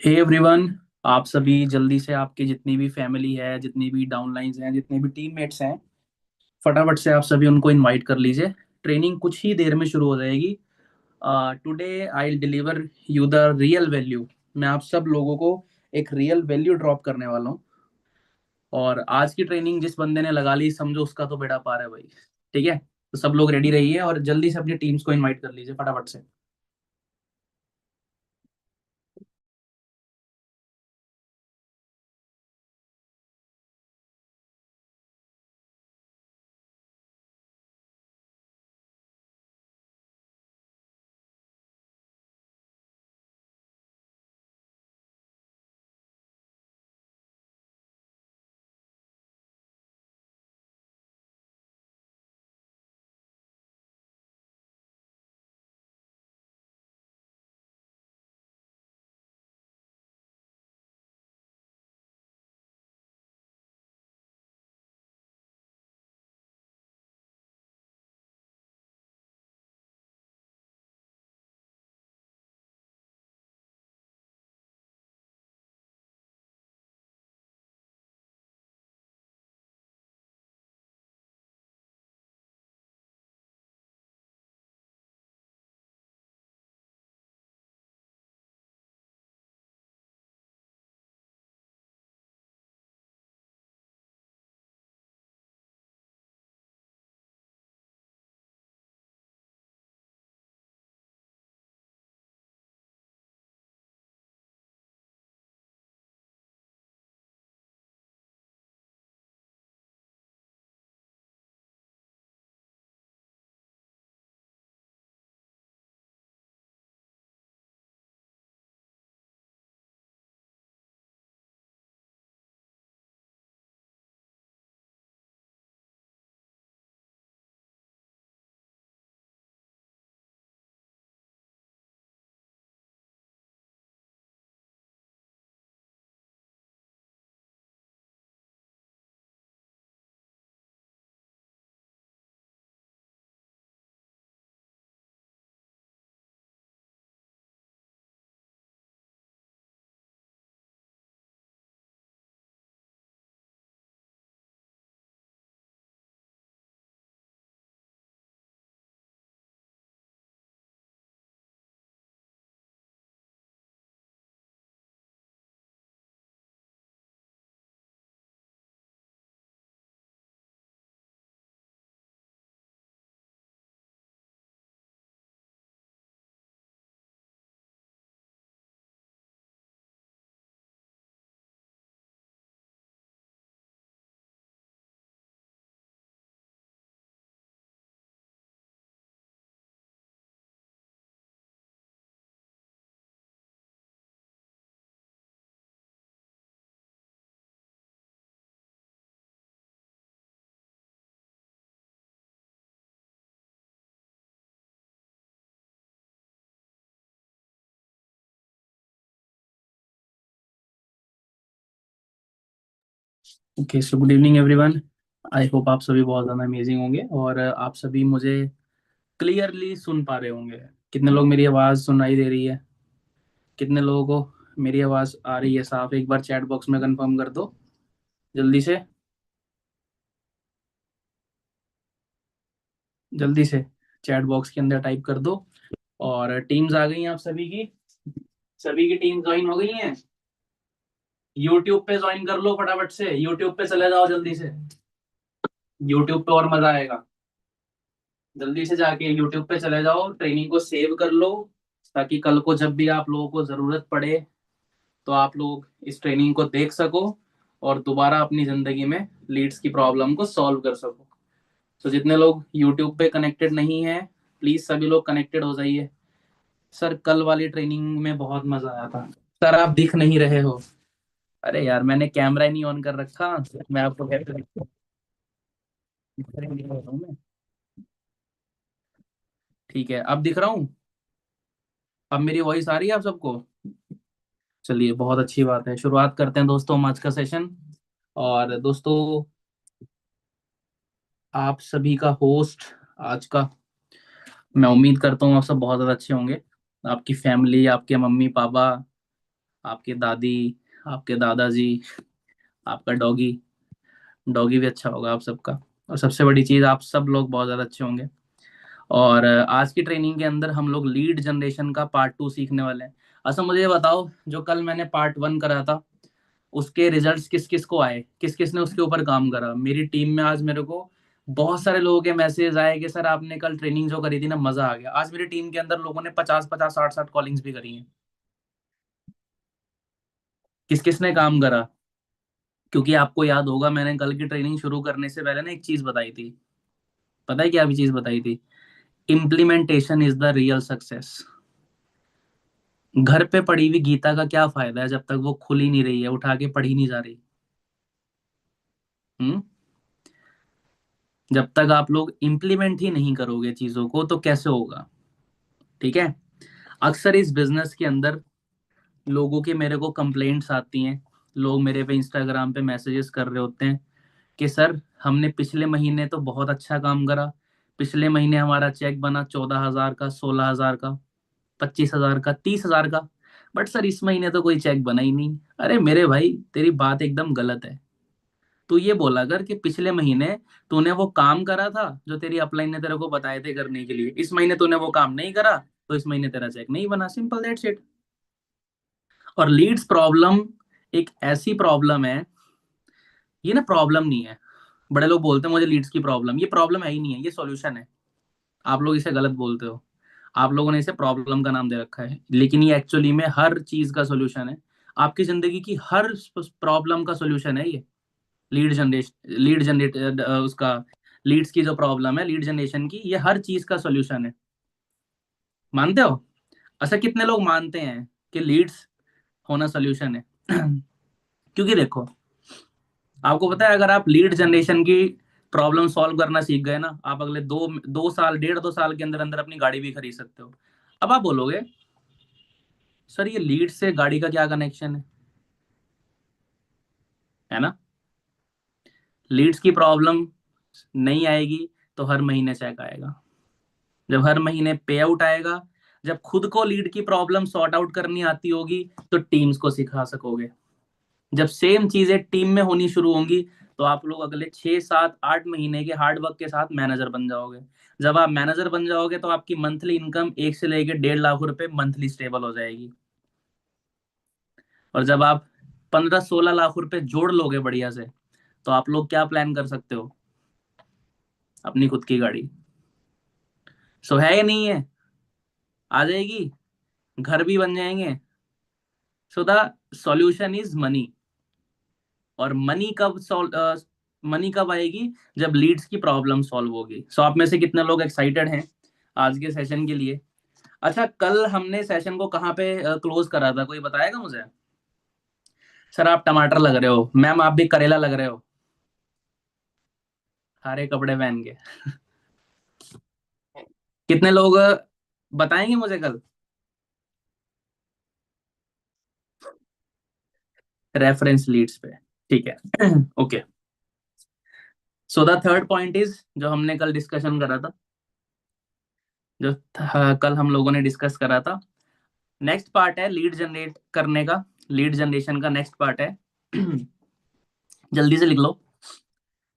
Hey everyone. आप सभी जल्दी से आपकी जितनी भी फैमिली है, जितनी भी डाउनलाइंस हैं, जितने भी टीममेट्स हैं, फटाफट से आप सभी उनको इनवाइट कर लीजिए। ट्रेनिंग कुछ ही देर में शुरू हो जाएगी। Today I will deliver you the real value. मैं आप सब लोगों को एक रियल वैल्यू ड्रॉप करने वाला हूँ। और आज की ट्रेनिंग जिस बंदे ने लगा ली, समझो उसका तो बेड़ा पार है भाई। ठीक है, तो सब लोग रेडी रहिए और जल्दी से अपनी टीम्स को इनवाइट कर लीजिए फटाफट से। Okay, so good evening everyone. I hope आप सभी बहुत ज़्यादा अमेजिंग होंगे और आप सभी मुझे क्लियरली सुन पा रहे होंगे। कितने लोग मेरी आवाज़ सुनाई दे रही है? कितने लोगों को मेरी आवाज़ आ रही है साफ? एक बार चैट बॉक्स में कंफर्म कर दो जल्दी से। जल्दी से चैट बॉक्स के अंदर टाइप कर दो। और टीम्स आ गई हैं आप सभी की। सभी की टीम ज्वाइन हो गई हैं। यूट्यूब पे ज्वाइन कर लो फटाफट से, यूट्यूब पे चले जाओ जल्दी से। यूट्यूब पे और मजा आएगा। जल्दी से जाके यूट्यूब पे चले जाओ, ट्रेनिंग को सेव कर लो, ताकि कल को जब भी आप लोगों को जरूरत पड़े तो आप लोग इस ट्रेनिंग को देख सको और दोबारा अपनी जिंदगी में लीड्स की प्रॉब्लम को सॉल्व कर सको। तो जितने लोग यूट्यूब पे कनेक्टेड नहीं है, प्लीज सभी लोग कनेक्टेड हो जाइए। सर, कल वाली ट्रेनिंग में बहुत मजा आया था। सर, आप दिख नहीं रहे हो। अरे यार, मैंने कैमरा ही नहीं ऑन कर रखा। मैं आपको कैसे दिख रहा हूँ मैं? ठीक है, अब दिख रहा हूँ। अब मेरी वॉइस आ रही है आप सबको? चलिए, बहुत अच्छी बात है। शुरुआत करते हैं दोस्तों हम आज का सेशन। और दोस्तों, आप सभी का होस्ट आज का, मैं उम्मीद करता हूँ आप सब बहुत ज़्यादा अच्छे होंगे। आपकी फैमिली, आपके मम्मी पापा, आपकी दादी, आपके दादाजी, आपका डॉगी। डॉगी भी अच्छा होगा आप सबका। और सबसे बड़ी चीज, आप सब लोग बहुत ज्यादा अच्छे होंगे। और आज की ट्रेनिंग के अंदर हम लोग लीड जनरेशन का पार्ट 2 सीखने वाले हैं। अच्छा मुझे ये बताओ, जो कल मैंने पार्ट 1 करा था, उसके रिजल्ट्स किस किस को आए, किस किस ने उसके ऊपर काम करा? मेरी टीम में आज मेरे को बहुत सारे लोगों के मैसेज आए कि सर आपने कल ट्रेनिंग जो करी थी ना, मजा आ गया। आज मेरी टीम के अंदर लोगों ने 50 50 60 60 कॉलिंग्स भी करी हैं। किस किस ने काम करा? क्योंकि आपको याद होगा, मैंने कल की ट्रेनिंग शुरू करने से पहले ना एक चीज बताई थी। पता है क्या भी चीज बताई थी? Implementation is the real success. घर पे पड़ी हुई गीता का क्या फायदा है जब तक वो खुल ही नहीं रही है, उठा के पढ़ी नहीं जा रही। हम्म। जब तक आप लोग इम्प्लीमेंट ही नहीं करोगे चीजों को तो कैसे होगा? ठीक है। अक्सर इस बिजनेस के अंदर लोगों के मेरे को कंप्लेंट्स आती हैं। लोग मेरे पे इंस्टाग्राम पे मैसेजेस कर रहे होते हैं कि सर हमने पिछले महीने तो बहुत अच्छा काम करा, पिछले महीने हमारा चेक बना 14,000 का, 16,000 का, 25,000 का, 30,000 का, बट सर इस महीने तो कोई चेक बना ही नहीं। अरे मेरे भाई, तेरी बात एकदम गलत है। तू ये बोला कर कि पिछले महीने तूने वो काम करा था जो तेरी अपलाइन ने तेरे को बताए थे करने के लिए, इस महीने तूने वो काम नहीं करा, तो इस महीने तेरा चेक नहीं बना। Simple that's it. और लीड्स प्रॉब्लम एक ऐसी प्रॉब्लम है, ये ना प्रॉब्लम नहीं है। बड़े लोग बोलते हैं मुझे लीड्स की प्रॉब्लम, ये प्रॉब्लम है ही नहीं है, ये सॉल्यूशन है। आप लोग इसे गलत बोलते हो। आप लोगों ने इसे प्रॉब्लम का नाम दे रखा है, लेकिन ये एक्चुअली में हर चीज का सॉल्यूशन है। आपकी जिंदगी की हर प्रॉब्लम का सॉल्यूशन है ये। लीड जनरेट उसका लीड्स की जो प्रॉब्लम है, लीड जनरेशन की, ये हर चीज का सॉल्यूशन है। मानते हो? अच्छा कितने लोग मानते हैं कि लीड्स होना सॉल्यूशन है? क्योंकि देखो, आपको पता है, अगर आप लीड जनरेशन की प्रॉब्लम सॉल्व करना सीख गए ना, आप अगले दो दो साल, 1.5 2 साल के अंदर अंदर अपनी गाड़ी भी खरीद सकते हो। अब आप बोलोगे सर ये लीड से गाड़ी का क्या कनेक्शन है ना? लीड्स की प्रॉब्लम नहीं आएगी तो हर महीने चेक आएगा। जब हर महीने पे आउट आएगा, जब खुद को लीड की प्रॉब्लम सॉर्ट आउट करनी आती होगी, तो टीम्स को सिखा सकोगे। जब सेम चीजें टीम में होनी शुरू होंगी, तो आप लोग अगले 6 7 8 महीने के हार्ड वर्क के साथ मैनेजर बन जाओगे। जब आप मैनेजर बन जाओगे तो आपकी मंथली इनकम 1 से लेके 1.5 लाख रुपए मंथली स्टेबल हो जाएगी। और जब आप 15 16 लाख रुपए जोड़ लोगे बढ़िया से, तो आप लोग क्या प्लान कर सकते हो? अपनी खुद की गाड़ी। सो है या नहीं है? आ जाएगी। घर भी बन जाएंगे। So the solution is money. और मनी कब आएगी? जब लीड्स की प्रॉब्लम सॉल्व होगी। सो आप में से कितने लोग एक्साइटेड हैं आज के सेशन के लिए? अच्छा कल हमने सेशन को कहाँ पे क्लोज करा था, कोई बताएगा मुझे? सर आप टमाटर लग रहे हो, मैम आप भी करेला लग रहे हो, हरे कपड़े पहन के। कितने लोग बताएंगे मुझे कल? रेफरेंस लीड्स पे। ठीक है। Okay. So the third point is, जो हमने कल डिस्कशन करा था, कल हम लोगों ने डिस्कस करा था, नेक्स्ट पार्ट है लीड जनरेट करने का। लीड जनरेशन का नेक्स्ट पार्ट है। जल्दी से लिख लो।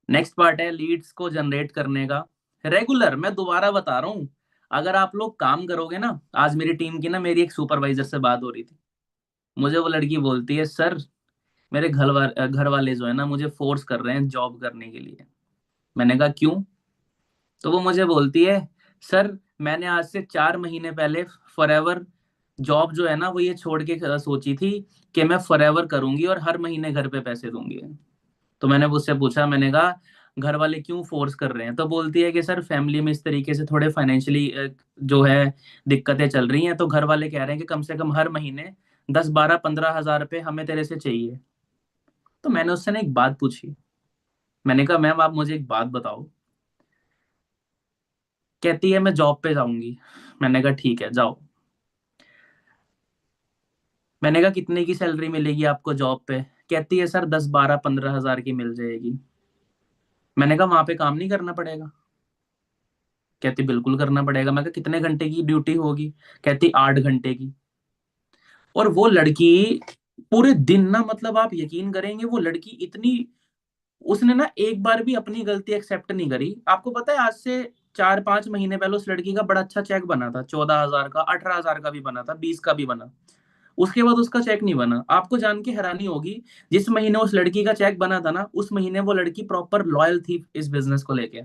नेक्स्ट पार्ट है लीड्स को जनरेट करने का रेगुलर। मैं दोबारा बता रहा हूं, अगर आप लोग काम करोगे ना, आज मेरी टीम की ना, मेरी एक सुपरवाइजर से बात हो रही थी। मुझे वो लड़की बोलती है सर मेरे घर वाले जो है ना, मुझे फोर्स कर रहे हैं जॉब करने के लिए। मैंने कहा क्यों? तो वो मुझे बोलती है सर मैंने आज से 4 महीने पहले फॉरएवर जॉब जो है ना, वो ये छोड़ के सोची थी कि मैं फॉरएवर करूंगी और हर महीने घर पे पैसे दूंगी। तो मैंने उससे पूछा, मैंने कहा घर वाले क्यों फोर्स कर रहे हैं? तो बोलती है कि सर फैमिली में इस तरीके से थोड़े फाइनेंशियली जो है दिक्कतें चल रही हैं, तो घर वाले कह रहे हैं कि कम से कम हर महीने 10 12 15 हज़ार रुपए हमें तेरे से चाहिए। तो मैंने उससे ना एक बात पूछी। मैंने कहा मैम आप मुझे एक बात बताओ। कहती है मैं जॉब पे जाऊंगी। मैंने कहा ठीक है जाओ। मैंने कहा कितने की सैलरी मिलेगी आपको जॉब पे? कहती है सर 10 12 15 हज़ार की मिल जाएगी। मैंने कहा वहां पे काम नहीं करना पड़ेगा? कहती बिल्कुल करना पड़ेगा। मैं कहा कितने घंटे की ड्यूटी होगी? कहती 8 घंटे की। और वो लड़की पूरे दिन ना, मतलब आप यकीन करेंगे वो लड़की इतनी, उसने ना एक बार भी अपनी गलती एक्सेप्ट नहीं करी। आपको पता है आज से 4-5 महीने पहले उस लड़की का बड़ा अच्छा चेक बना था, 14,000 का, 18,000 का भी बना था, 20 का भी बना। उसके बाद उसका चेक नहीं बना। आपको जान के हैरानी होगी, जिस महीने उस लड़की का चेक बना था ना, उस महीने वो लड़की प्रॉपर लॉयल थी इस बिजनेस को लेके।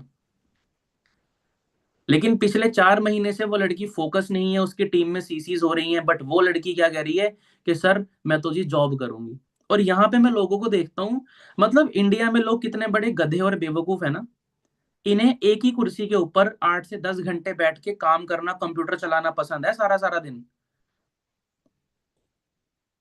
लेकिन पिछले 4 महीने से वो लड़की फोकस नहीं है, उसकी टीम में सीसीज हो रही हैं, बट वो लड़की क्या कह रही है कि सर मैं तो जी जॉब करूंगी। और यहाँ पे मैं लोगों को देखता हूँ, मतलब इंडिया में लोग कितने बड़े गधे और बेवकूफ है ना। इन्हें एक ही कुर्सी के ऊपर 8 से 10 घंटे बैठ के काम करना, कंप्यूटर चलाना पसंद है सारा सारा दिन,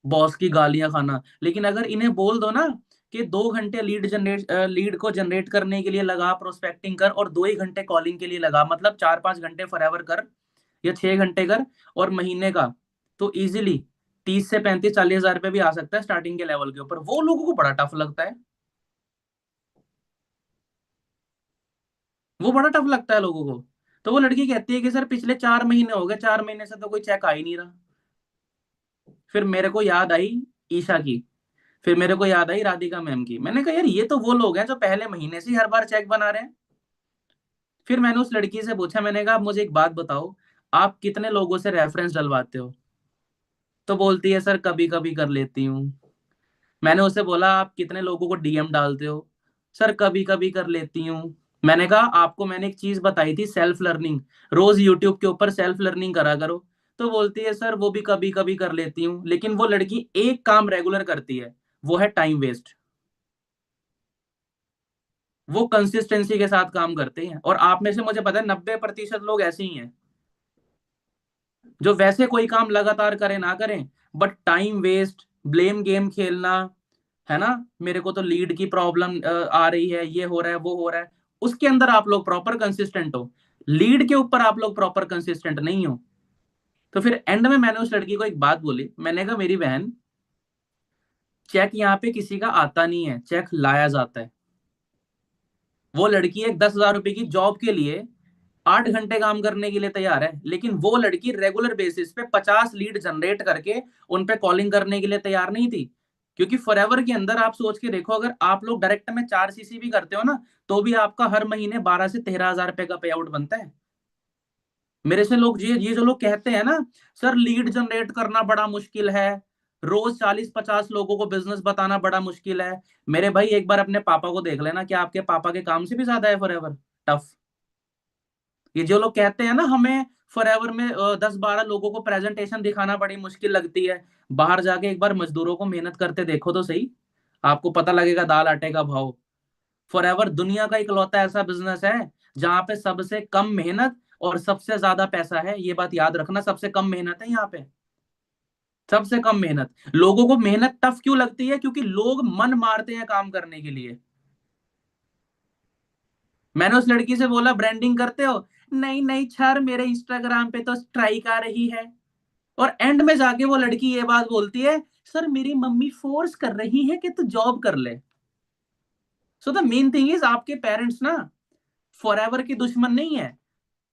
बॉस की गालियां खाना। लेकिन अगर इन्हें बोल दो ना कि 2 घंटे लीड को जनरेट करने के लिए लगा, प्रोस्पेक्टिंग कर, और 2 ही घंटे कॉलिंग के लिए लगा, मतलब 4-5 घंटे फॉरएवर कर, या 6 घंटे कर, और महीने का तो इजीली 30 से 35-40 हजार रुपये भी आ सकता है स्टार्टिंग के लेवल के ऊपर। वो लोगों को बड़ा टफ लगता है, वो बड़ा टफ लगता है लोगों को। तो वो लड़की कहती है कि सर पिछले 4 महीने हो गए, 4 महीने से तो कोई चेक आ ही नहीं रहा। फिर मेरे को याद आई ईशा की, फिर मेरे को याद आई राधिका मैम की। मैंने कहा यार ये तो वो लोग हैं जो पहले महीने से ही हर बार चेक बना रहे हैं। फिर मैंने उस लड़की से पूछा, मैंने कहा आप मुझे एक बात बताओ, आप कितने लोगों से रेफरेंस डलवाते हो? तो बोलती है सर कभी कभी कर लेती हूँ। मैंने उससे बोला आप कितने लोगों को डीएम डालते हो? सर कभी कभी कर लेती हूँ। मैंने कहा आपको मैंने एक चीज बताई थी, सेल्फ लर्निंग, रोज यूट्यूब के ऊपर सेल्फ लर्निंग करा करो। तो बोलती है सर वो भी कभी कभी कर लेती हूँ। लेकिन वो लड़की एक काम रेगुलर करती है, वो है टाइम वेस्ट। वो कंसिस्टेंसी के साथ काम करते हैं, और आप में से मुझे पता है 90% लोग ऐसे ही हैं, जो वैसे कोई काम लगातार करें ना करें, but time waste, blame game खेलना, है ना, मेरे को तो लीड की प्रॉब्लम आ रही है, ये हो रहा है, वो हो रहा है, उसके अंदर आप लोग प्रॉपर कंसिस्टेंट हो, लीड के ऊपर आप लोग प्रॉपर कंसिस्टेंट नहीं हो। तो फिर एंड में मैंने उस लड़की को एक बात बोली, मैंने कहा मेरी बहन, चेक यहाँ पे किसी का आता नहीं है, चेक लाया जाता है। वो लड़की एक 10,000 रुपए की जॉब के लिए 8 घंटे काम करने के लिए तैयार है, लेकिन वो लड़की रेगुलर बेसिस पे 50 लीड जनरेट करके उन पे कॉलिंग करने के लिए तैयार नहीं थी। क्योंकि फॉरएवर के अंदर आप सोच के देखो, अगर आप लोग डायरेक्ट में 4 सीसी भी करते हो ना, तो भी आपका हर महीने 12 से 13 हजार रुपए का पे आउट बनता है। मेरे से लोग ये जो लोग कहते हैं ना, सर लीड जनरेट करना बड़ा मुश्किल है, रोज 40-50 लोगों को बिजनेस बताना बड़ा मुश्किल है। मेरे भाई एक बार अपने पापा को देख लेना, क्या आपके पापा के काम से भी ज्यादा है फॉरएवर टफ? ये जो लोग कहते हैं ना हमें फॉरएवर में 10-12 लोगों को प्रेजेंटेशन दिखाना बड़ी मुश्किल लगती है, बाहर जाके एक बार मजदूरों को मेहनत करते देखो तो सही, आपको पता लगेगा दाल आटे का भाव। फॉरएवर दुनिया का इकलौता ऐसा बिजनेस है जहां पे सबसे कम मेहनत और सबसे ज्यादा पैसा है। ये बात याद रखना, सबसे कम मेहनत है यहाँ पे, सबसे कम मेहनत। लोगों को मेहनत टफ क्यों लगती है? क्योंकि लोग मन मारते हैं काम करने के लिए। मैंने उस लड़की से बोला ब्रांडिंग करते हो? नहीं नहीं सर, मेरे इंस्टाग्राम पे तो स्ट्राइक आ रही है। और एंड में जाके वो लड़की ये बात बोलती है, सर मेरी मम्मी फोर्स कर रही है कि तू जॉब कर ले। सो द मेन थिंग इज, आपके पेरेंट्स ना फॉरएवर के दुश्मन नहीं है,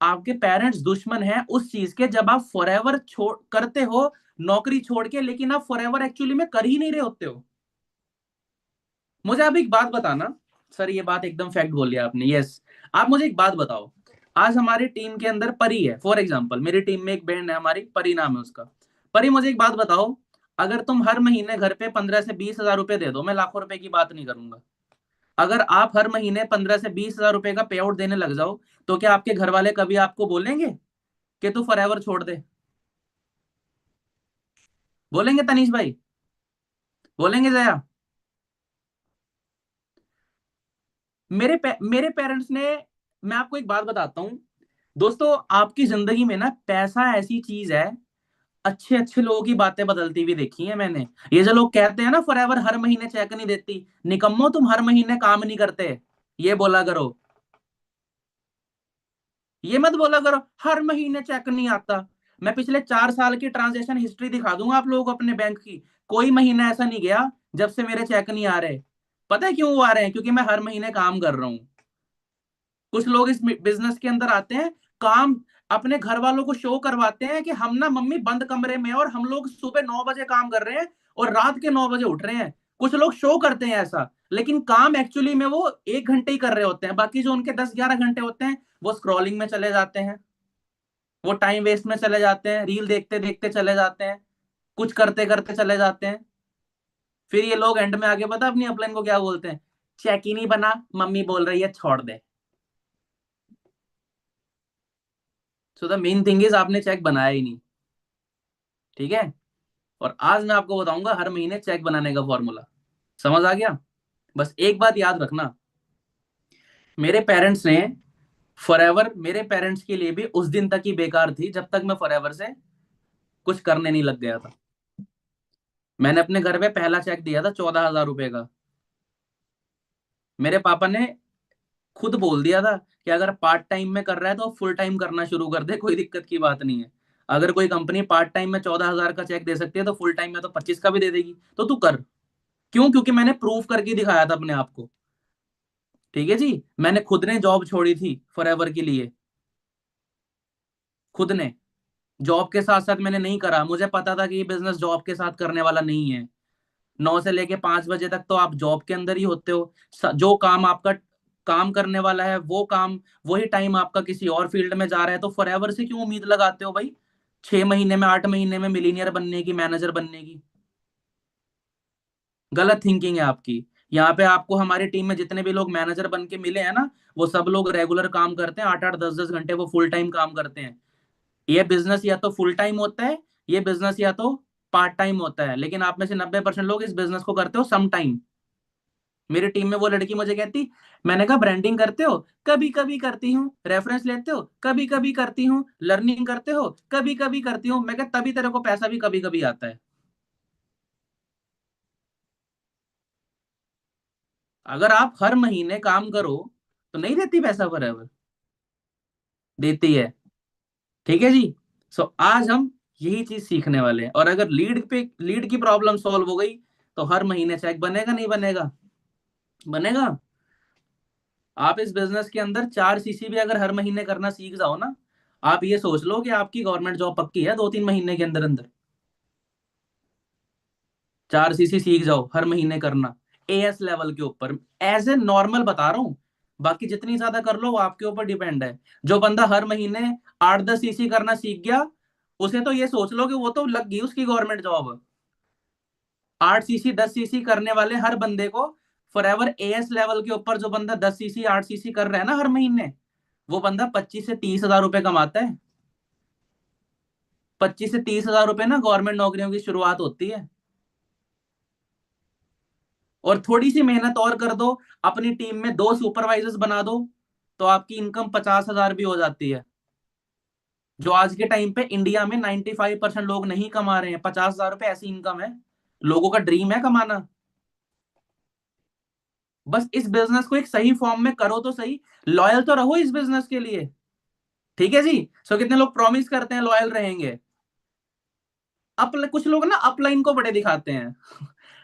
आपके पेरेंट्स दुश्मन है उस चीज के जब आप फॉरएवर छोड़ करते हो, नौकरी छोड़ के, लेकिन आप फॉरएवर एक्चुअली में कर ही नहीं रहे होते हो। मुझे आप एक बात बताना, सर ये बात एकदम फैक्ट बोल लिया आपने, यस। आप मुझे एक बात बताओ, आज हमारी टीम के अंदर परी है, फॉर एग्जांपल मेरी टीम में एक बैंड है हमारी, परी नाम है उसका। परी मुझे एक बात बताओ, अगर तुम हर महीने घर पे 15 से 20 हजार रुपए दे दो, मैं लाखों रुपए की बात नहीं करूंगा, अगर आप हर महीने 15 से 20 हजार रुपए का पे आउट देने लग जाओ, तो क्या आपके घर वाले कभी आपको बोलेंगे कि तू फॉरएवर छोड़ दे? बोलेंगे तनीष भाई? बोलेंगे जया? मेरे पेरेंट्स ने, मैं आपको एक बात बताता हूँ दोस्तों, आपकी जिंदगी में ना पैसा ऐसी चीज है, अच्छे अच्छे लोगों की बातें बदलती हुई देखी है मैंने। ये जो लोग कहते हैं ना फॉरएवर हर महीने चेक नहीं देती, निकम्मो तुम हर महीने काम नहीं करते, ये बोला करो। ये मत बोला करो हर महीने चेक नहीं आता। मैं पिछले 4 साल की ट्रांजेक्शन हिस्ट्री दिखा दूंगा आप लोगों को अपने बैंक की, कोई महीना ऐसा नहीं गया जब से मेरे चेक नहीं आ रहे। पता है क्यों वो आ रहे हैं? क्योंकि मैं हर महीने काम कर रहा हूँ। कुछ लोग इस बिजनेस के अंदर आते हैं, काम अपने घर वालों को शो करवाते हैं कि हम ना मम्मी बंद कमरे में हैं और हम लोग सुबह 9 बजे काम कर रहे हैं, और रात के 9 बजे उठ रहे हैं। कुछ लोग शो करते हैं ऐसा, लेकिन काम एक्चुअली में वो 1 घंटे ही कर रहे होते हैं, बाकी जो उनके 10-11 घंटे होते हैं वो स्क्रॉलिंग में चले जाते हैं, वो टाइम वेस्ट में चले जाते हैं, रील देखते देखते चले जाते हैं, कुछ करते करते चले जाते हैं। फिर ये लोग एंड में आके पता अपनी अपलाइन को क्या बोलते हैं, चेक ही नहीं बना, मम्मी बोल रही है छोड़ दे। So the main thing is आपने चेक बनाया ही नहीं। ठीक है, और आज मैं आपको बताऊंगा हर महीने चेक बनाने का फॉर्मूला। समझ आ गया? बस एक बात याद रखना, मेरे पेरेंट्स ने फॉरएवर, मेरे पेरेंट्स के लिए भी उस दिन तक ही बेकार थी जब तक मैं फॉरएवर से कुछ करने नहीं लग गया था। मैंने अपने घर पे पहला चेक दिया था 14,000 रुपए का। मेरे पापा ने खुद बोल दिया था कि अगर पार्ट टाइम में कर रहा है तो फुल टाइम करना शुरू कर दे, कोई दिक्कत की बात नहीं है। अगर कोई कंपनी पार्ट टाइम में 14,000 का चेक दे सकती है तो फुल टाइम में तो 25 का भी दे देगी, तो तू कर। क्यों? क्योंकि मैंने प्रूफ करके दिखाया था अपने आप को। ठीक है जी, मैंने खुद ने जॉब छोड़ी थी फॉरएवर के लिए, खुद ने। जॉब के साथ साथ मैंने नहीं करा, मुझे पता था कि ये बिजनेस जॉब के साथ करने वाला नहीं है। 9 से लेके 5 बजे तक तो आप जॉब के अंदर ही होते हो। जो काम आपका काम करने वाला है वो काम, वही टाइम आपका किसी और फील्ड में जा रहा है, तो फॉरएवर से क्यों उम्मीद लगाते हो भाई 6 महीने में 8 महीने में मिलीनियर बनने की, मैनेजर बनने की? गलत थिंकिंग है आपकी। यहाँ पे आपको हमारी टीम में जितने भी लोग मैनेजर बन के मिले हैं ना, वो सब लोग रेगुलर काम करते हैं, 8-8 10-10 घंटे वो फुल टाइम काम करते हैं। ये बिजनेस या तो फुल टाइम होता है, ये बिजनेस या तो पार्ट टाइम होता है, लेकिन आप में से 90% लोग इस बिजनेस को करते हो सम टाइम। मेरी टीम में वो लड़की मुझे कहती, मैंने कहा ब्रांडिंग करते हो? कभी कभी करती हूँ। रेफरेंस लेते हो? कभी कभी करती हूँ। लर्निंग करते हो? कभी कभी करती हूँ। मैं कहा तभी तेरे को पैसा भी कभी कभी आता है। अगर आप हर महीने काम करो तो नहीं देती पैसा फॉरएवर? देती है। ठीक है जी। सो आज हम यही चीज सीखने वाले हैं, और अगर लीड की प्रॉब्लम सॉल्व हो गई तो हर महीने चेक बनेगा नहीं बनेगा? बनेगा। आप इस बिजनेस के अंदर 4 सीसी भी अगर हर महीने करना सीख जाओ ना, आप ये सोच लो कि आपकी गवर्नमेंट जॉब पक्की है 2-3 महीने के अंदर अंदर। 4 सीसी सीख जाओ हर महीने करना, एएस लेवल के ऊपर। एज ए नॉर्मल बता रहा हूँ, बाकी जितनी ज्यादा कर लो वो आपके ऊपर डिपेंड है। जो बंदा हर महीने 8-10 सीसी करना सीख गया, उसे तो ये सोच लो कि वो तो लग गई उसकी गवर्नमेंट जॉब। 8 सीसी 10 सीसी करने वाले हर बंदे को, फॉरएवर एएस लेवल के ऊपर जो बंदा 10 सीसी 8 सीसी कर रहा है ना हर महीने, वो बंदा 25 से 30 हजार रुपए कमाता है। 25 से 30 हजार रुपए ना गवर्नमेंट नौकरियों की शुरुआत होती है। और थोड़ी सी मेहनत और कर दो, अपनी टीम में 2 सुपरवाइजर्स बना दो, तो आपकी इनकम 50 हजार भी हो जाती है। जो आज के टाइम पे इंडिया में 95% लोग नहीं कमा रहे हैं। 50 हजार रुपए ऐसी इनकम है, लोगों का ड्रीम है कमाना। बस इस बिजनेस को एक सही फॉर्म में करो तो सही, लॉयल तो रहो इस बिजनेस के लिए। ठीक है जी। सो कितने लोग प्रॉमिस करते हैं लॉयल रहेंगे? कुछ लोग ना अपलाइन को बड़े दिखाते हैं।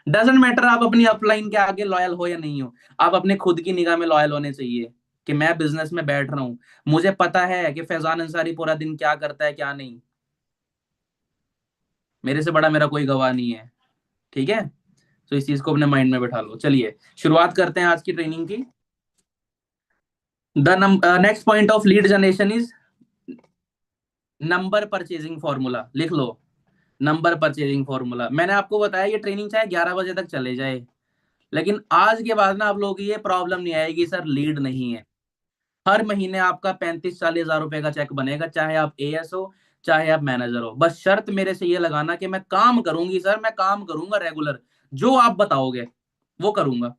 डजेंट मैटर आप अपनी अपलाइन के आगे लॉयल हो या नहीं हो, आप अपने खुद की निगाह में लॉयल होने चाहिए कि मैं बिजनेस में बैठ रहा हूं, मुझे पता है कि फैजान अंसारी पूरा दिन क्या करता है क्या नहीं, मेरे से बड़ा मेरा कोई गवाह नहीं है। ठीक है, तो इस चीज को अपने माइंड में बैठा लो। चलिए शुरुआत करते हैं आज की ट्रेनिंग की। The next point of lead generation is number purchasing formula. लिख लो, नंबर परचेजिंग फॉर्मूला। मैंने आपको बताया ये ट्रेनिंग चाहे 11 बजे तक चले जाए, लेकिन आज के बाद ना आप लोगों की ये प्रॉब्लम नहीं आएगी सर लीड नहीं है। हर महीने आपका 35-40 हजार रुपए का चेक बनेगा, चाहे आप एएस हो चाहे आप मैनेजर हो। बस शर्त मेरे से ये लगाना कि मैं काम करूंगी सर, मैं काम करूंगा रेगुलर, जो आप बताओगे वो करूंगा।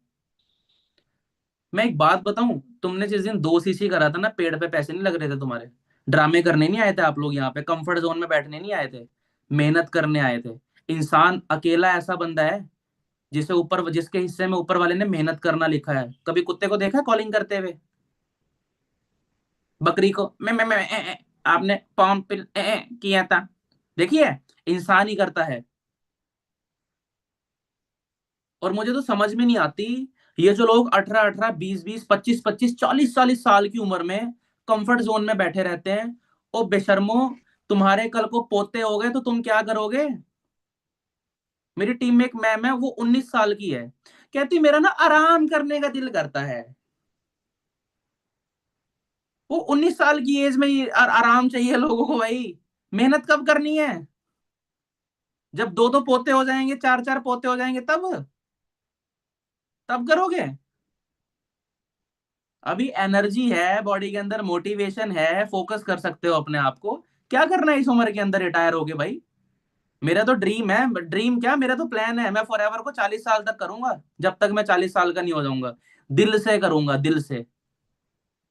मैं एक बात बताऊं, तुमने जिस दिन 2 सीसी करा था ना, पेड़ पे पैसे नहीं लग रहे थे तुम्हारे। ड्रामे करने नहीं आए थे आप लोग यहाँ पे, कंफर्ट जोन में बैठने नहीं आए थे, मेहनत करने आए थे। इंसान अकेला ऐसा बंदा है जिसके हिस्से में ऊपर वाले ने मेहनत करना लिखा है। कभी कुत्ते को देखा है कॉलिंग करते हुए? बकरी को मैं आपने पॉम पिल किया था, देखिए इंसान ही करता है। और मुझे तो समझ में नहीं आती, ये जो लोग 18-18 20-20 25-25 40-40 साल की उम्र में कंफर्ट जोन में बैठे रहते हैं, ओ बेशर्मो, तुम्हारे कल को पोते हो गए तो तुम क्या करोगे? मेरी टीम में एक मैम है, वो 19 साल की है, कहती मेरा ना आराम करने का दिल करता है। वो 19 साल की एज में ही आराम चाहिए लोगों को भाई। मेहनत कब करनी है? जब दो दो पोते हो जाएंगे, चार चार पोते हो जाएंगे, तब करोगे। अभी एनर्जी है बॉडी के अंदर, मोटिवेशन है, फोकस कर सकते हो अपने आप को। क्या करना है इस उम्र के अंदर रिटायर होके भाई? मेरा तो ड्रीम है, ड्रीम क्या, मेरा तो प्लान है, मैं फॉरएवर को 40 साल तक करूंगा, जब तक मैं 40 साल का नहीं हो जाऊंगा। दिल से करूंगा, दिल से,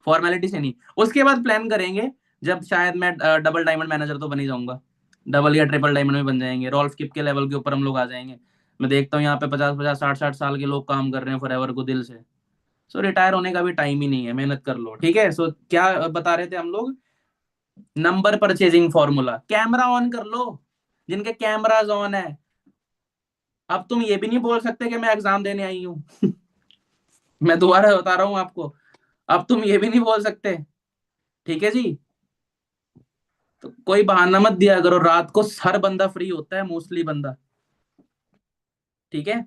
फॉर्मेलिटी से नहीं। उसके बाद प्लान करेंगे, जब शायद मैं डबल डायमंड मैनेजर तो बन ही जाऊंगा, डबल या ट्रिपल डायमंड में बन जाएंगे, रॉल्फ किप के लेवल के ऊपर हम लोग आ जाएंगे। मैं देखता हूँ यहाँ पे 50 50 60 60 साल के लोग काम कर रहे हैं फॉरएवर को दिल से। सो रिटायर होने का भी टाइम ही नहीं है, मेहनत कर लो, ठीक है। सो क्या बता रहे थे हम लोग? Number purchasing formula, camera on कर लो जिनके कैमराज ऑन है। अब तुम ये भी नहीं बोल सकते कि मैं एग्जाम देने आई हूँ। मैं दोबारा बता रहा हूँ आपको, अब तुम ये भी नहीं बोल सकते, ठीक है जी। तो कोई बहाना मत दिया करो, रात को हर बंदा फ्री होता है, मोस्टली बंदा, ठीक है।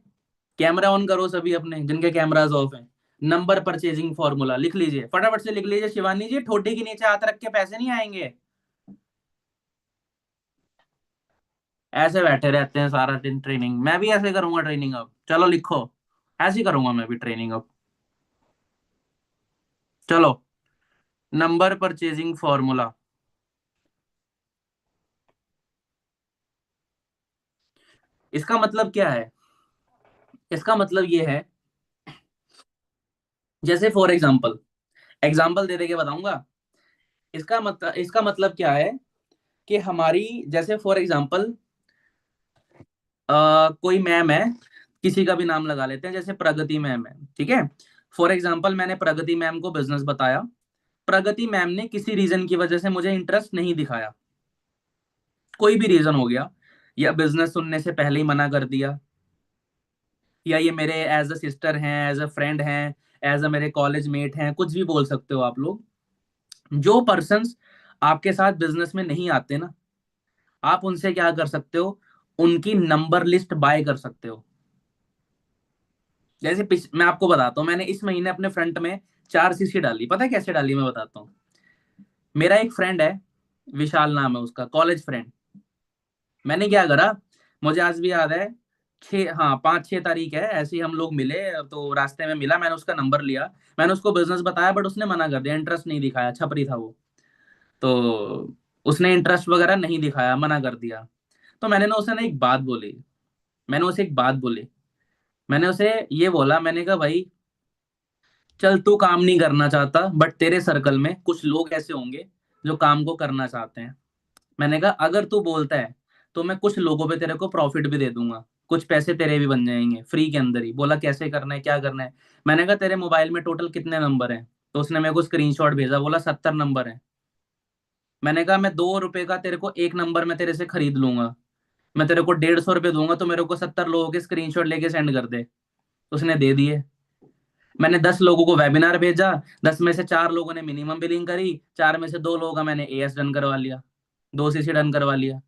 कैमरा ऑन करो सभी अपने जिनके कैमराज ऑफ हैं। नंबर परचेजिंग फॉर्मूला लिख लीजिए, फटाफट से लिख लीजिए शिवानी जी, ठोडी के नीचे हाथ रख के पैसे नहीं आएंगे। ऐसे बैठे रहते हैं सारा दिन ट्रेनिंग, मैं भी ऐसे करूंगा ट्रेनिंग अब, चलो लिखो, ऐसे ही करूंगा मैं भी ट्रेनिंग अब। चलो, नंबर परचेजिंग फॉर्मूला, इसका मतलब क्या है? इसका मतलब ये है, जैसे फॉर एग्जांपल, एग्जांपल दे दे के बताऊंगा। इसका मतलब क्या है कि हमारी, जैसे फॉर एग्जांपल, कोई मैम है, किसी का भी नाम लगा लेते हैं, जैसे प्रगति मैम है, ठीक है। फॉर एग्जांपल मैंने प्रगति मैम को बिजनेस बताया, प्रगति मैम ने किसी रीजन की वजह से मुझे इंटरेस्ट नहीं दिखाया, कोई भी रीजन हो गया, या बिजनेस सुनने से पहले ही मना कर दिया, या ये मेरे एज अ सिस्टर हैं, एज अ फ्रेंड हैं, एज अ मेरे कॉलेज मेट हैं, कुछ भी बोल सकते हो आप लोग। जो पर्सन्स आपके साथ बिजनेस में नहीं आते ना, आप उनसे क्या कर सकते हो, उनकी नंबर लिस्ट बाय कर सकते हो। जैसे मैं आपको बताता हूँ, मैंने इस महीने अपने फ्रंट में 4 सीसी डाली, पता है कैसे डाली, मैं बताता हूँ। मेरा एक फ्रेंड है, विशाल नाम है उसका, कॉलेज फ्रेंड। मैंने क्या करा, मुझे आज भी याद है, 5 6 तारीख है, ऐसे ही हम लोग मिले, तो रास्ते में मिला, मैंने उसका नंबर लिया, मैंने उसको बिजनेस बताया, बट उसने मना कर दिया, इंटरेस्ट नहीं दिखाया, छपरी था वो। तो उसने इंटरेस्ट वगैरह नहीं दिखाया, मना कर दिया। तो मैंने ना उसे ना एक बात बोली, मैंने उसे एक बात बोली, मैंने उसे ये बोला, मैंने कहा भाई, चल तू काम नहीं करना चाहता, बट तेरे सर्कल में कुछ लोग ऐसे होंगे जो काम को करना चाहते हैं। मैंने कहा अगर तू बोलता है तो मैं कुछ लोगों पे तेरे को प्रॉफिट भी दे दूंगा, कुछ पैसे तेरे भी बन जाएंगे फ्री के अंदर ही। बोला कैसे करना है, क्या करना है? मैंने कहा तेरे मोबाइल में टोटल कितने नंबर हैं? तो उसने मेरे को स्क्रीनशॉट भेजा, बोला 70 नंबर है। मैंने कहा मैं 2 रुपए का तेरे को एक नंबर में तेरे से खरीद लूंगा, मैं तेरे को 150 रुपये दूंगा, तो मेरे को 70 लोगों के स्क्रीनशॉट लेके सेंड कर दे। उसने दे दिए। मैंने 10 लोगों को वेबिनार भेजा, 10 में से 4 लोगों ने मिनिमम बिलिंग करी, 4 में से 2 लोगों का मैंने एएस डन करवा लिया, 2 सीसी डन करवा लिया।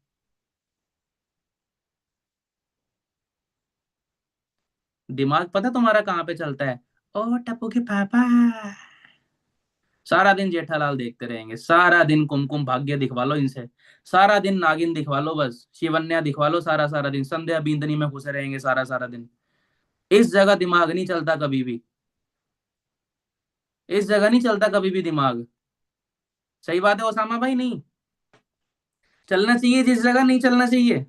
दिमाग पता तुम्हारा कहाँ पे चलता है? ओ टप्पू के पापा, सारा दिन जेठालाल देखते रहेंगे, सारा दिन कुमकुम भाग्य दिखवा लो इनसे, सारा दिन नागिन दिखवा लो, बस शिवन्या दिखवा लो, सारा सारा दिन संध्या बींदनी में घुसे रहेंगे सारा सारा दिन। इस जगह दिमाग नहीं चलता कभी भी, इस जगह नहीं चलता कभी भी दिमाग। सही बात है ओसामा भाई, नहीं चलना चाहिए जिस जगह, नहीं चलना चाहिए।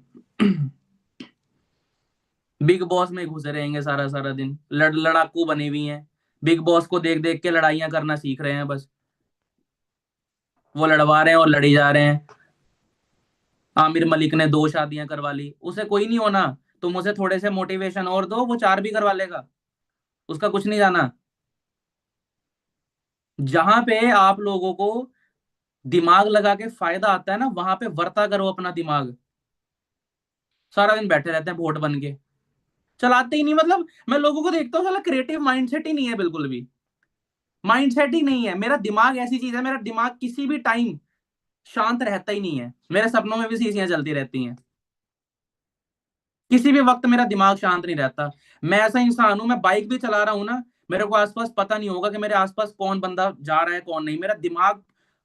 बिग बॉस में घुसे रहेंगे सारा सारा दिन, लड़ाकू बने हुई हैं, बिग बॉस को देख देख के लड़ाइयां करना सीख रहे हैं बस, वो लड़वा रहे हैं और लड़ी जा रहे हैं। आमिर मलिक ने 2 शादियां करवा ली, उसे कोई नहीं होना, तुम उसे थोड़े से मोटिवेशन और दो, वो 4 भी करवा लेगा, उसका कुछ नहीं जाना। जहां पे आप लोगों को दिमाग लगा के फायदा आता है ना, वहां पे वर्ता करो अपना दिमाग। सारा दिन बैठे रहते हैं वोट बन के, चलाते ही नहीं, मतलब मैं लोगों को देखता हूँ, साला क्रिएटिव माइंडसेट ही नहीं है बिल्कुल भी, माइंडसेट ही नहीं है। मेरा दिमाग ऐसी चीज है, मेरा दिमाग किसी भी टाइम शांत रहता ही नहीं है, मेरे सपनों में भी सीसियां चलती रहती हैं। किसी भी वक्त मेरा दिमाग शांत नहीं रहता। मैं ऐसा इंसान हूं, मैं बाइक भी चला रहा हूं ना, मेरे को आसपास पता नहीं होगा कि मेरे आसपास कौन बंदा जा रहा है कौन नहीं। मेरा दिमाग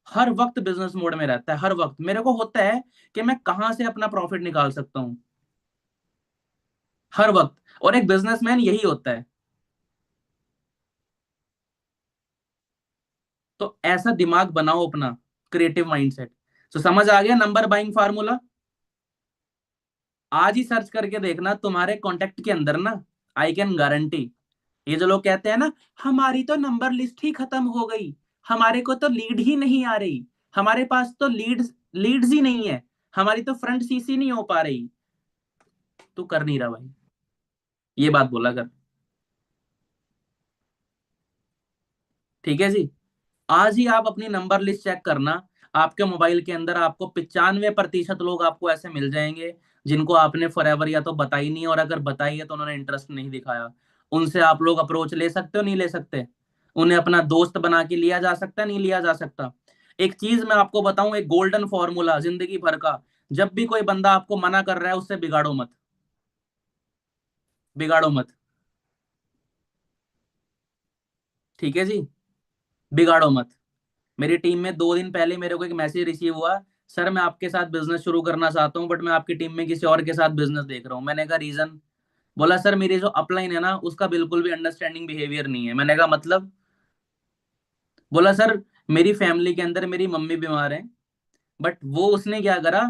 हर वक्त बिजनेस मोड में रहता है, हर वक्त मेरे को होता है कि मैं कहां से अपना प्रॉफिट निकाल सकता हूं, हर वक्त। और एक बिजनेसमैन यही होता है। तो ऐसा दिमाग बनाओ अपना, क्रिएटिव माइंडसेट। तो समझ आ गया नंबर बाइंग फार्मूला? आज ही सर्च करके देखना तुम्हारे कॉन्टेक्ट के अंदर ना, आई कैन गारंटी। ये जो लोग कहते हैं ना, हमारी तो नंबर लिस्ट ही खत्म हो गई, हमारे को तो लीड ही नहीं आ रही, हमारे पास तो लीड्स ही नहीं है, हमारी तो फ्रंट सीसी नहीं हो पा रही, तू कर नहीं रहा भाई। ये बात बोला कर। ठीक है जी। आज ही आप अपनी नंबर लिस्ट चेक करना। आपके मोबाइल के अंदर आपको 95% लोग आपको ऐसे मिल जाएंगे जिनको आपने फॉरएवर या तो बताई नहीं, और अगर बताई है तो उन्होंने इंटरेस्ट नहीं दिखाया। उनसे आप लोग अप्रोच ले सकते हो नहीं ले सकते? उन्हें अपना दोस्त बना के लिया जा सकता है नहीं लिया जा सकता? एक चीज मैं आपको बताऊं, एक गोल्डन फॉर्मूला जिंदगी भर का। जब भी कोई बंदा आपको मना कर रहा है, उससे बिगाड़ो मत, बिगाड़ो मत। ठीक है जी, बिगाड़ो मत। मेरी टीम में 2 दिन पहले मेरे को एक मैसेज रिसीव हुआ, सर मैं आपके साथ बिजनेस शुरू करना चाहता हूँ बट मैं आपकी टीम में किसी और के साथ बिजनेस देख रहा हूँ। मैंने कहा रीजन? बोला सर मेरी जो अपलाइन है ना, उसका बिल्कुल भी अंडरस्टैंडिंग बिहेवियर नहीं है। मैंने कहा मतलब? बोला सर मेरी फैमिली के अंदर मेरी मम्मी बीमार है, बट वो उसने क्या करा,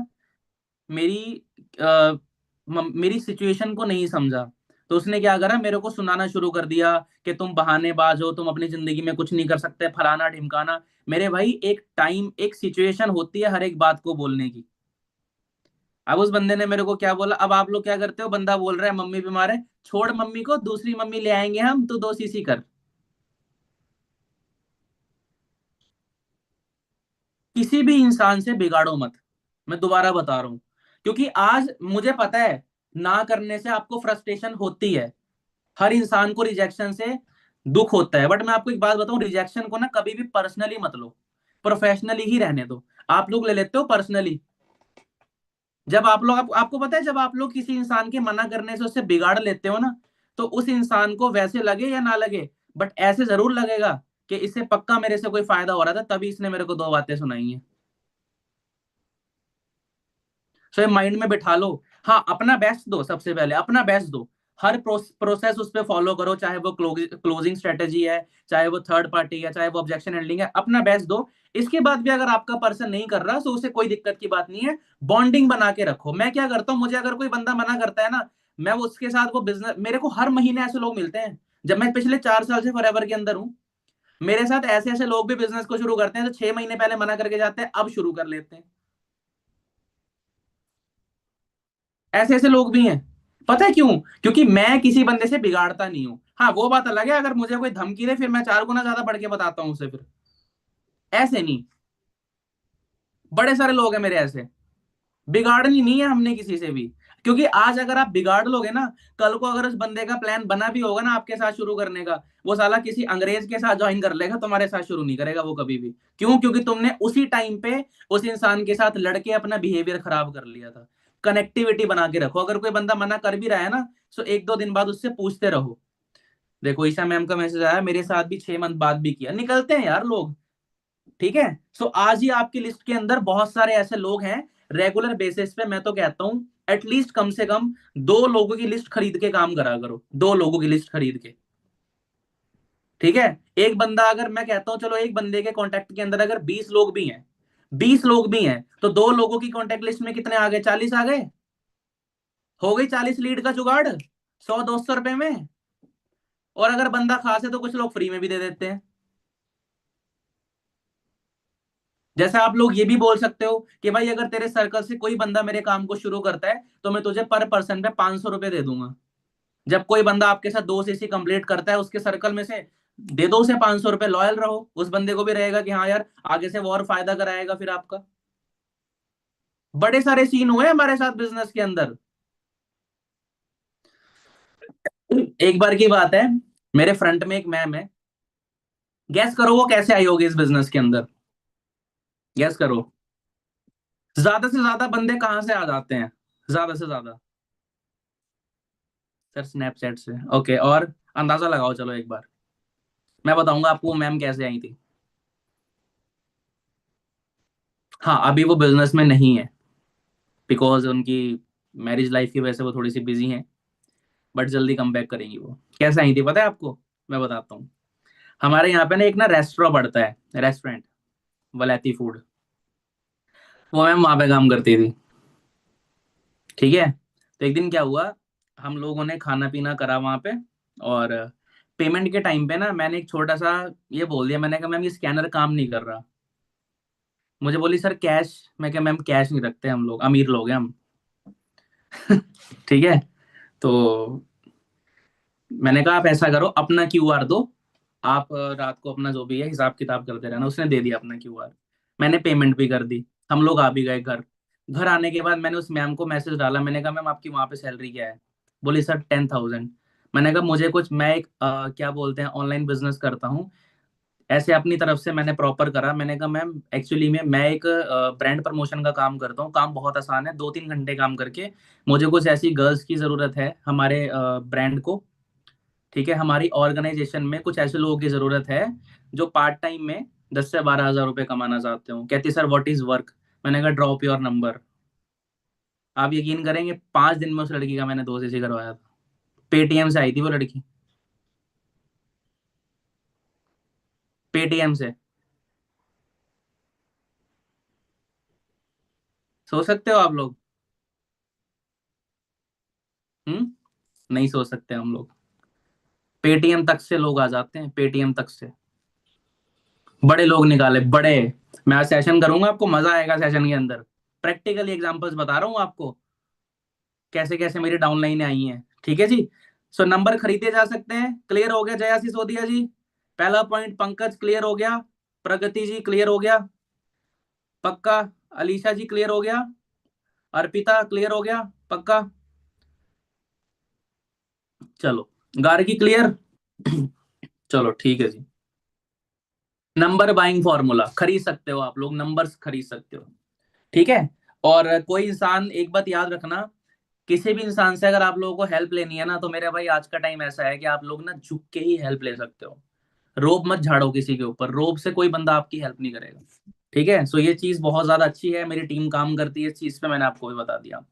मेरी मेरी सिचुएशन को नहीं समझा। तो उसने क्या करा, मेरे को सुनाना शुरू कर दिया कि तुम बहानेबाज हो, तुम अपनी जिंदगी में कुछ नहीं कर सकते, फलाना ढिमकाना। मेरे भाई एक टाइम एक सिचुएशन होती है हर एक बात को बोलने की। अब उस बंदे ने मेरे को क्या बोला, अब आप लोग क्या करते हो, बंदा बोल रहा है मम्मी बीमार है, छोड़ मम्मी को, दूसरी मम्मी ले आएंगे हम, तू 2 सीसी कर। किसी भी इंसान से बिगाड़ो मत, मैं दोबारा बता रहा हूं। क्योंकि आज मुझे पता है ना करने से आपको फ्रस्ट्रेशन होती है, हर इंसान को रिजेक्शन से दुख होता है। बट मैं आपको एक बात बताऊं, रिजेक्शन को ना कभी भी पर्सनली मत लो, प्रोफेशनली ही रहने दो। आप लोग ले लेते हो पर्सनली। जब आपको पता है, जब आप लोग किसी इंसान के मना करने से उससे बिगाड़ लेते हो ना, तो उस इंसान को वैसे लगे या ना लगे, बट ऐसे जरूर लगेगा कि इससे पक्का मेरे से कोई फायदा हो रहा था, तभी इसने मेरे को 2 बातें सुनाई हैं। सो ये माइंड में बिठा लो। हाँ, अपना बेस्ट दो, सबसे पहले अपना बेस्ट दो। हर प्रोसेस उस पर फॉलो करो, चाहे वो क्लोजिंग स्ट्रेटेजी है, चाहे वो थर्ड पार्टी है, चाहे वो ऑब्जेक्शन हैंडलिंग है, अपना बेस्ट दो। इसके बाद भी अगर आपका पर्सन नहीं कर रहा तो उसे कोई दिक्कत की बात नहीं है, बॉन्डिंग बना के रखो। मैं क्या करता हूँ, मुझे अगर कोई बंदा मना करता है ना, मैं वो उसके साथ वो बिजनेस, मेरे को हर महीने ऐसे लोग मिलते हैं, जब मैं पिछले 4 साल से फॉरएवर के अंदर हूँ, मेरे साथ ऐसे ऐसे लोग भी बिजनेस को शुरू करते हैं, तो 6 महीने पहले मना करके जाते हैं, अब शुरू कर लेते हैं। ऐसे ऐसे लोग भी हैं। पता है क्यों? क्योंकि मैं किसी बंदे से बिगाड़ता नहीं हूं। हाँ, वो बात अलग है, अगर मुझे कोई धमकी दे फिर मैं 4 गुना ज्यादा बढ़ के बताता हूँ उसे, फिर ऐसे नहीं। बड़े सारे लोग हैं मेरे ऐसे। बिगाड़नी नहीं है हमने किसी से भी। क्योंकि आज अगर आप बिगाड़ लोगे ना, कल को अगर उस बंदे का प्लान बना भी होगा ना आपके साथ शुरू करने का, वो साला किसी अंग्रेज के साथ ज्वाइन कर लेगा, तुम्हारे साथ शुरू नहीं करेगा वो कभी भी। क्यों? क्योंकि तुमने उसी टाइम पे उस इंसान के साथ लड़के अपना बिहेवियर खराब कर लिया था। कनेक्टिविटी बना के रखो। अगर कोई बंदा मना कर भी रहा है ना, तो 1-2 दिन बाद उससे पूछते रहो। देखो ईशा मैम का मैसेज आया, मेरे साथ भी 6 मंथ बाद भी किया, निकलते हैं यार लोग। ठीक है। सो आज ही आपकी लिस्ट के अंदर बहुत सारे ऐसे लोग हैं, रेगुलर बेसिस पे मैं तो कहता हूं एटलीस्ट कम से कम 2 लोगों की लिस्ट खरीद के काम करा करो, 2 लोगों की लिस्ट खरीद के। ठीक है। एक बंदा, अगर मैं कहता हूं चलो एक बंदे के कॉन्टेक्ट के अंदर अगर 20 लोग भी हैं, 20 लोग भी हैं, तो 2 लोगों की कॉन्टेक्ट लिस्ट में कितने आ गए? 40 आ गए। हो गई 40 लीड का जुगाड़, 100-200 रुपए में। और अगर बंदा खास है तो कुछ लोग फ्री में भी दे देते हैं। जैसे आप लोग ये भी बोल सकते हो कि भाई अगर तेरे सर्कल से कोई बंदा मेरे काम को शुरू करता है तो मैं तुझे पर पर्सन पे 500 रुपए दे दूंगा। जब कोई बंदा आपके साथ 2 सीसी कंप्लीट करता है उसके सर्कल में से, दे दो उसे 500 रुपए, लॉयल रहो। उस बंदे को भी रहेगा कि हाँ यार आगे से वो और फायदा कराएगा फिर आपका। बड़े सारे सीन हुए हमारे साथ बिजनेस के अंदर। एक बार की बात है, मेरे फ्रंट में एक मैम है, गैस करो वो कैसे आई होगी इस बिजनेस के अंदर? गैस करो। ज्यादा से ज्यादा बंदे कहां से आ जाते हैं? ज्यादा से ज्यादा सर स्नैपचैट से, ओके। और अंदाजा लगाओ चलो एक बार, मैं बताऊंगा आपको मैम कैसे आई थी। हाँ, अभी वो बिजनेस में नहीं है, बिकॉज उनकी मैरिज लाइफ की वजह से वो थोड़ी सी बिजी हैं, बट जल्दी कम बैक करेंगी वो। कैसे आई थी पता है आपको? मैं बताता हूँ। हमारे यहाँ पे ना एक ना रेस्टोरेंट पड़ता है, रेस्टोरेंट, वलैती फूड। वो मैम वहाँ पे काम करती थी, ठीक है। तो एक दिन क्या हुआ, हम लोगों ने खाना पीना करा वहाँ पे, और पेमेंट के टाइम पे ना मैंने एक छोटा सा ये बोल दिया, मैंने कहा मैम ये स्कैनर काम नहीं कर रहा। मुझे बोली सर कैश। मैं क्या मैम कैश नहीं रखते हम लोग, अमीर लोग हैं हम। ठीक है। तो मैंने कहा आप ऐसा करो, अपना क्यूआर दो, आप रात को अपना जो भी है हिसाब किताब करते रहना। उसने दे दिया अपना क्यूआर, मैंने पेमेंट भी कर दी। हम लोग आ भी गए घर। घर आने के बाद मैंने उस मैम को मैसेज डाला, मैंने कहा मैम आपकी वहां पे सैलरी क्या है? बोली सर 10,000। मैंने कहा मुझे कुछ, मैं एक क्या बोलते हैं ऑनलाइन बिजनेस करता हूँ, ऐसे अपनी तरफ से मैंने प्रॉपर करा। मैंने कहा मैम एक्चुअली में मैं एक ब्रांड प्रमोशन का काम करता हूँ, काम बहुत आसान है, 2-3 घंटे काम करके मुझे कुछ ऐसी गर्ल्स की जरूरत है हमारे ब्रांड को, ठीक है, हमारी ऑर्गेनाइजेशन में कुछ ऐसे लोगों की जरूरत है जो पार्ट टाइम में 10 से 12 हज़ार रुपए कमाना चाहते हो। कहती सर व्हाट इज वर्क? मैंने कहा ड्रॉप योर नंबर। आप यकीन करेंगे 5 दिन में उस लड़की का मैंने 2 CC करवाया था। पेटीएम से आई थी वो लड़की, पेटीएम से। सोच सकते हो आप लोग? हम्म। नहीं सोच सकते हम लोग। पेटीएम तक से लोग आ जाते हैं, पेटीएम तक से बड़े लोग निकाले, बड़े। मैं आज सेशन करूंगा, आपको मजा आएगा सेशन के अंदर। प्रैक्टिकली एग्जांपल्स बता रहा हूँ आपको, कैसे कैसे मेरी डाउनलाइन आई हैं, ठीक है जी। सो नंबर खरीदे जा सकते हैं, क्लियर हो गया जयासी सोदिया जी? पहला पॉइंट पंकज क्लियर हो गया, प्रगति जी क्लियर हो गया, पक्का? अलीशा जी क्लियर हो गया, अर्पिता क्लियर हो गया, पक्का? चलो, गार्गी क्लियर। चलो ठीक है जी। नंबर बाइंग फॉर्मूला खरीद सकते हो आप लोग, नंबर्स खरीद सकते हो, ठीक है। और कोई इंसान, एक बात याद रखना, किसी भी इंसान से अगर आप लोगों को हेल्प लेनी है ना, तो मेरे भाई आज का टाइम ऐसा है कि आप लोग ना झुक के ही हेल्प ले सकते हो। रोब मत झाड़ो किसी के ऊपर, रोब से कोई बंदा आपकी हेल्प नहीं करेगा, ठीक है। सो ये चीज बहुत ज्यादा अच्छी है, मेरी टीम काम करती है इस चीज पे, मैंने आपको भी बता दिया।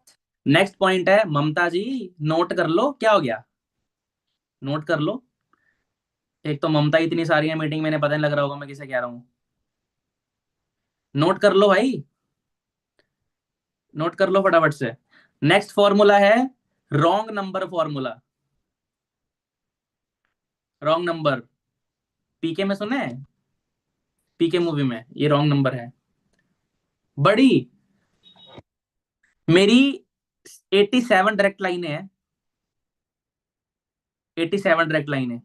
नेक्स्ट पॉइंट है ममता जी, नोट कर लो, क्या हो गया? नोट कर लो। एक तो ममता इतनी सारी है मीटिंग में, इन्हें पता नहीं लग रहा होगा मैं किसे कह रहा हूँ। नोट कर लो भाई, नोट कर लो फटाफट से। नेक्स्ट फॉर्मूला है wrong number formula. Wrong number, PK में सुने हैं? पीके मूवी में ये रॉन्ग नंबर है। बड़ी, मेरी 87 डायरेक्ट लाइनें हैं, 87 डायरेक्ट लाइनें।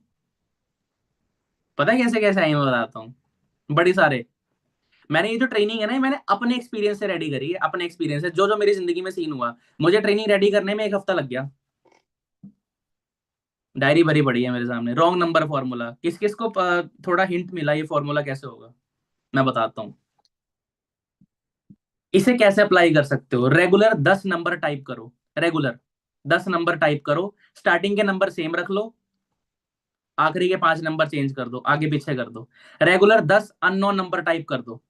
पता है कैसे कैसे आई मैं बताता हूँ, बड़ी सारे। मैंने ये जो ट्रेनिंग है ना, ये मैंने अपने एक्सपीरियंस से रेडी करी है, अपने एक्सपीरियंस से, जो जो मेरी जिंदगी में सीन हुआ। मुझे ट्रेनिंग रेडी करने में 1 हफ्ता लग गया। डायरी भरी पड़ी है मेरे सामने, रॉन्ग नंबर फॉर्मूला। किस किस को थोड़ा हिंट मिला ये फॉर्मूला कैसे होगा? मैं बताता हूँ। इसे कैसे अप्लाई कर सकते हो? रेगुलर 10 नंबर टाइप करो, रेगुलर 10 नंबर टाइप करो, स्टार्टिंग के नंबर सेम रख लो, आखिरी के 5 नंबर चेंज कर दो, आगे पीछे कर दो। रेगुलर 10 अननोन नंबर टाइप कर दो।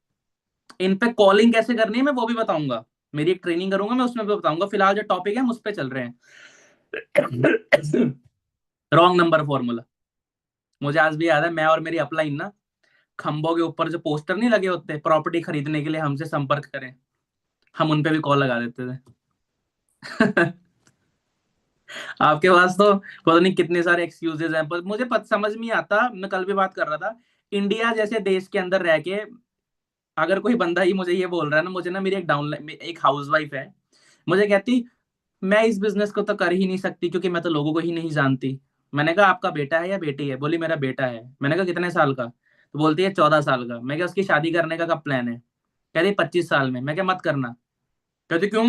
इन पे कॉलिंग कैसे करनी है मैं वो भी बताऊंगा, मेरी एक ट्रेनिंग करूंगा मैं, उसमें भी बताऊंगा। फिलहाल जो टॉपिक है हम उस पे चल रहे हैं। Wrong number formula. मुझे आज भी याद है, मैं और मेरी अपलाइन ना, खंभों के ऊपर जो पोस्टर नहीं लगे होते प्रॉपर्टी खरीदने के लिए हमसे संपर्क करें, हम उन पे भी कॉल लगा देते थे। आपके पास तो पता नहीं कितने सारे एक्सक्यूजेज हैं, पर मुझे समझ नहीं आता। मैं कल भी बात कर रहा था, इंडिया जैसे देश के अंदर रह के अगर कोई बंदा ही मुझे ये बोल रहा है ना, मुझे ना, मेरी एक डाउनलाइन, एक हाउसवाइफ है, मुझे कहती मैं इस बिजनेस को तो कर ही नहीं सकती क्योंकि मैं तो लोगों को ही नहीं जानती। मैंने कहा आपका बेटा है या बेटी है? बोली मेरा बेटा है। मैंने कहा कितने साल का? तो बोलती है 14 साल का। मैं क्या उसकी शादी करने का कब प्लान है? कह रही 25 साल में। मैं क्या मत करना। कहती क्यों?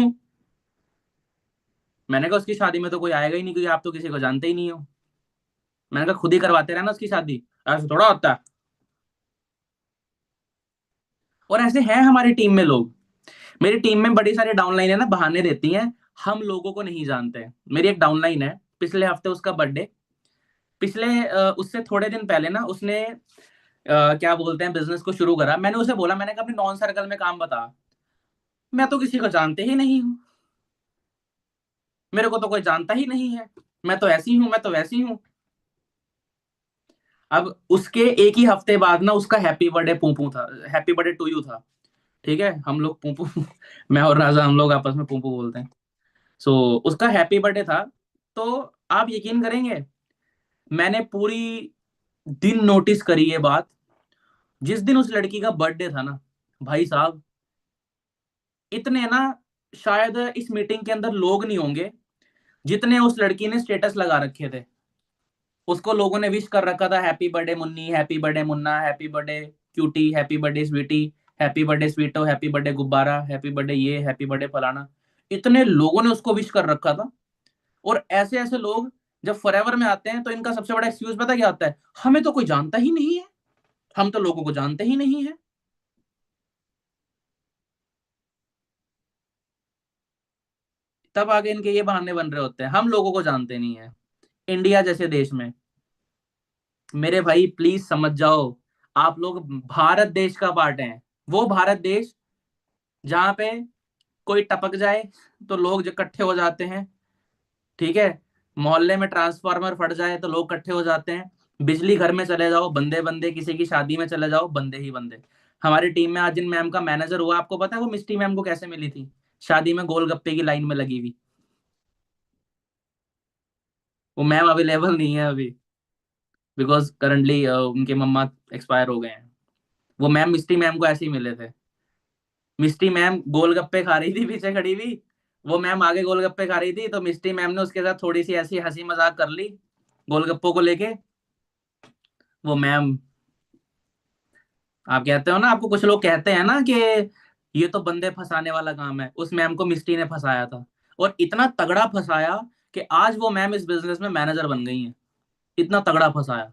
मैंने कहा उसकी शादी में तो कोई आएगा ही नहीं क्योंकि आप तो किसी को जानते ही नहीं हो। मैंने कहा खुद ही करवाते रहना उसकी शादी, ऐसे थोड़ा होता है। और ऐसे हैं हमारी टीम में लोग, मेरी टीम में बड़ी सारी डाउनलाइन है ना, बहाने देती हैं, हम लोगों को नहीं जानते। मेरी एक डाउनलाइन है, पिछले हफ्ते उसका बर्थडे, पिछले उससे थोड़े दिन पहले ना उसने क्या बोलते हैं बिजनेस को शुरू करा। मैंने उसे बोला, मैंने कहा अपनी नॉन सर्कल में काम बता, मैं तो किसी को जानते ही नहीं हूँ, मेरे को तो कोई जानता ही नहीं है, मैं तो ऐसी हूँ, मैं तो वैसी हूँ। अब उसके एक ही हफ्ते बाद ना उसका हैप्पी बर्थडे पूपू था, हैप्पी बर्थडे टू यू था। ठीक है, हम लोग पूपू मैं और राजा हम लोग आपस में पूपू बोलते हैं। सो उसका हैप्पी बर्थडे था। तो आप यकीन करेंगे, मैंने पूरी दिन नोटिस करी ये बात। जिस दिन उस लड़की का बर्थडे था ना, भाई साहब, इतने ना शायद इस मीटिंग के अंदर लोग नहीं होंगे जितने उस लड़की ने स्टेटस लगा रखे थे। उसको लोगों ने विश कर रखा था, happy birthday Munni, happy birthday Munna, happy birthday cutie, happy birthday sweetie, happy birthday स्वीटो, हैप्पी बर्थडे गुब्बारा, हैप्पी बर्थडे ये, हैप्पी बर्थडे फलाना। इतने लोगों ने उसको विश कर रखा था। और ऐसे ऐसे लोग जब फॉरएवर में आते हैं तो इनका सबसे बड़ा एक्सक्यूज पता क्या होता है? हमें तो कोई जानता ही नहीं है, हम तो लोगों को जानते ही नहीं है। तब आगे इनके ये बहाने बन रहे होते हैं, हम लोगों को जानते नहीं है। इंडिया जैसे देश में, मेरे भाई प्लीज समझ जाओ, आप लोग भारत देश का पार्ट हैं। वो भारत देश जहां पे कोई टपक जाए तो लोग जो इकट्ठे हो जाते हैं। ठीक है, मोहल्ले में ट्रांसफार्मर फट जाए तो लोग इकट्ठे हो जाते हैं। बिजली घर में चले जाओ बंदे बंदे, किसी की शादी में चले जाओ बंदे ही बंदे। हमारी टीम में आज जिन मैम का मैनेजर हुआ, आपको पता है वो मिस्टी मैम को कैसे मिली थी? शादी में गोलगप्पे की लाइन में लगी हुई। वो मैम अवेलेबल नहीं है अभी, बिकॉज करंटली उनके मम्मा एक्सपायर हो गए हैं। वो मैम मिस्टी मैम को ऐसे ही मिले थे। मिस्टी मैम गोलगप्पे खा रही थी पीछे खड़ी हुई, वो मैम आगे गोलगप्पे खा रही थी, तो मिस्टी मैम ने उसके साथ थोड़ी सी ऐसी हंसी मजाक कर ली गोलगप्पों को लेके। वो मैम, आप कहते हो ना, आपको कुछ लोग कहते हैं ना कि ये तो बंदे फंसाने वाला काम है, उस मैम को मिस्टी ने फंसाया था। और इतना तगड़ा फंसाया कि आज वो मैम इस बिजनेस में मैनेजर बन गई हैं। इतना तगड़ा फंसाया।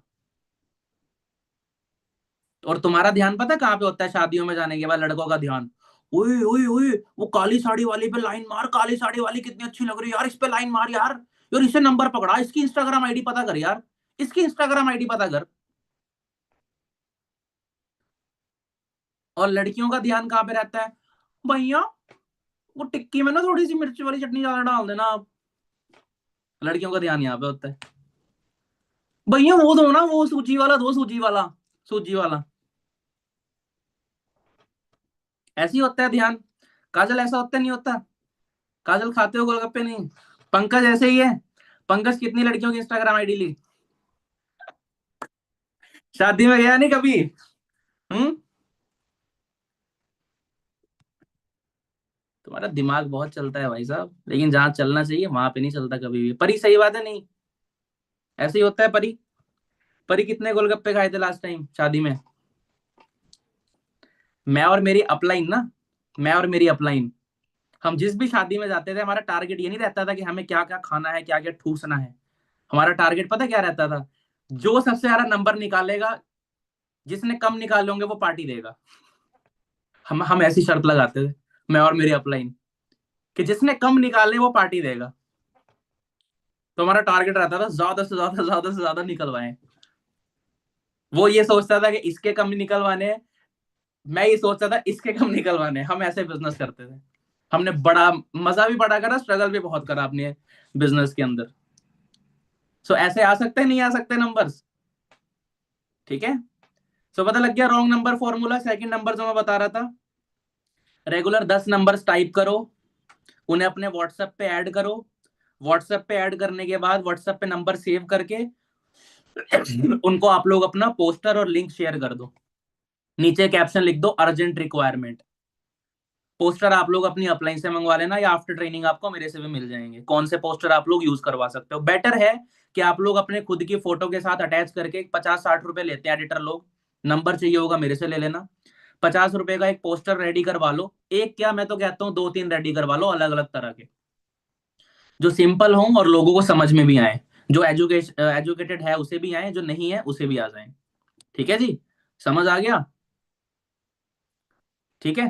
और तुम्हारा ध्यान पता है कहाँ पे होता है शादियों में जाने के बाद? लड़कों का ध्यान, ओए ओए ओए, वो काली साड़ी वाली पे लाइन मार, काली साड़ी वाली कितनी अच्छी लग रही है यार, इस पे लाइन मार यार, यार इसे नंबर पकड़ा, इसकी इंस्टाग्राम आईडी पता कर यार, इसकी इंस्टाग्राम आईडी पता कर। और लड़कियों का ध्यान कहाँ पे रहता है? भैया वो टिक्की में ना थोड़ी सी मिर्च वाली चटनी ज्यादा डाल देना आप। लड़कियों का ध्यान यहाँ पे होता है, भैया वो दो ना, वो सूजी वाला दो, सूजी वाला, सूजी वाला। ऐसे ही होता है ध्यान। काजल ऐसा होता नहीं होता? काजल खाते हो गोलगप्पे? नहीं। पंकज ऐसे ही है। पंकज कितनी लड़कियों की इंस्टाग्राम आईडी ली? शादी में गया नहीं कभी? हम्म। तुम्हारा दिमाग बहुत चलता है भाई साहब, लेकिन जहां चलना चाहिए वहां पे नहीं चलता कभी भी। परी सही बात है नहीं? ऐसे ही होता है परी। परी कितने गोलगप्पे खाए थे लास्ट टाइम शादी में? मैं और मेरी अपलाइन ना, मैं और मेरी अपलाइन, हम जिस भी शादी में जाते थे हमारा टारगेट ये नहीं रहता था कि हमें क्या क्या खाना है, क्या क्या ठूसना है। हमारा टारगेट पता क्या रहता था? जो सबसे ज्यादा नंबर निकालेगा, जिसने कम निकाले होंगे वो पार्टी देगा। हम ऐसी शर्त लगाते थे, मैं और मेरी अपलाइन, कि जिसने कम निकाले वो पार्टी देगा। तो हमारा टारगेट रहता था ज्यादा से ज्यादा, ज्यादा से ज्यादा निकलवाएं। वो ये सोचता था कि इसके कम निकलवाने हैं, मैं ये सोचता था इसके कम निकलवाने हैं। हम ऐसे बिजनेस करते थे। हमने बड़ा मजा भी बड़ा करा, स्ट्रगल भी बहुत करा अपने बिजनेस के अंदर। सो ऐसे आ सकते हैं, नहीं आ सकते नंबर्स? ठीक है। सो पता लग गया wrong number formula. Second number जो मैं बता रहा था, रेगुलर 10 नंबर्स टाइप करो, उन्हें अपने व्हाट्सएप पे ऐड करो। व्हाट्सएप पे ऐड करने के बाद व्हाट्सएप पे नंबर सेव करके उनको आप लोग अपना पोस्टर और लिंक शेयर कर दो। नीचे कैप्शन लिख दो, अर्जेंट रिक्वायरमेंट। पोस्टर आप लोग अपनी अपलाइन से मंगवा लेना, या आफ्टर ट्रेनिंग आपको मेरे से भी मिल जाएंगे। कौन से पोस्टर आप लोग यूज करवा सकते हो? बेटर है कि आप लोग अपने खुद की फोटो के साथ अटैच करके, 50-60 रुपए लेते हैं एडिटर लोग, नंबर चाहिए होगा मेरे से ले लेना। 50 रुपए का एक पोस्टर रेडी करवा लो। एक क्या, मैं तो कहता हूँ 2-3 रेडी करवा लो अलग अलग तरह के, जो सिंपल हों और लोगों को समझ में भी आए। जो एजुकेटेड है उसे भी आए, जो नहीं है उसे भी आ जाए। ठीक है जी, समझ आ गया? ठीक है,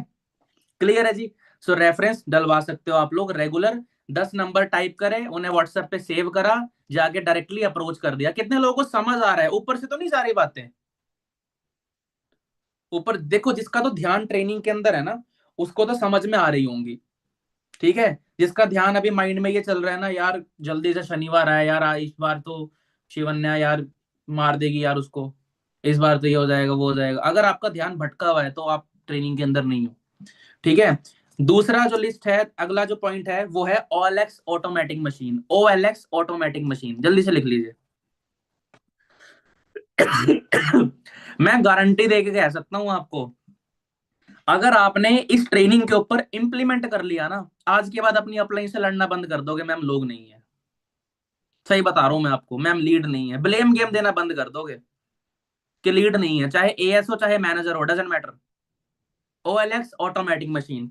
क्लियर है जी। सो रेफरेंस डलवा सकते हो आप लोग रेगुलर। 10 नंबर टाइप करे, उन्हें व्हाट्सएप पे सेव करा, जाके डायरेक्टली अप्रोच कर दिया। कितने लोगों को समझ आ रहा है? ऊपर से तो नहीं सारी बातें, ऊपर देखो, जिसका तो ध्यान ट्रेनिंग के अंदर है ना, उसको तो समझ में आ रही होंगी। ठीक है, जिसका ध्यान अभी माइंड में ये चल रहा है ना, यार जल्दी से शनिवार आया यार, इस बार तो शिवन्या यार मार देगी यार उसको, इस बार तो ये हो जाएगा वो हो जाएगा, अगर आपका ध्यान भटका हुआ है तो आप ट्रेनिंग के अंदर नहीं हो। ठीक है, दूसरा जो लिस्ट है, अगला जो पॉइंट है वो है OLX automatic machine. OLX automatic machine, जल्दी से लिख लीजिए। मैं गारंटी देके कह सकता हूं आपको, अगर आपने इस ट्रेनिंग के ऊपर इंप्लीमेंट कर लिया ना, आज के बाद अपनी अपलाइन से लड़ना बंद कर दोगे। मैम लोग नहीं है, सही बता रहा हूं मैं आपको, मैम लीड नहीं है, ब्लेम गेम देना बंद कर दोगे कि लीड नहीं है, चाहे एएस हो चाहे मैनेजर हो, doesn't matter. OLX automatic machine,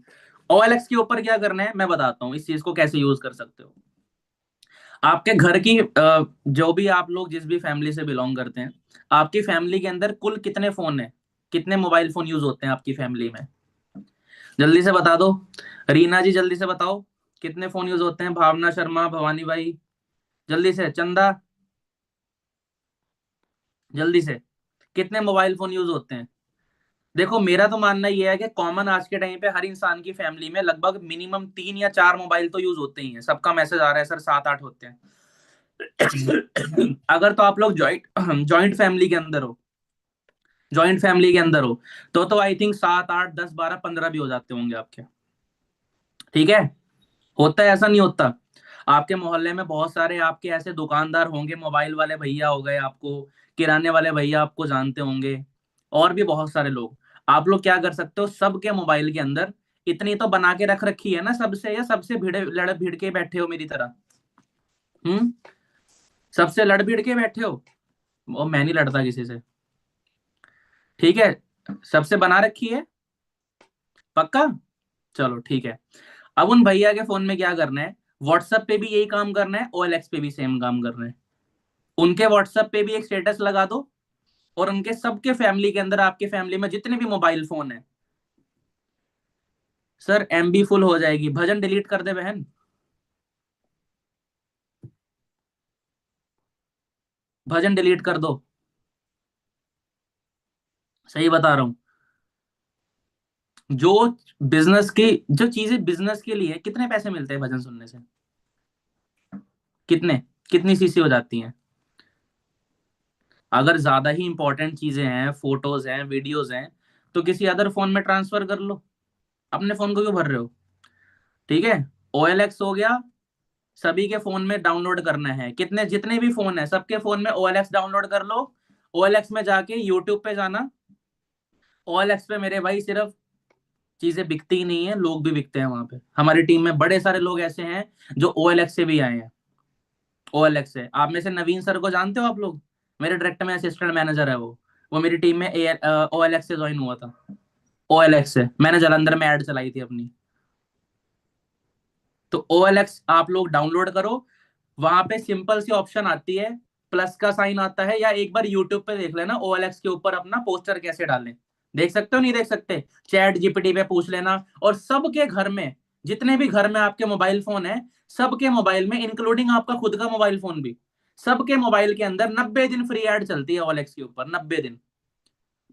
OLX के ऊपर क्या करना है मैं बताता हूँ, इस चीज को कैसे यूज कर सकते हो। आपके घर की जो भी आप लोग जिस भी फैमिली से बिलोंग करते हैं, आपकी फैमिली के अंदर कुल कितने फोन है, कितने मोबाइल फोन यूज होते हैं आपकी फैमिली में? जल्दी से बता दो। रीना जी जल्दी से बताओ, कितने फोन यूज होते हैं? भावना शर्मा, भवानी भाई, जल्दी से। चंदा, जल्दी से, कितने मोबाइल फोन यूज होते हैं? देखो मेरा तो मानना ये है कि कॉमन आज के टाइम पे हर इंसान की फैमिली में लगभग मिनिमम 3 या 4 मोबाइल तो यूज होते ही हैं। सबका मैसेज आ रहा है सर 7-8 होते हैं। अगर तो आप लोग जॉइंट जॉइंट फैमिली के अंदर हो, जॉइंट फैमिली के अंदर हो, तो आई थिंक 7, 8, 10, 12, 15 भी हो जाते होंगे आपके। ठीक है, होता है, ऐसा नहीं होता? आपके मोहल्ले में बहुत सारे आपके ऐसे दुकानदार होंगे, मोबाइल वाले भैया हो गए, आपको किराने वाले भैया आपको जानते होंगे, और भी बहुत सारे लोग। आप लोग क्या कर सकते हो, सबके मोबाइल के अंदर इतनी तो बना के रख रखी है ना सबसे, या सबसे भिड़े लड़ भिड़ के बैठे हो मेरी तरह? हम्म, सबसे लड़ भिड़ के बैठे हो? वो मैं नहीं लड़ता किसी से। ठीक है, सबसे बना रखी है, पक्का? चलो ठीक है। अब उन भैया के फोन में क्या करना है, व्हाट्सएप पे भी यही काम करना है, OLX पे भी सेम काम करना है। उनके व्हाट्सएप पे भी एक स्टेटस लगा दो, और उनके सबके फैमिली के अंदर, आपके फैमिली में जितने भी मोबाइल फोन है, सर MB फुल हो जाएगी, भजन डिलीट कर दे बहन, भजन डिलीट कर दो, सही बता रहा हूँ। जो बिजनेस की जो चीजें बिजनेस के लिए, कितने पैसे मिलते हैं भजन सुनने से? कितने, कितनी सीसी हो जाती हैं? अगर ज्यादा ही इंपॉर्टेंट चीजें हैं, फोटोज हैं, वीडियोज हैं, तो किसी अदर फोन में ट्रांसफर कर लो, अपने फोन को क्यों भर रहे हो? ठीक है, OLX हो गया, सभी के फोन में डाउनलोड करना है, कितने जितने भी फोन है सबके फोन में OLX डाउनलोड कर लो। OLX में जाके यूट्यूब पे जाना, OLX पे मेरे भाई सिर्फ चीजें बिकती ही नहीं है, लोग भी बिकते हैं वहां पे। हमारी टीम में बड़े सारे लोग ऐसे हैं जो OLX से भी आए हैं। OLX से, आप में से नवीन सर को जानते हो आप लोग, मेरे डायरेक्ट में असिस्टेंट मैनेजर है वो मेरी टीम में OLX से ज्वाइन हुआ था। OLX से मैंने जलंधर में ऐड चलाई थी अपनी। तो OLX आप लोग डाउनलोड करो, वहां पे सिंपल सी ऑप्शन आती है, प्लस का साइन आता है, या एक बार यूट्यूब पे देख लेना OLX के ऊपर अपना पोस्टर कैसे डालें। देख सकते हो, नहीं देख सकते? चैट जीपीटी पे पूछ लेना, और सबके घर में, जितने भी घर में आपके मोबाइल फोन है, सबके मोबाइल में, इंक्लूडिंग आपका खुद का मोबाइल फोन भी, सबके मोबाइल के अंदर 90 दिन फ्री एड चलती है OLX के ऊपर, 90 दिन।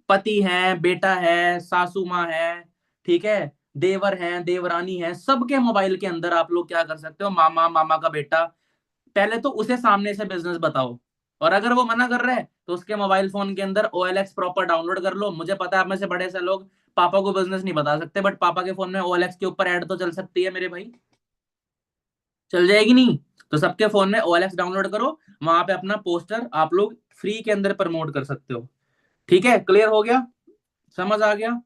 पति है, बेटा है, सासू माँ है, ठीक है, देवर है, देवरानी है, सबके मोबाइल के अंदर आप लोग क्या कर सकते हो, मामा, मामा का बेटा, पहले तो उसे सामने से बिजनेस बताओ, और अगर वो मना कर रहा है तो उसके मोबाइल फोन के अंदर OLX प्रॉपर डाउनलोड कर लो। मुझे पता है आप में से बड़े से लोग पापा को बिजनेस नहीं बता सकते, बट पापा के फोन में OLX के ऊपर ऐड तो चल सकती है मेरे भाई, चल जाएगी नहीं? तो सबके फोन में OLX डाउनलोड करो, वहां पे अपना पोस्टर आप लोग फ्री के अंदर प्रमोट कर सकते हो। ठीक है, क्लियर हो गया, समझ आ गया?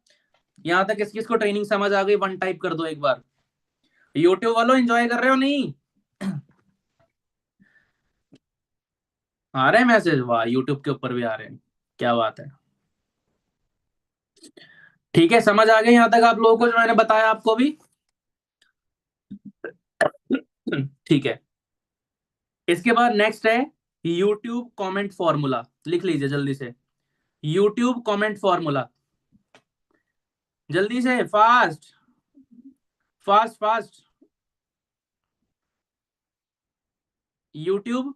यहाँ तक किस किस को ट्रेनिंग समझ आ गई, वन टाइप कर दो एक बार। यूट्यूब वालों एंजॉय कर रहे हो नहीं? आ रहे हैं मैसेज, वाह, यूट्यूब के ऊपर भी आ रहे हैं, क्या बात है। ठीक है, समझ आ गया यहाँ तक आप लोगों को जो मैंने बताया आपको भी? ठीक है, इसके बाद नेक्स्ट है यूट्यूब कमेंट फॉर्मूला, लिख लीजिए जल्दी से। यूट्यूब कमेंट फॉर्मूला, जल्दी से, fast fast fast. YouTube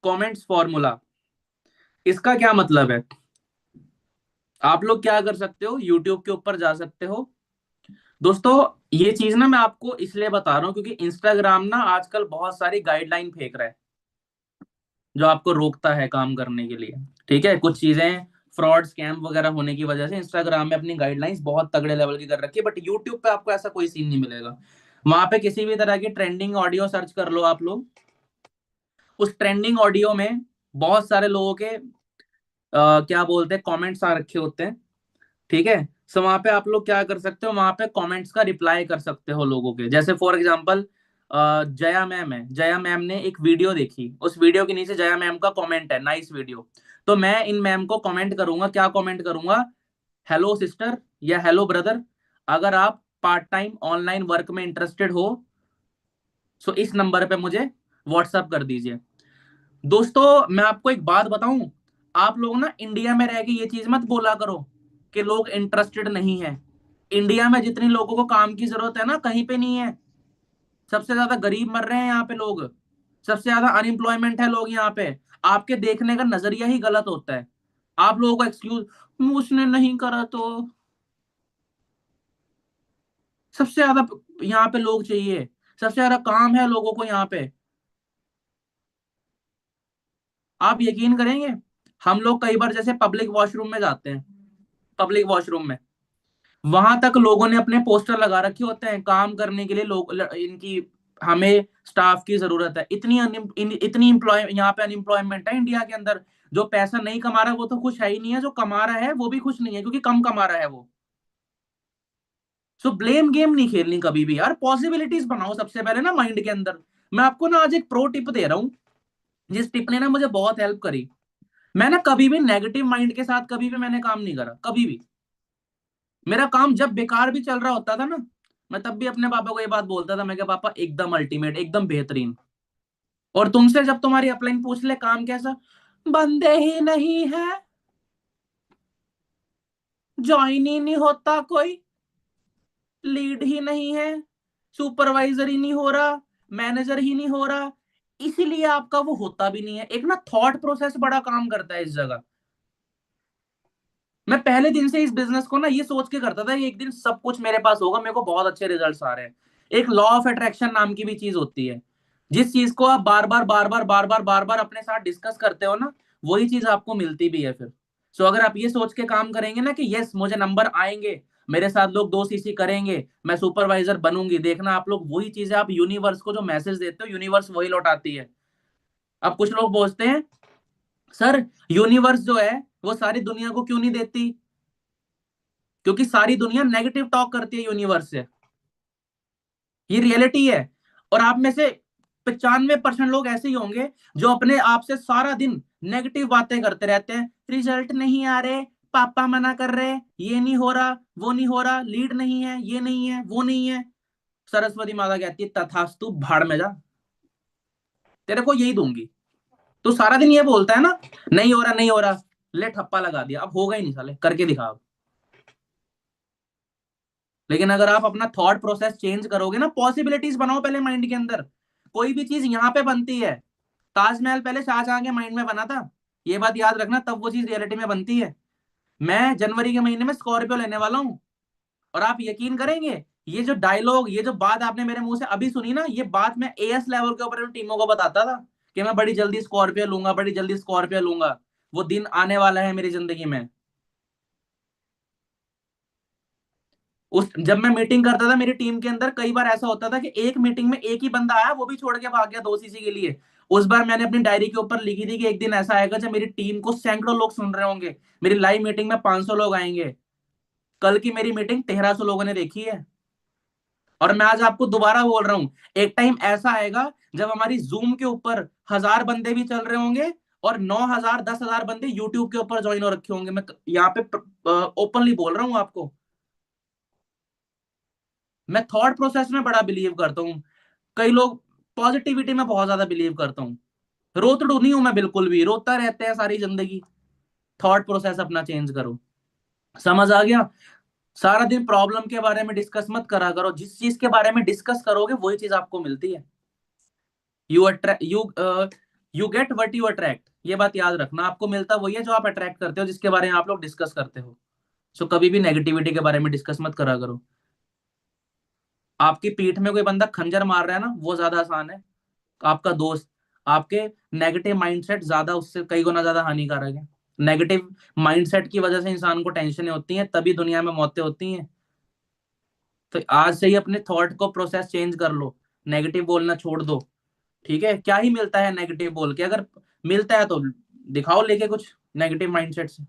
comments formula. इसका क्या मतलब है? आप लोग क्या कर सकते हो, यूट्यूब के ऊपर जा सकते हो दोस्तों। ये चीज ना मैं आपको इसलिए बता रहा हूँ क्योंकि इंस्टाग्राम ना आजकल बहुत सारी गाइडलाइन फेंक रहा है जो आपको रोकता है काम करने के लिए। ठीक है, कुछ चीजें फ्रॉड स्कैम वगैरह होने की वजह से इंस्टाग्राम में अपनी गाइडलाइंस बहुत तगड़े लेवल की कर रखी है, बट यूट्यूब पे आपको ऐसा कोई सीन नहीं मिलेगा। वहां पे किसी भी तरह की ट्रेंडिंग ऑडियो सर्च कर लो आप लोग, उस ट्रेंडिंग ऑडियो में बहुत सारे लोगों के क्या बोलते हैं कमेंट्स आ रखे होते हैं। ठीक है, सो वहां पे आप लोग क्या कर सकते हो, वहां पे कमेंट्स का रिप्लाई कर सकते हो लोगों के। जैसे फॉर एग्जांपल जया मैम है, जया मैम ने एक वीडियो देखी, उस वीडियो के नीचे जया मैम का कमेंट है नाइस वीडियो। तो मैं इन मैम को कमेंट करूंगा, क्या कमेंट करूंगा, हेलो सिस्टर या हेलो ब्रदर, अगर आप पार्ट टाइम ऑनलाइन वर्क में इंटरेस्टेड हो सो इस नंबर पे मुझे व्हाट्सअप कर दीजिए। दोस्तों मैं आपको एक बात बताऊं, आप लोग ना इंडिया में रह के ये चीज मत बोला करो कि लोग इंटरेस्टेड नहीं है। इंडिया में जितनी लोगों को काम की जरूरत है ना कहीं पे नहीं है। सबसे ज्यादा गरीब मर रहे हैं यहाँ पे लोग, सबसे ज्यादा अनएम्प्लॉयमेंट है लोग यहाँ पे। आपके देखने का नजरिया ही गलत होता है। आप लोगों को एक्सक्यूज, उसने नहीं करा तो। सबसे ज्यादा यहाँ पे लोग चाहिए, सबसे ज्यादा काम है लोगों को यहाँ पे। आप यकीन करेंगे, हम लोग कई बार जैसे पब्लिक वॉशरूम में जाते हैं, पब्लिक वॉशरूम में वहां तक लोगों ने अपने पोस्टर लगा रखे होते हैं काम करने के लिए, लोग इनकी हमें स्टाफ की जरूरत है। इतनी इम्प्लॉय यहाँ पे अनएम्प्लॉयमेंट है इंडिया के अंदर। जो पैसा नहीं कमा रहा वो तो खुश है ही नहीं है, जो कमा रहा है वो भी खुश नहीं है क्योंकि कम कमा रहा है वो। सो ब्लेम गेम नहीं खेलनी कभी भी यार, पॉसिबिलिटीज बनाओ सबसे पहले ना माइंड के अंदर। मैं आपको ना आज एक प्रो टिप दे रहा हूँ, जिस टिप ने ना मुझे बहुत हेल्प करी। मैं ना कभी भी नेगेटिव माइंड के साथ कभी भी मैंने काम नहीं करा, कभी भी। मेरा काम जब बेकार भी चल रहा होता था ना, मैं तब भी अपने पापा को ये बात बोलता था, मैं क्या पापा एकदम अल्टीमेट एकदम बेहतरीन। और तुमसे जब तुम्हारी अपलाइन पूछ ले काम कैसा, बंदे ही नहीं है, ज्वाइन ही नहीं होता कोई, लीड ही नहीं है, सुपरवाइजर ही नहीं हो रहा, मैनेजर ही नहीं हो रहा, इसीलिए आपका वो होता भी नहीं है। एक ना थॉट प्रोसेस बड़ा काम करता है इस जगह। मैं पहले दिन से इस बिजनेस को ना ये सोच के करता था कि एक दिन सब कुछ मेरे पास होगा, मेरे को बहुत अच्छे रिजल्ट्स आ रहे हैं। एक लॉ ऑफ अट्रैक्शन नाम की भी चीज होती है, जिस चीज को आप बार बार बार बार बार बार बार बार अपने साथ डिस्कस करते हो ना, वही चीज आपको मिलती भी है फिर। सो अगर आप ये सोच के काम करेंगे ना कि यस मुझे नंबर आएंगे, मेरे साथ लोग 2 सीसी करेंगे, मैं सुपरवाइजर बनूंगी, देखना आप लोग वही चीजें आप यूनिवर्स को जो मैसेज देते हो यूनिवर्स वही लौटाती है। अब कुछ लोग बोलते हैं सर यूनिवर्स जो है वो सारी दुनिया को क्यों नहीं देती, क्योंकि सारी दुनिया नेगेटिव टॉक करती है यूनिवर्स से। ये रियलिटी है। और आप में से 95% लोग ऐसे ही होंगे जो अपने आप से सारा दिन नेगेटिव बातें करते रहते हैं, रिजल्ट नहीं आ रहे, पापा मना कर रहे, ये नहीं हो रहा, वो नहीं हो रहा, लीड नहीं है, ये नहीं है, वो नहीं है। सरस्वती माता कहती है तथास्तु, भाड़ में जा, तेरे को यही दूंगी। तो सारा दिन ये बोलता है ना, नहीं हो रहा नहीं हो रहा, ले ठप्पा लगा दिया, अब होगा ही नहीं साले, करके दिखा अब। लेकिन अगर आप अपना थॉट प्रोसेस चेंज करोगे ना, पॉसिबिलिटीज बनाओ पहले माइंड के अंदर। कोई भी चीज यहाँ पे बनती है, ताजमहल पहले शाहजहां के माइंड में बना था, ये बात याद रखना, तब वो चीज रियलिटी में बनती है। मैं जनवरी के महीने में स्कॉर्पियो लेने वाला हूँ, और आप यकीन करेंगे, ये जो डायलॉग, ये जो बात आपने मेरे मुंह से अभी सुनी ना, ये बात मैं एएस लेवल के ऊपर टीमों को बताता था कि मैं बड़ी जल्दी स्कॉर्पियो लूंगा, बड़ी जल्दी स्कॉर्पियो लूंगा। वो दिन आने वाला है मेरी जिंदगी में। उस जब मैं मीटिंग करता था मेरी टीम के अंदर, कई बार ऐसा होता था कि एक मीटिंग में एक ही बंदा आया, वो भी छोड़ के भाग गया 2 सीसी के लिए। उस बार मैंने अपनी डायरी के ऊपर लिखी थी कि एक दिन ऐसा आएगा जब मेरी टीम को सैकड़ों लोग सुन रहे होंगे, मेरी लाइव मीटिंग में 500 लोग आएंगे। कल की मेरी मीटिंग 1300 लोगों ने देखी है। और मैं आज आपको दोबारा बोल रहा हूं, एक टाइम ऐसा आएगा जब हमारी जूम के ऊपर 1000 बंदे भी चल रहे होंगे, और 9000 10,000 बंदे यूट्यूब के ऊपर ज्वाइन हो रखे होंगे। मैं यहाँ पे ओपनली बोल रहा हूँ आपको। मैं थॉट प्रोसेस में बड़ा बिलीव करता हूँ। कई लोग पॉजिटिविटी में बहुत ज्यादा बिलीव करता हूँ। रोतड़ू नहीं हूं मैं बिल्कुल भी, रोता रहते हैं सारी जिंदगी। थॉट प्रोसेस अपना चेंज करो। समझ आ गया? सारा दिन प्रॉब्लम के बारे में डिस्कस मत करा करो, जिस चीज के बारे में डिस्कस करोगे वही चीज आपको मिलती है। You get what you attract. ये बात याद रखना, आपको मिलता वही है जो आप अट्रैक्ट करते हो, जिसके बारे में आप लोग डिस्कस करते हो। सो कभी भी नेगेटिविटी के बारे में डिस्कस मत करा करो। आपकी पीठ में कोई बंदा खंजर मार रहा है ना, वो ज्यादा आसान है। आपका दोस्त, आपके नेगेटिव माइंडसेट ज्यादा, उससे कई गुना ज्यादा हानिकारक है। नेगेटिव माइंडसेट की वजह से इंसान को टेंशनें होती हैं, तभी दुनिया में मौतें होती हैं। तो आज से ही अपने थॉट को प्रोसेस चेंज कर लो, नेगेटिव बोलना छोड़ दो। ठीक है, क्या ही मिलता है नेगेटिव बोल के? अगर मिलता है तो दिखाओ लेके कुछ नेगेटिव माइंडसेट से।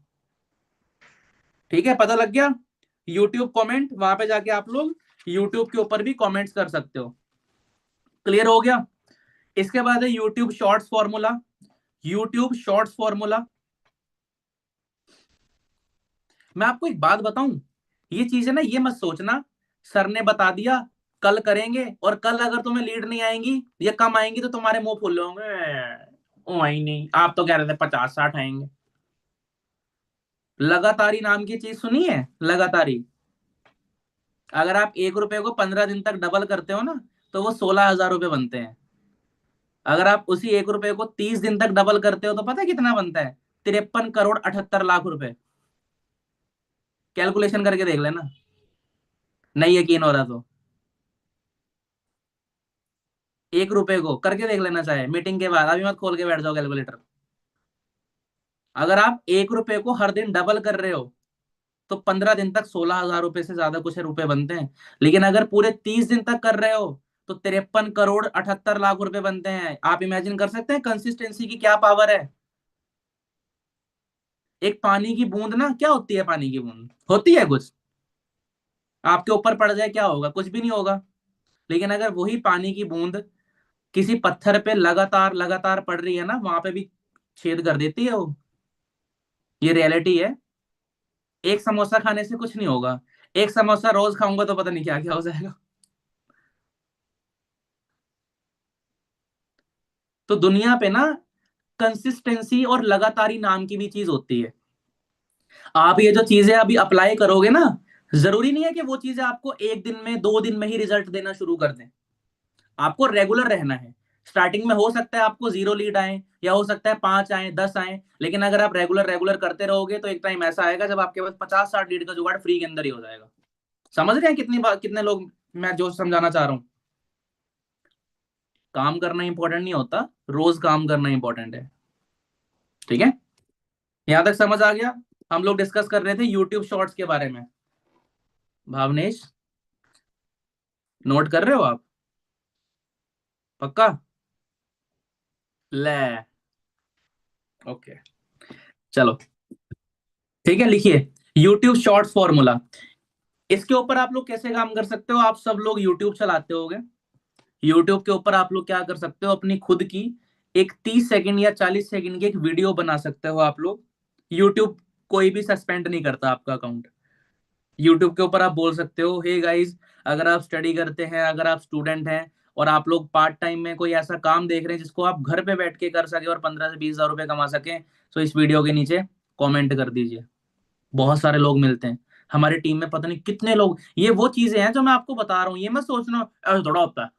ठीक है, पता लग गया। यूट्यूब कमेंट, वहां पे जाके आप लोग यूट्यूब के ऊपर भी कमेंट्स कर सकते हो। क्लियर हो गया? इसके बाद है YouTube shorts formula. YouTube shorts formula, मैं आपको एक बात बताऊं, ये चीजें ना, ये मत सोचना सर ने बता दिया कल करेंगे, और कल अगर तुम्हें लीड नहीं आएंगी या कम आएंगी तो तुम्हारे मुंह फुल होंगे, ओ आई नहीं, आप तो कह रहे थे 50-60 आएंगे। लगातारी नाम की चीज सुनी है? लगातारी, अगर आप 1 रुपए को 15 दिन तक डबल करते हो ना, तो वो 16,000 रुपए बनते हैं। अगर आप उसी 1 रुपए को 30 दिन तक डबल करते हो तो पता है कितना बनता है? 53 करोड़ 78 लाख रुपए। कैलकुलेशन करके देख लेना, नहीं यकीन हो रहा तो 1 रुपए को करके देख लेना, चाहे मीटिंग के बाद, अभी मत खोल के बैठ जाओ कैलकुलेटर। अगर आप 1 रुपए को हर दिन डबल कर रहे हो तो 15 दिन तक 16,000 रुपए से ज्यादा कुछ रुपए बनते हैं। लेकिन अगर पूरे 30 दिन तक कर रहे हो तो 53 करोड़ 78 लाख रुपए बनते हैं। आप इमेजिन कर सकते हैं कंसिस्टेंसी की क्या पावर है? एक पानी की बूंद ना, क्या होती है पानी की बूंद? होती है कुछ? आपके ऊपर पड़ जाए क्या होगा? कुछ भी नहीं होगा। लेकिन अगर वही पानी की बूंद किसी पत्थर पे लगातार लगातार पड़ रही है ना, वहां पे भी छेद कर देती है वो। ये रियलिटी है। एक समोसा खाने से कुछ नहीं होगा, एक समोसा रोज खाऊंगा तो पता नहीं क्या क्या हो जाएगा। तो दुनिया पे ना कंसिस्टेंसी और लगातारी नाम की भी चीज होती है। आप ये जो चीजें अभी अप्लाई करोगे ना, जरूरी नहीं है कि वो चीजें आपको 1 दिन में 2 दिन में ही रिजल्ट देना शुरू कर दें। आपको रेगुलर रहना है। स्टार्टिंग में हो सकता है आपको 0 लीड आए, या हो सकता है 5 आए 10 आए, लेकिन अगर आप रेगुलर रेगुलर करते रहोगे तो एक टाइम ऐसा आएगा जब आपके पास 50-60 लीड का जुगाड़ फ्री के अंदर ही हो जाएगा। समझ रहे हैं कितनी बात, कितने लोग मैं जो समझाना चाह रहा हूँ? काम करना इंपॉर्टेंट नहीं होता, रोज काम करना इंपॉर्टेंट है। ठीक है, यहां तक समझ आ गया? हम लोग डिस्कस कर रहे थे यूट्यूब शॉर्ट्स के बारे में। भावनेश, नोट कर रहे हो आप? पक्का? ले, ओके, चलो ठीक है, लिखिए यूट्यूब शॉर्ट्स फॉर्मूला। इसके ऊपर आप लोग कैसे काम कर सकते हो? आप सब लोग यूट्यूब चलाते होगे। यूट्यूब के ऊपर आप लोग क्या कर सकते हो? अपनी खुद की एक 30 सेकंड या 40 सेकंड की एक वीडियो बना सकते हो आप लोग। यूट्यूब कोई भी सस्पेंड नहीं करता आपका अकाउंट। यूट्यूब के ऊपर आप बोल सकते हो, हे गाइस, अगर आप स्टडी करते हैं, अगर आप स्टूडेंट हैं और आप लोग पार्ट टाइम में कोई ऐसा काम देख रहे हैं जिसको आप घर पे बैठ के कर सके और 15 से 20 हजार रुपए कमा सकें, तो इस वीडियो के नीचे कमेंट कर दीजिए। बहुत सारे लोग मिलते हैं हमारी टीम में, पता नहीं कितने लोग। ये वो चीजें हैं जो मैं आपको बता रहा हूँ, ये मत सोचना ऐसा थोड़ा होता है,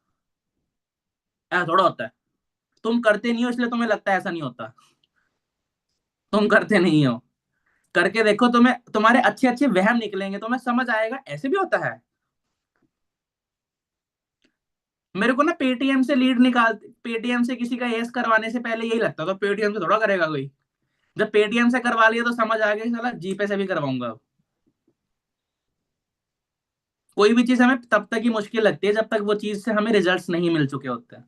ऐसा थोड़ा होता है। तुम करते नहीं हो इसलिए तुम्हें लगता है ऐसा नहीं होता। तुम करते नहीं हो, करके देखो, तुम्हें तुम्हारे अच्छे अच्छे वहम निकलेंगे, तुम्हें समझ आएगा ऐसे भी होता है। मेरे को ना पेटीएम से लीड निकाल, पेटीएम से किसी का एस करवाने से पहले यही लगता था, पेटीएम से थोड़ा करेगा कोई। जब पेटीएम से करवा लिया तो समझ आ गया कि साला जीपे से भी करवाऊंगा अब। कोई भी चीज हमें तब तक ही मुश्किल लगती है जब तक वो चीज से हमें रिजल्ट्स नहीं मिल चुके होते हैं।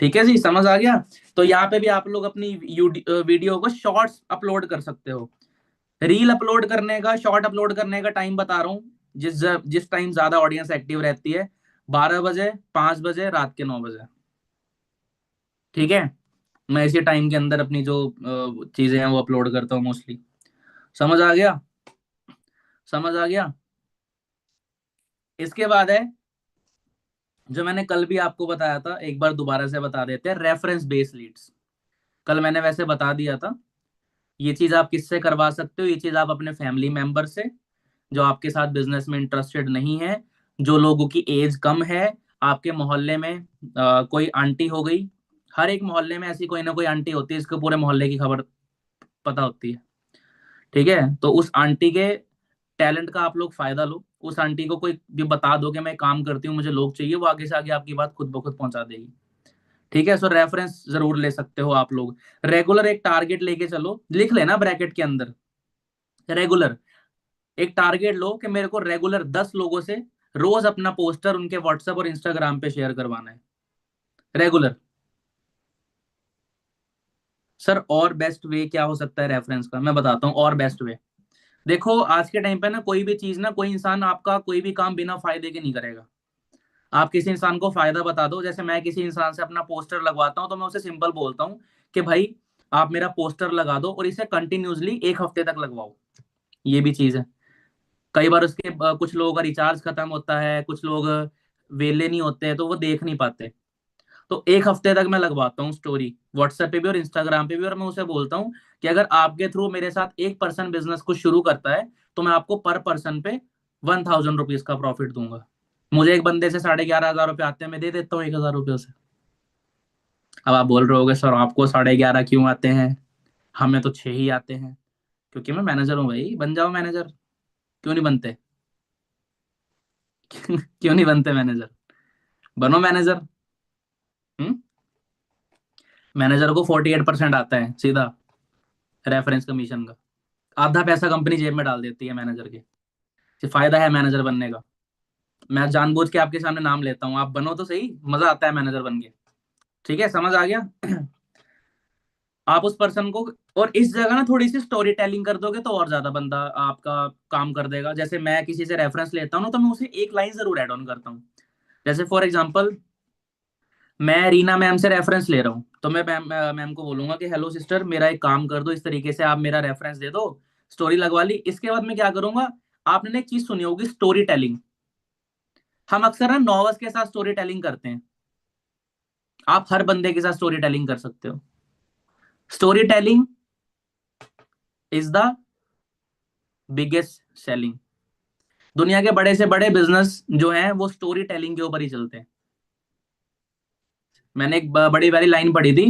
ठीक है जी, समझ आ गया? तो यहाँ पे भी आप लोग अपनी वीडियो को शॉर्ट्स अपलोड कर सकते हो। रील अपलोड करने का, शॉर्ट अपलोड करने का टाइम बता रहा हूँ, जिस जिस टाइम ज्यादा ऑडियंस एक्टिव रहती है, 12 बजे, 5 बजे, रात के 9 बजे। ठीक है, मैं इसी टाइम के अंदर अपनी जो चीजें हैं वो अपलोड करता हूँ मोस्टली। समझ आ गया? समझ आ गया? इसके बाद है जो मैंने कल भी आपको बताया था, एक बार दोबारा से बता देते हैं, रेफरेंस बेस्ड लीड्स। कल मैंने वैसे बता दिया था। ये चीज आप किससे करवा सकते हो? ये चीज आप अपने फैमिली मेंबर से, जो आपके साथ बिजनेस में इंटरेस्टेड नहीं है, जो लोगों की एज कम है। आपके मोहल्ले में कोई आंटी हो गई, हर एक मोहल्ले में ऐसी कोई ना कोई आंटी होती है, इसको पूरे मोहल्ले की खबर पता होती है। ठीक है, तो उस आंटी के टैलेंट का आप लोग फायदा लो। उस आंटी को कोई भी बता दो कि मैं काम करती हूँ, मुझे लोग चाहिए, वो आगे से आगे आपकी बात खुद ब खुद पहुंचा देगी। ठीक है, सो रेफरेंस जरूर ले सकते हो आप लोग। रेगुलर एक टारगेट लेके चलो, लिख लेना ब्रैकेट के अंदर रेगुलर। एक टारगेट लो कि मेरे को रेगुलर 10 लोगों से रोज अपना पोस्टर उनके व्हाट्सएप और इंस्टाग्राम पे शेयर करवाना है, रेगुलर। सर और बेस्ट वे क्या हो सकता है रेफरेंस का, मैं बताता हूँ और बेस्ट वे। देखो आज के टाइम पे ना कोई भी चीज ना, कोई इंसान आपका कोई भी काम बिना फायदे के नहीं करेगा। आप किसी इंसान को फायदा बता दो, जैसे मैं किसी इंसान से अपना पोस्टर लगवाता हूँ तो मैं उसे सिंपल बोलता हूँ कि भाई आप मेरा पोस्टर लगा दो और इसे कंटिन्यूसली 1 हफ्ते तक लगवाओ। ये भी चीज है। कई बार उसके कुछ लोगों का रिचार्ज खत्म होता है, कुछ लोग वेले नहीं होते हैं तो वो देख नहीं पाते। तो 1 हफ्ते तक मैं लगवाता हूँ स्टोरी व्हाट्सएप पे भी और इंस्टाग्राम पे भी, और मैं उसे बोलता हूँ कि अगर आपके थ्रू मेरे साथ 1 पर्सन बिजनेस को शुरू करता है तो मैं आपको पर पर्सन पे 1000 रुपीज का प्रॉफिट दूंगा। मुझे एक बंदे से 11,500 रुपये आते हैं, मैं दे देता हूँ 1,000 रुपये उसे। अब आप बोल रहे होगे सर आपको 11,500 क्यों आते हैं, हमें तो 6 ही आते हैं। क्योंकि मैं मैनेजर हूँ भाई, बन जाओ मैनेजर। क्यों नहीं बनते? क्यों नहीं बनते मैनेजर? बनो मैनेजर। हम्म। मैनेजर को 48% आता है सीधा रेफरेंस कमीशन का। आधा पैसा कंपनी जेब में डाल देती है मैनेजर के। ये फायदा है मैनेजर बनने का। मैं जानबूझ के आपके सामने नाम लेता हूँ, आप बनो तो सही, मजा आता है मैनेजर बन के। ठीक है, समझ आ गया? आप उस पर्सन को, और इस जगह ना थोड़ी सी स्टोरी टेलिंग कर दोगे तो और ज्यादा बंदा आपका काम कर देगा। जैसे मैं किसी से रेफरेंस लेता हूँ ना तो मैं उसे एक लाइन जरूर ऐड ऑन करता हूँ। जैसे फॉर एग्जांपल मैं रीना मैम से रेफरेंस ले रहा हूँ तो मैं मैम मैम को बोलूंगा कि हेलो सिस्टर मेरा एक काम कर दो, इस तरीके से आप मेरा रेफरेंस दे दो। स्टोरी लगवा ली, इसके बाद मैं क्या करूंगा, आपने ना एक चीज सुनी होगी स्टोरी टेलिंग। हम अक्सर ना नॉवेल्स के साथ स्टोरी टेलिंग करते हैं। आप हर बंदे के साथ स्टोरी टेलिंग कर सकते हो। Story telling is the biggest selling. दुनिया के बड़े से बड़े बिजनेस जो हैं वो स्टोरी टेलिंग के ऊपर ही चलते हैं। मैंने एक बड़ी वाली लाइन पढ़ी थी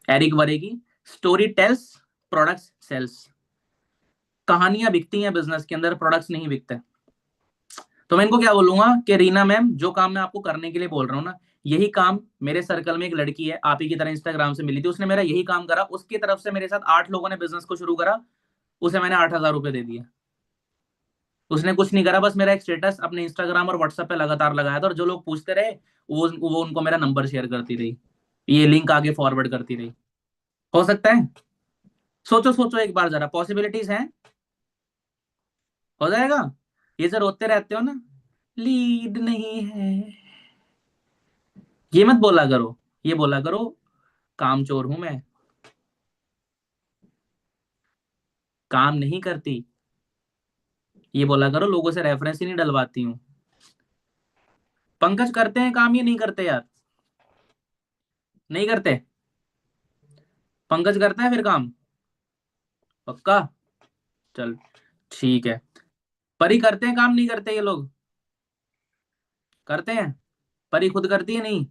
एरिक वरे की, स्टोरी टेल्स, प्रोडक्ट्स सेल्स। कहानियां बिकती हैं बिजनेस के अंदर, प्रोडक्ट्स नहीं बिकते। तो मैं इनको क्या बोलूंगा कि रीना मैम जो काम मैं आपको करने के लिए बोल रहा हूँ ना, यही काम मेरे सर्कल में एक लड़की है आप ही की तरह इंस्टाग्राम से मिली थी, उसने मेरा यही काम करा, उसकी तरफ से मेरे साथ 8 लोगों ने बिजनेस को शुरू करा, उसे मैंने 8,000 रुपए दे दिए। उसने कुछ नहीं करा, बस मेरा एक स्टेटस अपने इंस्टाग्राम और व्हाट्सएप पे लगातार लगाया था, और जो लोग पूछते रहे वो उनको मेरा नंबर शेयर करती रही, ये लिंक आगे फॉरवर्ड करती रही। हो सकता है? सोचो सोचो एक बार जरा, पॉसिबिलिटीज हैं, हो जाएगा। ये जो रोते रहते हो ना, लीड नहीं है, ये मत बोला करो। ये बोला करो काम चोर हूं मैं, काम नहीं करती। ये बोला करो लोगों से रेफरेंस ही नहीं डलवाती हूँ। पंकज करते हैं काम, ये नहीं करते यार, नहीं करते। पंकज करता है फिर काम, पक्का? चल ठीक है। परी करते हैं काम, नहीं करते ये लोग? करते हैं। परी खुद करती है नहीं?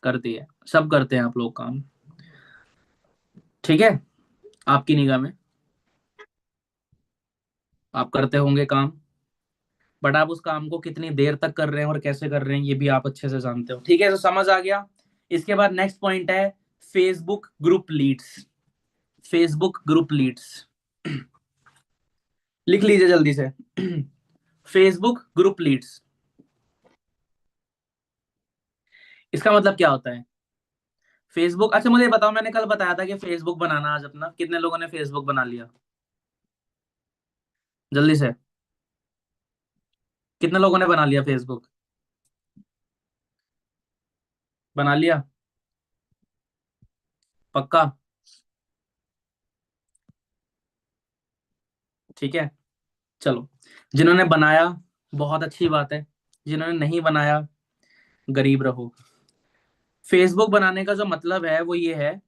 करती है, सब करते हैं आप लोग काम। ठीक है, आपकी निगाह में आप करते होंगे काम, बट आप उस काम को कितनी देर तक कर रहे हैं और कैसे कर रहे हैं ये भी आप अच्छे से जानते हो। ठीक है, तो समझ आ गया। इसके बाद नेक्स्ट पॉइंट है Facebook group leads. Facebook group leads लिख लीजिए जल्दी से। फेसबुक ग्रुप लीड्स, इसका मतलब क्या होता है? फेसबुक, अच्छा मुझे बताओ, मैंने कल बताया था कि फेसबुक बनाना आज अपना, कितने लोगों ने फेसबुक बना लिया? जल्दी से, कितने लोगों ने बना लिया फेसबुक? बना लिया? पक्का? ठीक है, चलो। जिन्होंने बनाया बहुत अच्छी बात है, जिन्होंने नहीं बनाया गरीब रहो। फेसबुक बनाने का जो मतलब है वो ये है,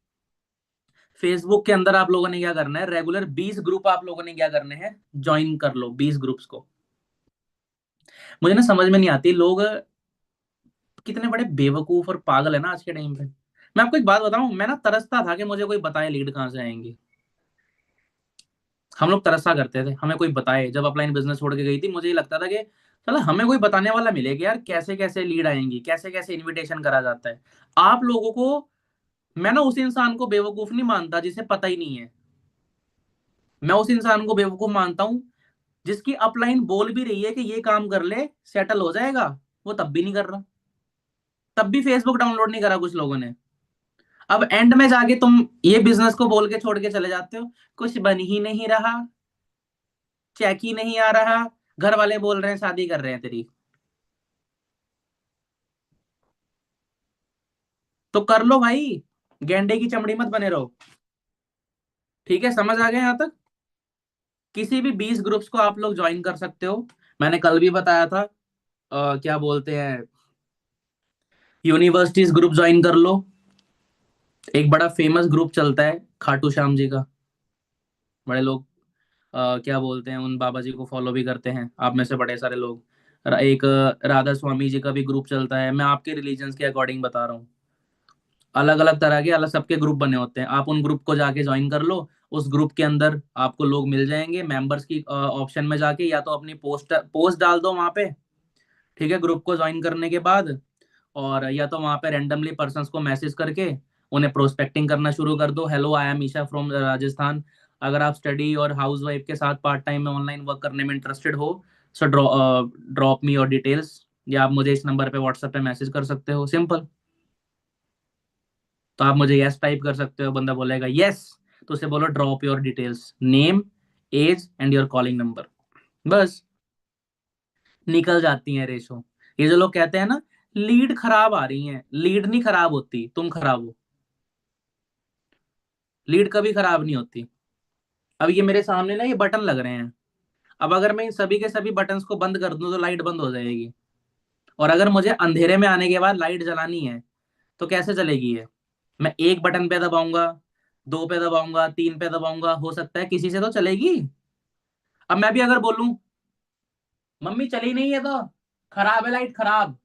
फेसबुक के अंदर आप लोगों ने क्या करना है, रेगुलर 20 ग्रुप आप लोगों ने क्या करने हैं, ज्वाइन कर लो 20 ग्रुप्स को। मुझे ना समझ में नहीं आती लोग कितने बड़े बेवकूफ और पागल है ना आज के टाइम पे। मैं आपको एक बात बताऊं, मैं ना तरसता था कि मुझे कोई बताए लीड कहाँ से आएंगी। हम लोग तरसा करते थे हमें कोई बताए। जब अपलाइन बिजनेस छोड़ के गई थी, मुझे ये लगता था कि चलो हमें कोई बताने वाला मिलेगा यार, कैसे कैसे लीड आएंगी, कैसे कैसे इनविटेशन करा जाता है। आप लोगों को, मैं ना उस इंसान को बेवकूफ नहीं मानता जिसे पता ही नहीं है। मैं उस इंसान को बेवकूफ मानता हूं जिसकी अपलाइन बोल भी रही है कि ये काम कर ले सेटल हो जाएगा, वो तब भी नहीं कर रहा। तब भी फेसबुक डाउनलोड नहीं करा कुछ लोगों ने। अब एंड में जाके तुम ये बिजनेस को बोल के छोड़ के चले जाते हो, कुछ बन ही नहीं रहा, चेक ही नहीं आ रहा, घर वाले बोल रहे हैं शादी कर रहे हैं तेरी। तो कर लो भाई, गेंडे की चमड़ी मत बने रहो। ठीक है, समझ आ गए यहाँ तक? किसी भी 20 ग्रुप्स को आप लोग ज्वाइन कर सकते हो। मैंने कल भी बताया था, क्या बोलते हैं, यूनिवर्सिटीज ग्रुप ज्वाइन कर लो। एक बड़ा फेमस ग्रुप चलता है खाटू श्याम जी का, बड़े लोग क्या बोलते हैं, उन बाबा जी को फॉलो भी करते हैं आप में से बड़े सारे लोग। एक राधा स्वामी जी का भी ग्रुप चलता है। मैं आपके रिलीजन के अकॉर्डिंग बता रहा हूँ। अलग अलग तरह के अलग सबके ग्रुप बने होते हैं, आप उन ग्रुप को जाके ज्वाइन कर लो। उस ग्रुप के अंदर आपको लोग मिल जाएंगे, मेंबर्स की ऑप्शन में जाके या तो अपनी पोस्ट पोस्ट डाल दो वहां पे। ठीक है, ग्रुप को ज्वाइन करने के बाद, और या तो वहां पे रेंडमली पर्सन्स को मैसेज करके उन्हें प्रोस्पेक्टिंग करना शुरू कर दो। Hello, I am Isha from Rajasthan. अगर आप स्टडी और हाउस वाइफ के साथ पार्ट टाइम में ऑनलाइन वर्क करने में इंटरेस्टेड हो, so drop me your details, या आप मुझे इस नंबर पे व्हाट्सएप पे मैसेज कर सकते हो, सिंपल। तो आप मुझे यस टाइप कर सकते हो, बंदा बोलेगा यस, तो उसे बोलो drop your details, name, age and your calling number. बस, निकल जाती है रेशो। ये जो लोग कहते हैं ना लीड खराब आ रही है, लीड नहीं खराब होती, तुम खराब हो। लीड कभी खराब नहीं होती। अब ये मेरे सामने ना ये बटन लग रहे हैं, अब अगर मैं इन सभी के सभी बटन्स को बंद कर दूं तो लाइट बंद हो जाएगी। और अगर मुझे अंधेरे में आने के बाद लाइट जलानी है तो कैसे चलेगी ये? मैं एक बटन पे दबाऊंगा, दो पे दबाऊंगा, तीन पे दबाऊंगा, हो सकता है किसी से तो चलेगी। अब मैं भी अगर बोलूं मम्मी चली नहीं है तो खराब है लाइट, खराब,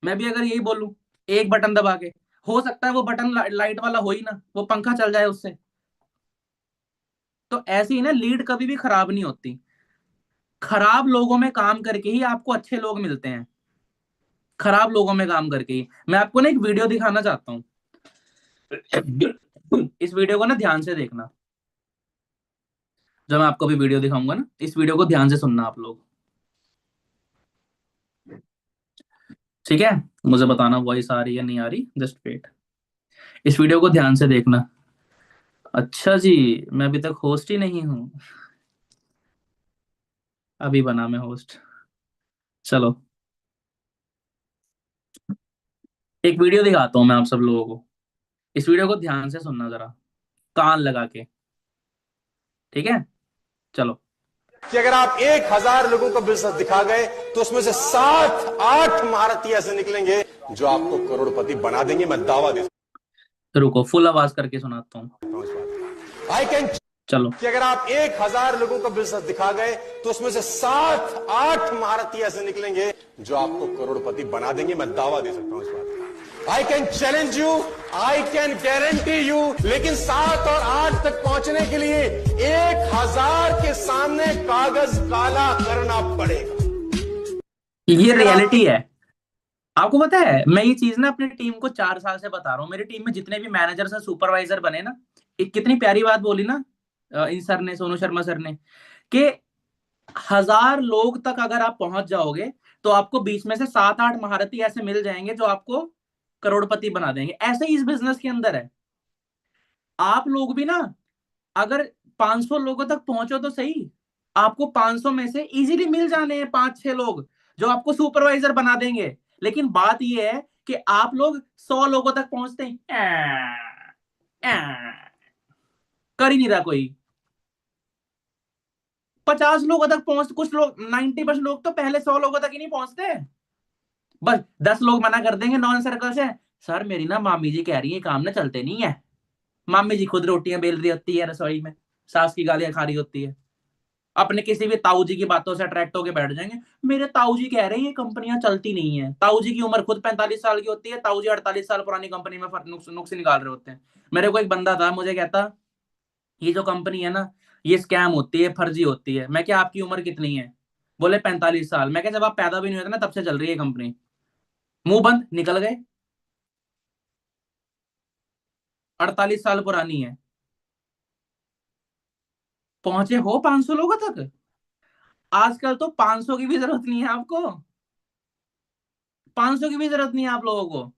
मैं भी अगर यही बोलूं एक बटन दबा के, हो सकता है वो बटन लाइट वाला हो ही ना, वो पंखा चल जाए उससे। तो ऐसी ही ना लीड कभी भी खराब नहीं होती। खराब लोगों में काम करके ही आपको अच्छे लोग मिलते हैं, खराब लोगों में काम करके ही। मैं आपको ना एक वीडियो दिखाना चाहता हूँ, इस वीडियो को ना ध्यान से देखना। जब मैं आपको भी वीडियो दिखाऊंगा ना, इस वीडियो को ध्यान से सुनना आप लोग, ठीक है? मुझे बताना वॉइस आ रही है नहीं आ रही, जस्ट वेट। इस वीडियो को ध्यान से देखना। अच्छा जी, मैं अभी तक होस्ट ही नहीं हूँ, अभी बना मैं होस्ट। चलो, एक वीडियो दिखाता हूँ मैं आप सब लोगों को। इस वीडियो को ध्यान से सुनना जरा, कान लगा के, ठीक है? चलो। कि अगर आप 1,000 लोगों का बिजनेस दिखा गए तो उसमें से 7-8 महारथी ऐसे निकलेंगे जो आपको करोड़पति बना देंगे, मैं दावा दे रुको, फुल आवाज करके सुनाता हूँ। सकता हूं इस बात। आई कैन, चलो। कि अगर आप 1,000 लोगों का बिजनेस दिखा गए तो उसमें से 7-8 महारथी ऐसे निकलेंगे जो आपको करोड़पति बना देंगे, मैं दावा दे सकता हूं इस बात। I can challenge you, I can guarantee you, लेकिन 7 और 8 तक पहुंचने के लिए 1,000 के सामने कागज काला करना पड़ेगा। ये रियलिटी है। आपको पता है, मैं ये चीज ना अपनी टीम को 4 साल से बता रहा हूँ। मेरी टीम में जितने भी मैनेजर से सुपरवाइजर बने ना, एक कितनी प्यारी बात बोली ना इन सर ने, सोनू शर्मा सर ने, कि 1,000 लोग तक अगर आप पहुंच जाओगे तो आपको बीच में से 7-8 महारथी ऐसे मिल जाएंगे जो आपको करोड़पति बना देंगे। ऐसे ही इस बिजनेस के अंदर है। आप लोग भी ना अगर 500 लोगों तक पहुंचो तो सही, आपको 500 में से इजीली मिल जाने हैं 5-6 लोग जो आपको सुपरवाइजर बना देंगे। लेकिन बात यह है कि आप लोग 100 लोगों तक पहुंचते हैं, कर ही नहीं रहा कोई। 50 लोगों तक पहुंच, कुछ लोग 90% लोग तो पहले 100 लोगों तक ही नहीं पहुंचते। बस 10 लोग मना कर देंगे नॉन सर्कल से, सर मेरी ना मामी जी कह रही है काम ना चलते नहीं है। मामी जी खुद रोटियां बेल रही होती है रसोई में, सास की गालियां खा रही होती है। अपने किसी भी ताऊ जी की बातों से अट्रैक्ट होके बैठ जाएंगे, मेरे ताऊ जी कह रहे हैं ये कंपनियां चलती नहीं है। ताऊ जी की उम्र खुद 45 साल की होती है, ताऊ जी 48 साल पुरानी कंपनी में नुक्स नुक्स निकाल रहे होते हैं। मेरे को एक बंदा था, मुझे कहता ये जो कंपनी है ना, ये स्कैम होती है, फर्जी होती है। मैं क्या, आपकी उम्र कितनी है? बोले 45 साल। मैं क्या, जब आप पैदा भी नहीं हुए थे ना तब से चल रही है कंपनी। मुंह बंद निकल गए। 48 साल पुरानी है। पहुंचे हो 500 लोगों तक। आजकल तो 500 की भी जरूरत नहीं है आपको। 500 की भी जरूरत नहीं है आप लोगों को।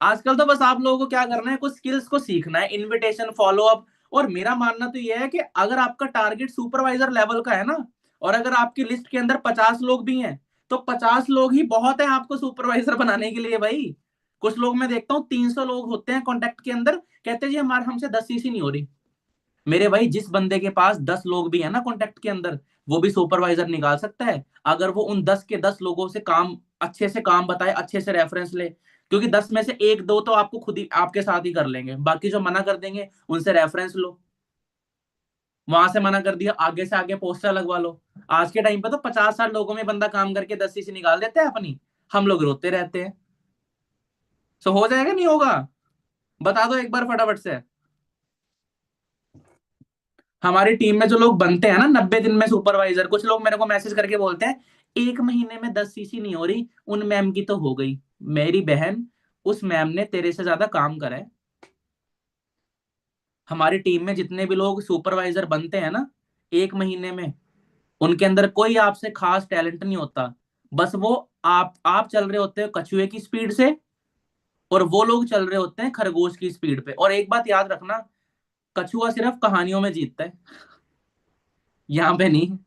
आजकल तो बस आप लोगों को क्या करना है, कुछ स्किल्स को सीखना है, इनविटेशन, फॉलो अप। और मेरा मानना तो यह है कि अगर आपका टारगेट सुपरवाइजर लेवल का है ना, और अगर आपकी लिस्ट के अंदर 50 लोग भी हैं, तो 50 लोग ही बहुत है आपको सुपरवाइजर बनाने के लिए भाई। कुछ लोग मैं देखता हूँ 300 लोग होते हैं कॉन्टेक्ट के अंदर, कहते हैं जी हमारे हमसे 10 सीसी नहीं हो रही। मेरे भाई, जिस बंदे के पास 10 लोग भी है ना कॉन्टेक्ट के अंदर, वो भी सुपरवाइजर निकाल सकता है, अगर वो उन 10 के 10 लोगों से काम अच्छे से काम बताए, अच्छे से रेफरेंस ले। क्योंकि 10 में से एक दो तो आपको खुद ही आपके साथ ही कर लेंगे, बाकी जो मना कर देंगे उनसे रेफरेंस लो। वहां से मना कर दिया, आगे से आगे पोस्टर लगवा लो। आज के टाइम पे तो 50-60 लोगों में बंदा काम करके 10 सीसी निकाल देता है अपनी। हम लोग रोते रहते हैं। सो हो जाएगा, नहीं होगा? बता दो एक बार फटाफट से। हमारी टीम में जो लोग बनते हैं ना 90 दिन में सुपरवाइजर, कुछ लोग मेरे को मैसेज करके बोलते हैं 1 महीने में 10 सीसी नहीं हो रही, उन मैम की तो हो गई। मेरी बहन, उस मैम ने तेरे से ज्यादा काम करा है। हमारी टीम में जितने भी लोग सुपरवाइजर बनते हैं ना 1 महीने में, उनके अंदर कोई आपसे खास टैलेंट नहीं होता। बस वो, आप चल रहे होते हो कछुए की स्पीड से, और वो लोग चल रहे होते हैं खरगोश की स्पीड पे। और एक बात याद रखना, कछुआ सिर्फ कहानियों में जीतता है, यहाँ पे नहीं।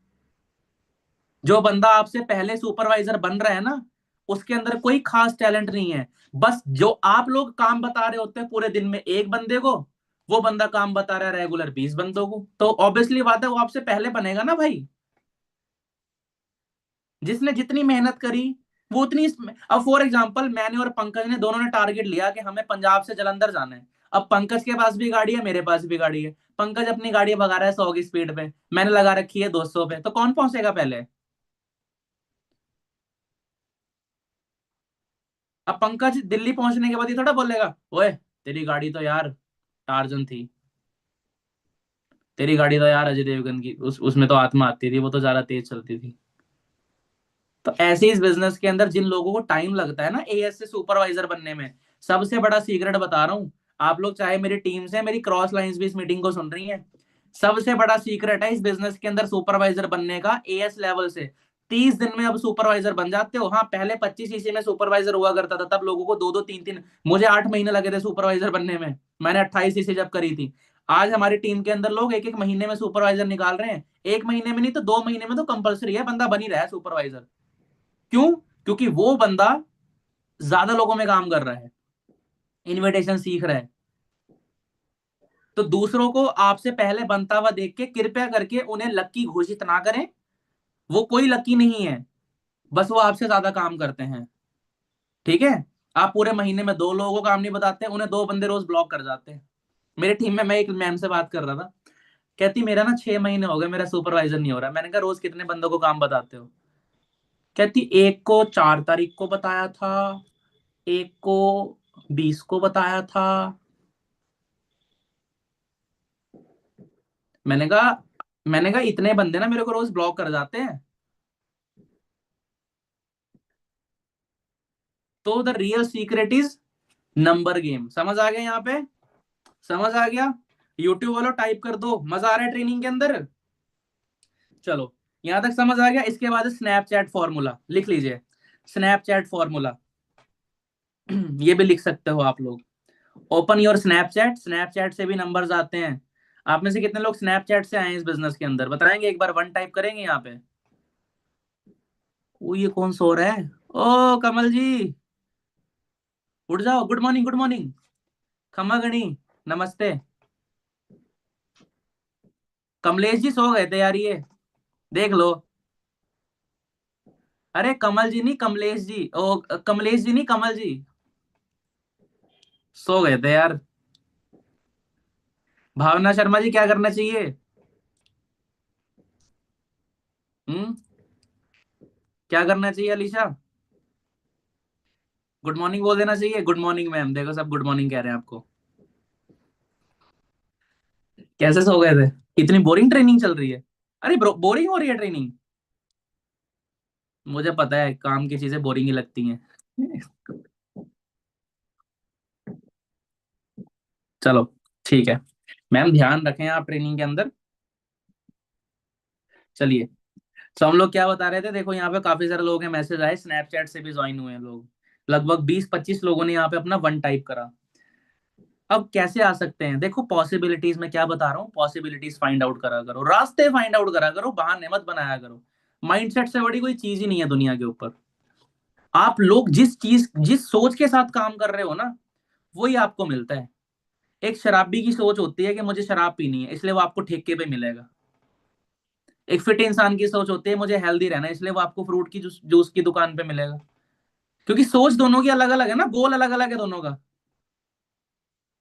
जो बंदा आपसे पहले सुपरवाइजर बन रहा है ना, उसके अंदर कोई खास टैलेंट नहीं है। बस जो आप लोग काम बता रहे होते हैं पूरे दिन में एक बंदे को, वो बंदा काम बता रहा है रेगुलर 20 बंदों को, तो ऑब्वियसली बात है वो आपसे पहले बनेगा ना भाई। जिसने जितनी मेहनत करी वो उतनी अब फॉर एग्जांपल मैंने और पंकज ने दोनों ने टारगेट लिया कि हमें पंजाब से जलंधर जाना है। अब पंकज के पास भी गाड़ी है, मेरे पास भी गाड़ी है। पंकज अपनी गाड़ी भगा रहा है 100 की स्पीड पे, मैंने लगा रखी है 200 पे, तो कौन पहुंचेगा पहले? अब पंकज दिल्ली पहुंचने के बाद ही थोड़ा बोलेगा, ओए तेरी गाड़ी तो यार टार्जन थी, तेरी गाड़ी तो यार अजय देवगन की, उसमें तो आत्मा आती थी, वो तो ज्यादा तेज चलती थी। तो ऐसे इस बिजनेस के अंदर जिन लोगों को टाइम लगता है ना एएस से सुपरवाइजर बनने में, सबसे बड़ा सीक्रेट बता रहा हूँ। आप लोग चाहे मेरी टीम से, मेरी क्रॉस लाइंस भी इस मीटिंग को सुन रही हैं, सबसे बड़ा सीक्रेट है इस बिजनेस के अंदर सुपरवाइजर बनने का, एएस लेवल से 30 दिन में अब सुपरवाइजर बन जाते हो। हाँ, पहले 25 सीसी में सुपरवाइजर हुआ करता था, तब लोगों को 2-2 3-3, मुझे 8 महीने लगे थे सुपरवाइजर बनने में। मैंने 28 सीसी जब करी थी। आज हमारी टीम के अंदर लोग 1-1 महीने में सुपरवाइजर निकाल रहे हैं। 1 महीने में नहीं तो 2 महीने में तो कंपलसरी है, बंदा बन ही रहा है सुपरवाइजर। क्यों? क्योंकि वो बंदा ज्यादा लोगों में काम कर रहा है, इनविटेशन सीख रहा है। तो दूसरों को आपसे पहले बनता हुआ देख के कृपया करके उन्हें लक्की घोषित ना करें। वो कोई लक्की नहीं है, बस वो आपसे ज्यादा काम करते हैं। ठीक है? आप पूरे महीने में 2 लोगों को काम नहीं बताते, उन्हें 2 बंदे रोज ब्लॉक कर जाते हैं। मेरे टीम में मैं एक मैम से बात कर रहा था, कहती मेरा ना 6 महीने हो गए मेरा सुपरवाइजर नहीं हो रहा। मैंने कहा रोज कितने बंदों को काम बताते हो? कहती एक को 4 तारीख को बताया था, एक को 20 को बताया था। मैंने कहा मैंने कहा इतने बंदे ना मेरे को रोज ब्लॉक कर जाते हैं। तो the real secret is number game. समझ आ गया यहाँ पे? समझ आ गया? यूट्यूब वालों टाइप कर दो, मजा आ रहा है ट्रेनिंग के अंदर? चलो, यहां तक समझ आ गया। इसके बाद स्नैपचैट फॉर्मूला लिख लीजिए। स्नैपचैट फॉर्मूला ये भी लिख सकते हो आप लोग। ओपन योर स्नैपचैट, स्नैपचैट से भी नंबर्स आते हैं। आप में से कितने लोग स्नैपचैट से आए हैं इस बिजनेस के अंदर, बताएंगे एक बार? वन टाइप करेंगे यहाँ पे। ओ, ये कौन सो रहा है? ओ कमल जी, उठ जाओ। Good morning, good morning. खमा गणी, नमस्ते। कमलेश जी सो गए थे यार ये, देख लो। अरे कमल जी नहीं, कमलेश जी। ओ, कमलेश जी नहीं, कमल जी सो गए थे यार। भावना शर्मा जी क्या करना चाहिए? क्या करना चाहिए अलीशा? गुड मॉर्निंग बोल देना चाहिए। गुड मॉर्निंग मैम, देखो सब गुड मॉर्निंग कह रहे हैं आपको। कैसे सो गए थे? इतनी बोरिंग ट्रेनिंग चल रही है? अरे बोरिंग हो रही है ट्रेनिंग? मुझे पता है काम की चीजें बोरिंग ही लगती हैं। चलो ठीक है मैम, ध्यान रखें आप ट्रेनिंग के अंदर। चलिए, तो हम लोग क्या बता रहे थे, देखो यहाँ पे काफी सारे लोग हैं, मैसेज आए, स्नैपचैट से भी ज्वाइन हुए हैं लोग। लगभग 20-25 लोगों ने यहाँ पे अपना वन टाइप करा। अब कैसे आ सकते हैं, देखो पॉसिबिलिटीज में क्या बता रहा हूँ, पॉसिबिलिटीज फाइंड आउट करा करो, रास्ते फाइंड आउट करा करो, बहाने मत बनाया करो। माइंडसेट से बड़ी कोई चीज ही नहीं है दुनिया के ऊपर। आप लोग जिस सोच के साथ काम कर रहे हो ना, वही आपको मिलता है। एक शराबी की सोच होती है कि मुझे शराब पीनी है, इसलिए वो आपको ठेके पे मिलेगा। एक फिट इंसान की सोच होती है मुझे हेल्दी रहना है, इसलिए वो आपको फ्रूट की जूस जूस की दुकान पे मिलेगा। क्योंकि सोच दोनों की अलग अलग है ना, गोल अलग अलग है दोनों का।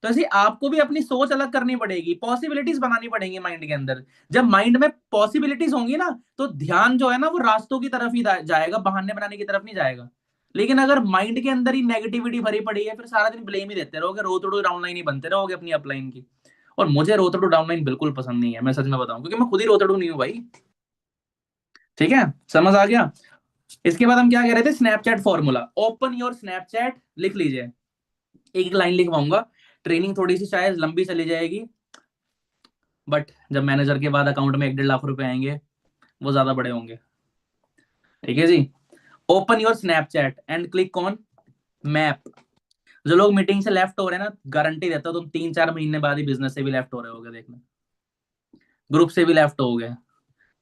तो ऐसे आपको भी अपनी सोच अलग करनी पड़ेगी, पॉसिबिलिटीज बनानी पड़ेंगी माइंड के अंदर। जब माइंड में पॉसिबिलिटीज होंगी ना, तो ध्यान जो है ना वो रास्तों की तरफ ही जाएगा, बहाने बनाने की तरफ नहीं जाएगा। लेकिन अगर माइंड के अंदर ही नेगेटिविटी भरी पड़ी है, फिर सारा दिन ब्लेम ही देते रहोगे, रो तोड़ो डाउनलाइन ही बनते रहोगे अपनी अपलाइन की। और मुझे रो तोड़ो डाउनलाइन बिल्कुल पसंद नहीं है, मैं सच में बताऊं, क्योंकि मैं खुद ही रो तोड़ू नहीं हूं भाई। ठीक है, समझ आ गया? इसके बाद हम क्या कह रहे थे, Snapchat formula. Open your Snapchat लिख लीजिए, एक एक लाइन लिखवाऊंगा। ट्रेनिंग थोड़ी सी शायद लंबी चली जाएगी, बट जब मैनेजर के बाद अकाउंट में 1-1.5 लाख रुपए आएंगे, वो ज्यादा बड़े होंगे। ठीक है जी। Open your Snapchat and click on map. जो लोग मीटिंग से लेफ्ट हो रहे हैं ना, गारंटी देता हूं तुम 3-4 महीने बाद ही बिजनेस से भी लेफ्ट हो रहे होगे, देखना। ग्रुप से भी लेफ्ट हो गए,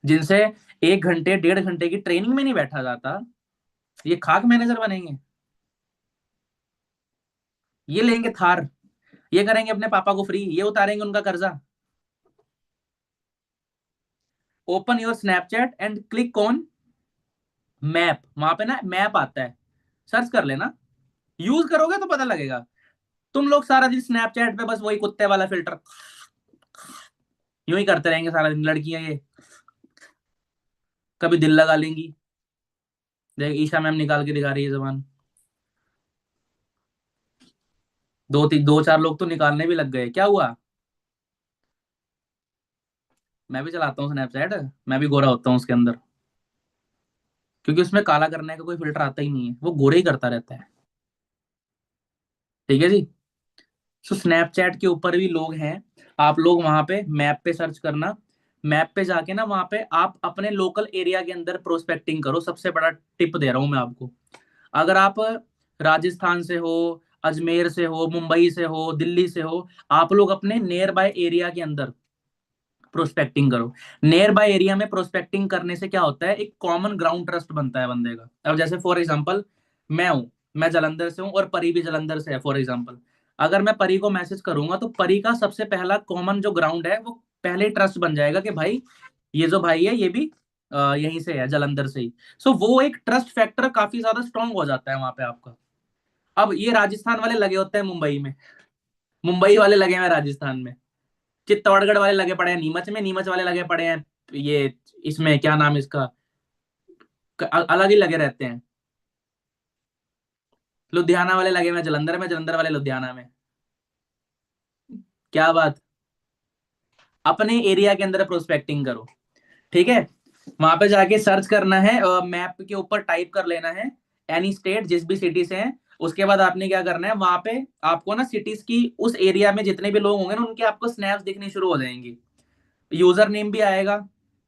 जिनसे 1 घंटे 1.5 घंटे की ट्रेनिंग में नहीं बैठा जाता, ये खाक मैनेजर बनेंगे। ये लेंगे थार, ये करेंगे अपने पापा को फ्री, ये उतारेंगे उनका कर्जा। Open your Snapchat and click on map. वहां पे ना मैप आता है, सर्च कर लेना, यूज करोगे तो पता लगेगा। तुम लोग सारा दिन स्नैपचैट पे बस वही कुत्ते वाला फिल्टर यूं ही करते रहेंगे सारा दिन, लड़कियां ये कभी दिल लगा लेंगी। देख ईशा मैम निकाल के दिखा रही है जबान। 2-4 लोग तो निकालने भी लग गए, क्या हुआ? मैं भी चलाता हूँ स्नैपचैट, मैं भी गोरा होता हूँ उसके अंदर, क्योंकि उसमें काला करने का कोई फिल्टर आता ही नहीं है, वो गोरे ही करता रहता है। ठीक है जी। सो स्नैपचैट के ऊपर भी लोग हैं, आप लोग वहां पे मैप पे सर्च करना। मैप पे जाके ना वहां पे आप अपने लोकल एरिया के अंदर प्रोस्पेक्टिंग करो। सबसे बड़ा टिप दे रहा हूं मैं आपको। अगर आप राजस्थान से हो, अजमेर से हो, मुंबई से हो, दिल्ली से हो, आप लोग अपने नियर बाय एरिया के अंदर प्रोस्पेक्टिंग करो। नियर बाय एरिया में प्रोस्पेक्टिंग करने से क्या होता है, एक कॉमन ग्राउंड ट्रस्ट बनता है बंदे का। अब जैसे फॉर एग्जांपल मैं हूं, मैं जलंधर से हूं और परी भी जलंधर से है फॉर एग्जांपल। अगर मैं परी को मैसेज करूंगा तो परी का सबसे पहला कॉमन जो ग्राउंड है वो पहले ट्रस्ट बन जाएगा कि भाई ये जो भाई है ये भी यहीं से है, जलंधर से ही। सो वो एक ट्रस्ट फैक्टर काफी ज्यादा स्ट्रांग हो जाता है वहां पे आपका। अब ये राजस्थान वाले लगे होते हैं मुंबई में, मुंबई वाले लगे हैं राजस्थान में, चित्तौड़गढ़ वाले लगे पड़े हैं नीमच में, नीमच वाले लगे पड़े हैं ये इसमें क्या नाम है इसका, अलग ही लगे रहते हैं। लुधियाना वाले लगे हुए हैं जलंधर में, जलंधर वाले लुधियाना में। क्या बात, अपने एरिया के अंदर प्रोस्पेक्टिंग करो। ठीक है, वहां पे जाके सर्च करना है, मैप के ऊपर टाइप कर लेना है एनी स्टेट, जिस भी सिटी से है। उसके बाद आपने क्या करना है, वहां पे आपको ना सिटीज की उस एरिया में जितने भी लोग होंगे ना, उनके आपको स्नैप्स दिखनी शुरू हो जाएंगी। यूजर नेम भी आएगा,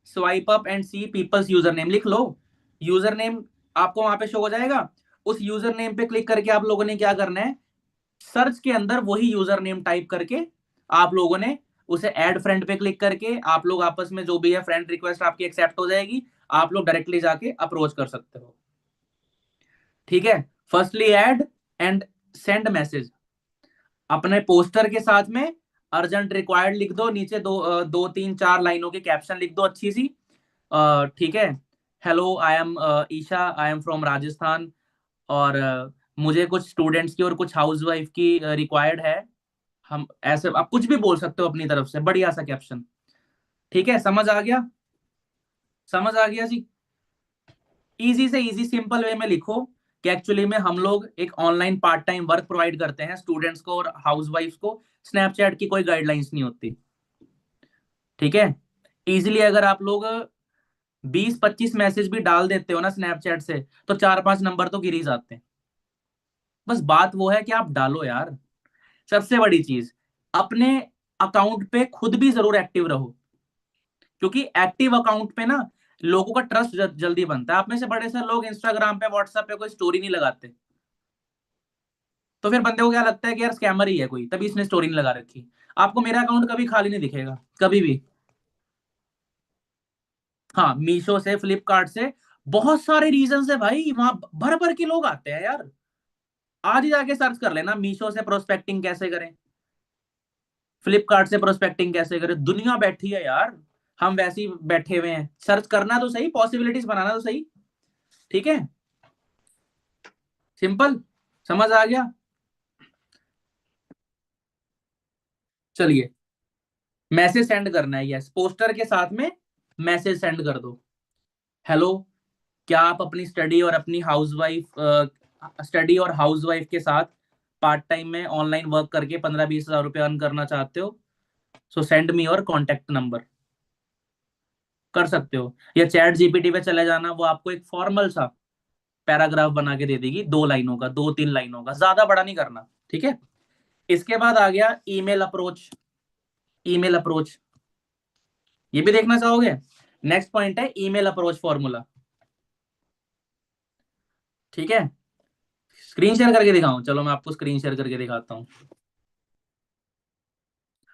swipe up and see peoples user name लिख लो। यूजर नेम आपको वहां पे शो हो जाएगा। उस यूजर नेम पे क्लिक करके आप लोगों ने क्या करना है, सर्च के अंदर वही यूजर नेम टाइप करके आप लोगों ने उसे ऐड फ्रेंड पे क्लिक करके आप लोग आपस में जो भी है फ्रेंड रिक्वेस्ट आपकी एक्सेप्ट हो जाएगी। आप लोग डायरेक्टली जाके अप्रोच कर सकते हो। ठीक है, firstly add and send message. अपने पोस्टर के साथ में अर्जेंट रिक्वायर्ड लिख दो, नीचे 2-3-4 लाइनों के कैप्शन लिख दो अच्छी सी। ठीक है, hello I am Isha, I am from Rajasthan, और मुझे कुछ स्टूडेंट्स की और कुछ हाउसवाइफ की रिक्वायर्ड है। हम ऐसे आप कुछ भी बोल सकते हो अपनी तरफ से, बढ़िया सा कैप्शन। ठीक है, समझ आ गया? समझ आ गया जी? इजी से इजी सिंपल वे में लिखो कि एक्चुअली में हम लोग एक online part time work provide करते हैं स्टूडेंट्स को और हाउसवाइफ को। स्नैपचैट की कोई गाइडलाइंस नहीं होती, ठीक है। इजीली अगर आप लोग 20-25 मैसेज भी डाल देते हो ना स्नैपचैट से, तो 4-5 नंबर तो गिर ही जाते हैं। बस बात वो है कि आप डालो यार। सबसे बड़ी चीज, अपने अकाउंट पे खुद भी जरूर एक्टिव रहो, क्योंकि एक्टिव अकाउंट पे ना लोगों का ट्रस्ट जल्दी बनता है। आप में से बड़े से लोग इंस्टाग्राम पे व्हाट्सएप पे कोई स्टोरी नहीं लगाते, तो फिर बंदे को क्या लगता है कि यार स्कैमर ही है कोई, तभी इसने स्टोरी नहीं लगा रखी। आपको मेरा अकाउंट कभी खाली नहीं दिखेगा, कभी भी। हाँ, मीशो से, फ्लिपकार्ट से, बहुत सारे रीजन है भाई, वहां भर भर के लोग आते हैं यार। आज ही जाके सर्च कर लेना, मीशो से प्रोस्पेक्टिंग कैसे करें, फ्लिपकार्ट से प्रोस्पेक्टिंग कैसे करें। दुनिया बैठी है यार, हम वैसे ही बैठे हुए हैं। सर्च करना तो सही, पॉसिबिलिटीज बनाना तो सही, ठीक है। सिंपल, समझ आ गया? चलिए, मैसेज सेंड करना है, यस, पोस्टर के साथ में मैसेज सेंड कर दो। हेलो, क्या आप अपनी स्टडी और हाउसवाइफ के साथ पार्ट टाइम में ऑनलाइन वर्क करके 15-20 हजार रुपये अर्न करना चाहते हो? सो send me your contact number. कर सकते हो, या चैट जीपीटी पे चले जाना, वो आपको एक फॉर्मल सा पैराग्राफ बना के दे देगी, 2 लाइनों का, 2-3 लाइनों का, ज्यादा बड़ा नहीं करना, ठीक है। इसके बाद आ गया ईमेल अप्रोच। ईमेल अप्रोच, ये भी देखना चाहोगे? नेक्स्ट पॉइंट है ईमेल अप्रोच फॉर्मूला, ठीक है। स्क्रीन शेयर करके दिखाऊं? चलो मैं आपको स्क्रीन शेयर करके दिखाता हूँ।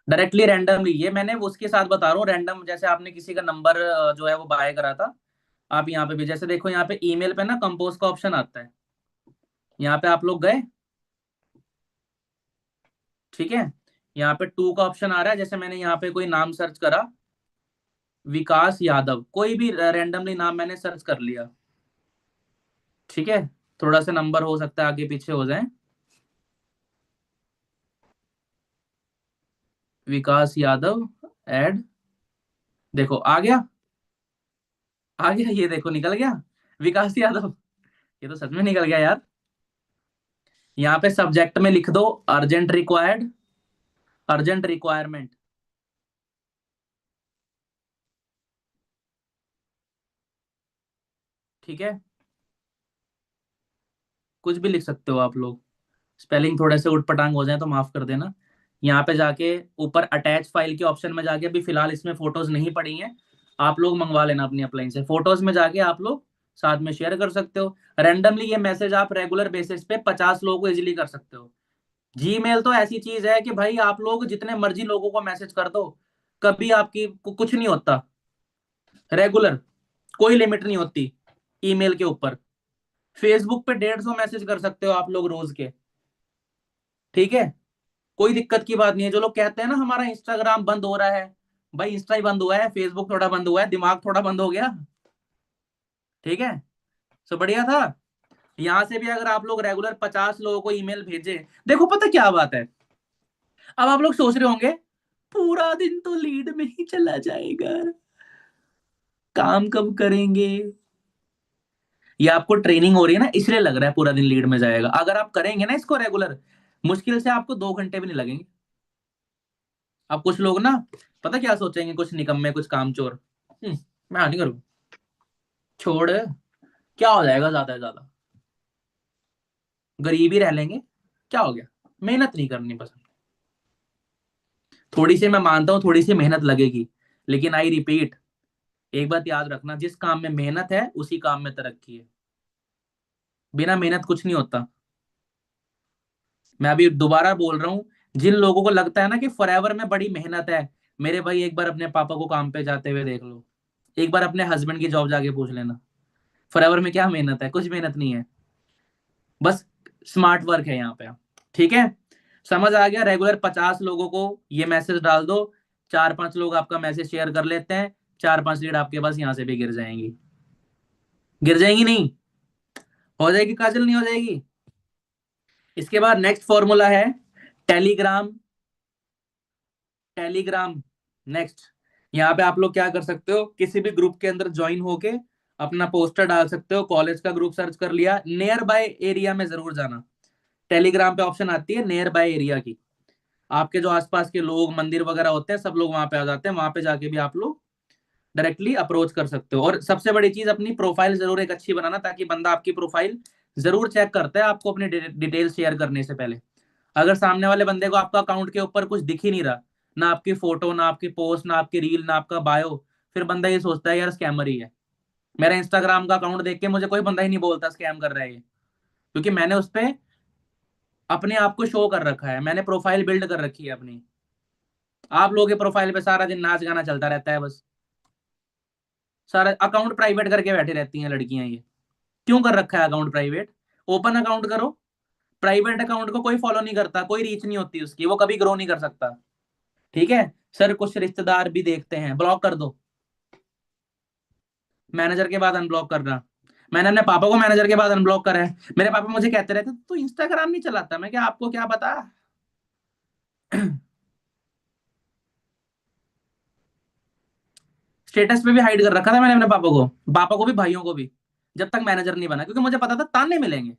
डायरेक्टली रैंडमली, ये मैंने उसके साथ बता रहा हूँ रैंडम, जैसे आपने किसी का नंबर जो है वो बाय करा था। आप यहाँ पे भी जैसे देखो, यहाँ पे ईमेल पे ना कंपोज का ऑप्शन आता है, यहाँ पे आप लोग गए, ठीक है। यहाँ पे टू का ऑप्शन आ रहा है, जैसे मैंने यहाँ पे कोई नाम सर्च करा, विकास यादव, कोई भी रैंडमली नाम मैंने सर्च कर लिया, ठीक है। थोड़ा सा नंबर हो सकता है आगे पीछे हो जाए। विकास यादव ऐड, देखो आ गया, आ गया, ये देखो निकल गया विकास यादव। ये तो सच में निकल गया यार। यहाँ पे सब्जेक्ट में लिख दो अर्जेंट रिक्वायर्ड, अर्जेंट रिक्वायरमेंट, ठीक है। कुछ भी लिख सकते हो आप लोग, स्पेलिंग थोड़े से उटपटांग हो जाए तो माफ कर देना। यहाँ पे जाके ऊपर अटैच फाइल के ऑप्शन में जाके, अभी फिलहाल इसमें फोटोज नहीं पड़ी हैं, आप लोग मंगवा लेना अपनी अपलाइन से, फोटोज में जाके आप लोग साथ में शेयर कर सकते हो। रैंडमली ये मैसेज आप रेगुलर बेसिस पे 50 लोगों को इजिली कर सकते हो। जीमेल तो ऐसी चीज है कि भाई आप लोग जितने मर्जी लोगों को मैसेज कर दो, कभी आपकी कुछ नहीं होता। रेगुलर, कोई लिमिट नहीं होती ईमेल के ऊपर। फेसबुक पे 150 मैसेज कर सकते हो आप लोग रोज के, ठीक है। कोई दिक्कत की बात नहीं है। जो लोग कहते हैं ना हमारा इंस्टाग्राम बंद हो रहा है, भाई इंस्टा ही बंद हुआ है, फेसबुक थोड़ा बंद हुआ है, दिमाग थोड़ा बंद हो गया, ठीक है। सो बढ़िया था। यहां से भी अगर आप लोग रेगुलर 50 लोगों को ईमेल भेजे, देखो पता क्या बात है, अब आप लोग सोच रहे होंगे पूरा दिन तो लीड में ही चला जाएगा, काम कब करेंगे। ये आपको ट्रेनिंग हो रही है ना, इसलिए लग रहा है पूरा दिन लीड में जाएगा। अगर आप करेंगे ना इसको रेगुलर, मुश्किल से आपको 2 घंटे भी नहीं लगेंगे। अब कुछ लोग ना, पता क्या सोचेंगे, कुछ निकम्मे, कुछ कामचोर, मैं नहीं करूँ, छोड़, क्या हो जाएगा, ज्यादा से ज्यादा गरीब ही रह लेंगे, क्या हो गया, मेहनत नहीं करनी पसंद। थोड़ी सी मैं मानता हूँ, थोड़ी सी मेहनत लगेगी, लेकिन आई रिपीट, एक बात याद रखना, जिस काम में मेहनत है उसी काम में तरक्की है। बिना मेहनत कुछ नहीं होता। मैं अभी दोबारा बोल रहा हूँ, जिन लोगों को लगता है ना कि फॉरएवर में बड़ी मेहनत है, मेरे भाई एक बार अपने पापा को काम पे जाते हुए देख लो, एक बार अपने हस्बैंड की जॉब जाके पूछ लेना, फॉरएवर में क्या मेहनत है, कुछ मेहनत नहीं है, बस स्मार्ट वर्क है यहाँ पे, ठीक है। समझ आ गया? रेगुलर 50 लोगों को ये मैसेज डाल दो, 4-5 लोग आपका मैसेज शेयर कर लेते हैं, 4-5 लीड आपके पास यहाँ से भी गिर जाएंगी। गिर जाएंगी नहीं, हो जाएगी काजल, नहीं हो जाएगी? इसके बाद नेक्स्ट फॉर्मूला है टेलीग्राम। टेलीग्राम नेक्स्ट, यहाँ पे आप लोग क्या कर सकते हो, किसी भी ग्रुप के अंदर ज्वाइन होके अपना पोस्टर डाल सकते हो। कॉलेज का ग्रुप सर्च कर लिया, नियर बाय एरिया में जरूर जाना। टेलीग्राम पे ऑप्शन आती है नियर बाय एरिया की, आपके जो आसपास के लोग मंदिर वगैरह होते हैं सब लोग वहां पे आ जाते हैं, वहां पे जाके भी आप लोग डायरेक्टली अप्रोच कर सकते हो। और सबसे बड़ी चीज, अपनी प्रोफाइल जरूर एक अच्छी बनाना, ताकि बंदा आपकी प्रोफाइल जरूर चेक करता है आपको अपनी डिटेल शेयर करने से पहले। अगर सामने वाले बंदे को आपका अकाउंट के ऊपर कुछ दिख ही नहीं रहा, ना आपकी फोटो, ना आपकी पोस्ट, ना आपकी रील, ना आपका बायो, फिर बंदा ये सोचता है यार स्कैमर ही है। मेरा इंस्टाग्राम का अकाउंट देख के मुझे कोई बंदा ही नहीं बोलता स्कैम कर रहा है ये, क्योंकि मैंने उस पर अपने आप को शो कर रखा है, मैंने प्रोफाइल बिल्ड कर रखी है अपनी। आप लोगों के प्रोफाइल पे सारा दिन नाच गाना चलता रहता है बस, सारा अकाउंट प्राइवेट करके बैठी रहती हैं लड़कियां ये। क्यों कर रखा है अकाउंट प्राइवेट? ओपन अकाउंट करो। प्राइवेट अकाउंट को कोई फॉलो नहीं करता, कोई रीच नहीं होती उसकी, वो कभी ग्रो नहीं कर सकता। ठीक है सर, कुछ रिश्तेदार भी देखते हैं, ब्लॉक कर दो। मैनेजर के बाद अनब्लॉक करना। मैंने अपने पापा को मैनेजर के बाद अनब्लॉक करा है। मेरे पापा मुझे कहते रहते तू इंस्टाग्राम नहीं चलाता, मैं क्या, आपको क्या पता। स्टेटस पे भी हाइड कर रखा था मैंने अपने पापा को भी, भाइयों को भी, जब तक मैनेजर नहीं बना, क्योंकि मुझे पता था ताने मिलेंगे।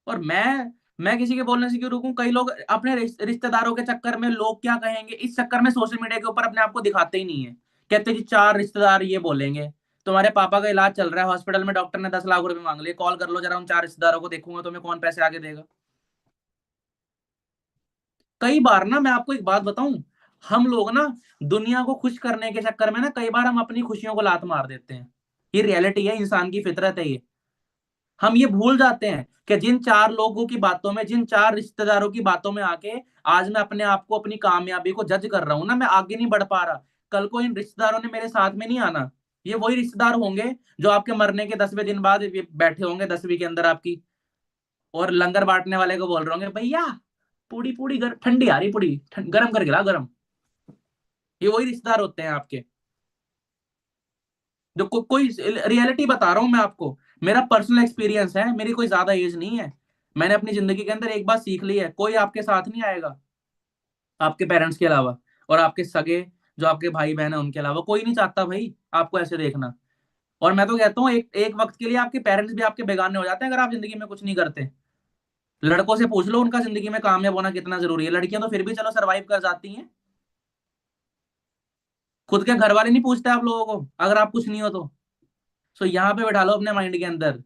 और मैं किसी के बोलने से क्यों रुकूं? कई लोग अपने रिश्तेदारों के चक्कर में, लोग क्या कहेंगे इस चक्कर में, सोशल मीडिया के ऊपर अपने आप को दिखाते ही नहीं है। कहते जी चार रिश्तेदार ये बोलेंगे, तुम्हारे पापा का इलाज चल रहा है हॉस्पिटल में, डॉक्टर ने 10 लाख रुपए मांग लिए, कॉल कर लो जरा उन चार रिश्तेदारों को, देखूंगा तुम्हें कौन पैसे आगे देगा। कई बार ना, मैं आपको एक बात बताऊं, हम लोग ना दुनिया को खुश करने के चक्कर में ना, कई बार हम अपनी खुशियों को लात मार देते हैं। ये रियलिटी है, इंसान की फितरत है ये। हम ये भूल जाते हैं कि जिन चार लोगों की बातों में, जिन चार रिश्तेदारों की बातों में आके आज मैं अपने आप को, अपनी कामयाबी को जज कर रहा हूं ना, मैं आगे नहीं बढ़ पा रहा, कल को इन रिश्तेदारों ने मेरे साथ में नहीं आना। ये वही रिश्तेदार होंगे जो आपके मरने के 10वें दिन बाद ये बैठे होंगे 10वीं के अंदर आपकी, और लंगर बांटने वाले को बोल रहे होंगे भैया पूड़ी पूड़ी ठंडी आ रही, पूड़ी गरम कर गिला गरम। ये वही रिश्तेदार होते हैं आपके, जो कोई रियलिटी बता रहा हूं मैं आपको। मेरा पर्सनल एक्सपीरियंस है, मेरी कोई ज्यादा एज नहीं है। मैंने अपनी जिंदगी के अंदर एक बात सीख ली है, कोई आपके साथ नहीं आएगा आपके पेरेंट्स के अलावा, और आपके सगे जो आपके भाई बहन है उनके अलावा कोई नहीं चाहता भाई आपको ऐसे देखना। और मैं तो कहता हूँ एक एक वक्त के लिए आपके पेरेंट्स भी आपके बेगाने हो जाते हैं अगर आप जिंदगी में कुछ नहीं करते। लड़कों से पूछ लो उनका जिंदगी में कामयाब होना कितना जरूरी है, लड़कियां तो फिर भी चलो सरवाइव कर जाती हैं। खुद के घर वाले नहीं पूछते आप लोगों को अगर आप कुछ नहीं हो तो। सो यहाँ पे बैठा लो अपने माइंड के अंदर,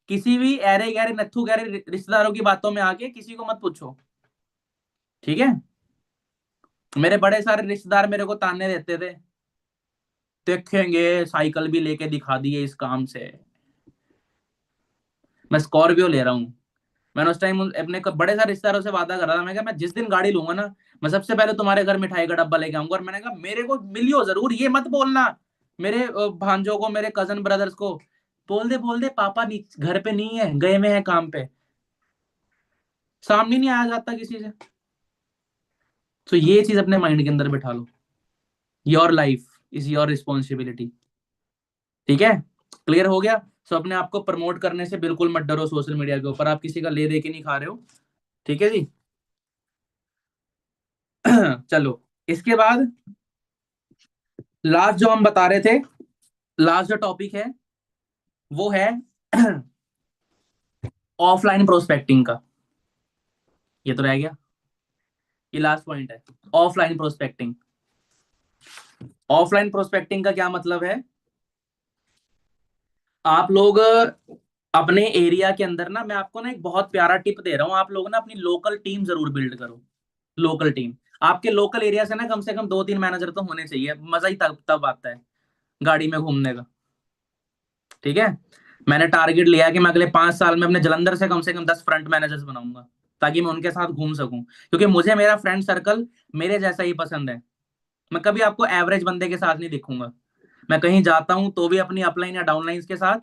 किसी भी ऐरे गहरे नत्थु गहरे रिश्तेदारों की बातों में आके किसी को मत पूछो। ठीक है? मेरे बड़े सारे रिश्तेदार मेरे को ताने देते थे, देखेंगे साइकिल भी लेके दिखा दिए इस काम से। मैं स्कॉर्पियो ले रहा हूँ। मैंने उस टाइम अपने बड़े सारे रिश्तेदारों से वादा कर रहा था, मैं मैं जिस दिन गाड़ी लूंगा ना, मैं सबसे पहले तुम्हारे घर मिठाई का डब्बा लेके आऊंगा। और मैंने कहा मेरे को मिलियो जरूर, ये मत बोलना मेरे भांजों को, मेरे कजन ब्रदर्स को, बोल दे पापा घर पे नहीं है, गए में है काम पे। सामने नहीं आया जाता किसी से। तो ये चीज अपने माइंड के अंदर बिठा लो, your life is your responsibility. ठीक है? क्लियर हो गया? सो अपने आप को प्रमोट करने से बिल्कुल मत डरो सोशल मीडिया के ऊपर, आप किसी का ले दे के नहीं खा रहे हो। ठीक है जी? चलो, इसके बाद लास्ट जो हम बता रहे थे, लास्ट जो टॉपिक है वो है ऑफलाइन प्रोस्पेक्टिंग का। ये तो रह गया, ये लास्ट पॉइंट है, ऑफलाइन प्रोस्पेक्टिंग। ऑफलाइन प्रोस्पेक्टिंग का क्या मतलब है? आप लोग अपने एरिया के अंदर ना, मैं आपको ना एक बहुत प्यारा टिप दे रहा हूं, आप लोग ना अपनी लोकल टीम जरूर बिल्ड करो। लोकल टीम, आपके लोकल एरिया से ना कम से कम 2-3 मैनेजर तो होने चाहिए, मजा ही तब तब आता है गाड़ी में घूमने का। ठीक है? मैंने टारगेट लिया है कि मैं अगले 5 साल में अपने जलंधर से कम 10 फ्रंट मैनेजर्स बनाऊंगा, ताकि मैं उनके साथ घूम सकूं, क्योंकि मुझे मेरा फ्रेंड सर्कल मेरे जैसा ही पसंद है। मैं कभी आपको एवरेज बंदे के साथ नहीं दिखूंगा। मैं कहीं जाता हूं तो भी अपनी अपलाइन या डाउनलाइन के साथ,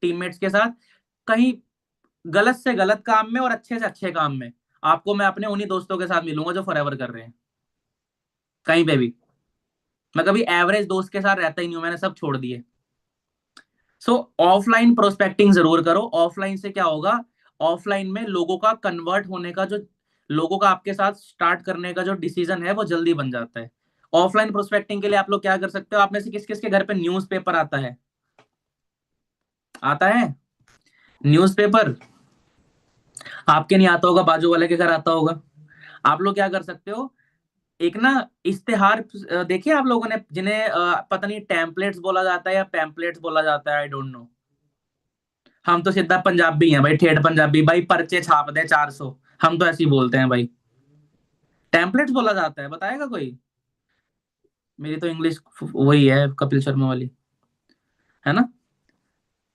टीममेट्स के साथ, कहीं गलत से गलत काम में और अच्छे से अच्छे काम में आपको मैं अपने उन्हीं दोस्तों के साथ मिलूंगा जो फॉरएवर कर रहे हैं। कहीं पे भी मैं कभी एवरेज दोस्त के साथ रहता ही नहीं हूं, मैंने सब छोड़ दिए। सो ऑफलाइन प्रोस्पेक्टिंग जरूर करो। ऑफलाइन से क्या होगा? ऑफलाइन में लोगों का कन्वर्ट होने का जो, लोगों का आपके साथ स्टार्ट करने का जो डिसीजन है वो जल्दी बन जाता है। ऑफलाइन प्रोस्पेक्टिंग के लिए आप लोग क्या कर सकते हो, आप में से किस किस के घर पे न्यूज़पेपर आता है? आता है न्यूज़पेपर? आपके नहीं आता होगा, बाजू वाले के घर आता होगा। आप लोग क्या कर सकते हो, एक ना इश्तेहार देखिए आप लोगों ने, जिन्हें पता नहीं टेम्पलेट्स बोला जाता है या पैम्पलेट्स बोला जाता है, आई डोंट नो। हम तो सीधा पंजाबी हैं भाई, ठेठ पंजाबी भाई, पर्चे छाप दे 400, हम तो ऐसे ही बोलते हैं भाई। टेम्पलेट्स बोला जाता है, बताएगा कोई? मेरी तो इंग्लिश वही है कपिल शर्मा वाली, है ना।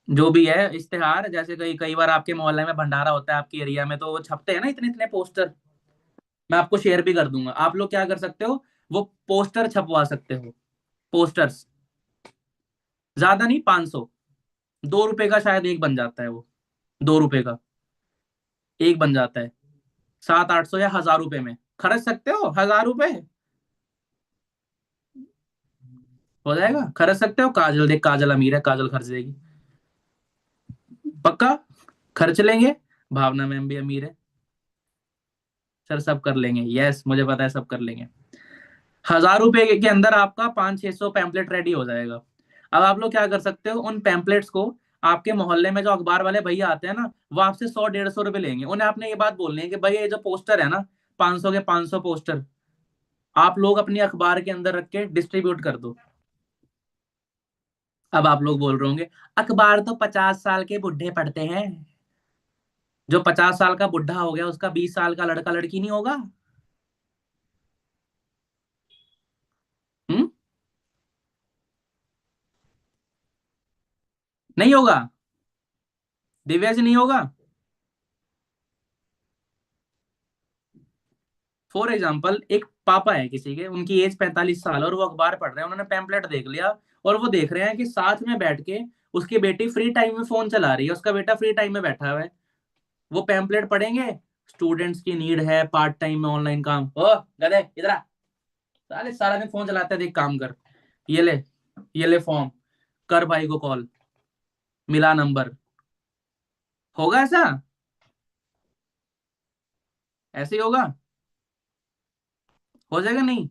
जो भी है इश्तेहार, जैसे कई कई बार आपके मोहल्ले में भंडारा होता है, आपके एरिया में, तो वो छपते हैं ना इतने इतने पोस्टर। मैं आपको शेयर भी कर दूंगा, आप लोग क्या कर सकते हो, वो पोस्टर छपवा सकते हो। पोस्टर्स ज्यादा नहीं, 500, 2 रुपए का शायद एक बन जाता है वो, 2 रुपए का एक बन जाता है। 700-800 या 1000 रुपए में खर्च सकते हो, 1000 रुपए हो जाएगा, खर्च सकते हो। काजल देख, काजल अमीर है, काजल खर्च देगी पक्का, खर्च लेंगे। भावना मैम भी अमीर है। सर सब कर लेंगे, यस मुझे पता है सब कर लेंगे। 1000 रुपए के अंदर आपका 500-600 पैम्पलेट रेडी हो जाएगा। अब आप लोग क्या कर सकते हो, उन पैम्पलेट्स को आपके मोहल्ले में जो अखबार वाले भैया आते हैं ना, वो आपसे 100-150 रुपए लेंगे। उन्हें आपने ये बात बोलनी है कि भाई ये जो पोस्टर है ना, 500 के 500 पोस्टर आप लोग अपनी अखबार के अंदर रख के डिस्ट्रीब्यूट कर दो। अब आप लोग बोल रहे होंगे, अखबार तो 50 साल के बुढ़े पढ़ते हैं। जो 50 साल का बुढ़ा हो गया, उसका 20 साल का लड़का लड़की नहीं होगा? हम्म, नहीं होगा? दिव्या जी नहीं होगा? फॉर एग्जाम्पल, एक पापा है किसी के, उनकी एज 45 साल और वो अखबार पढ़ रहे हैं, उन्होंने पैम्पलेट देख लिया और वो देख रहे हैं कि साथ में बैठ के उसकी बेटी फ्री टाइम में फोन चला रही है, उसका बेटा फ्री टाइम में बैठा हुआ है। वो पैम्पलेट पढ़ेंगे, स्टूडेंट्स की नीड है पार्ट टाइम में ऑनलाइन काम, ओ गधे इधर आ, साले सारा दिन फोन चलाते हैं, देख काम कर, ये ले, ये ले फॉर्म, कर भाई को कॉल, मिला नंबर। होगा ऐसा? ऐसे ही होगा? हो जाएगा नहीं?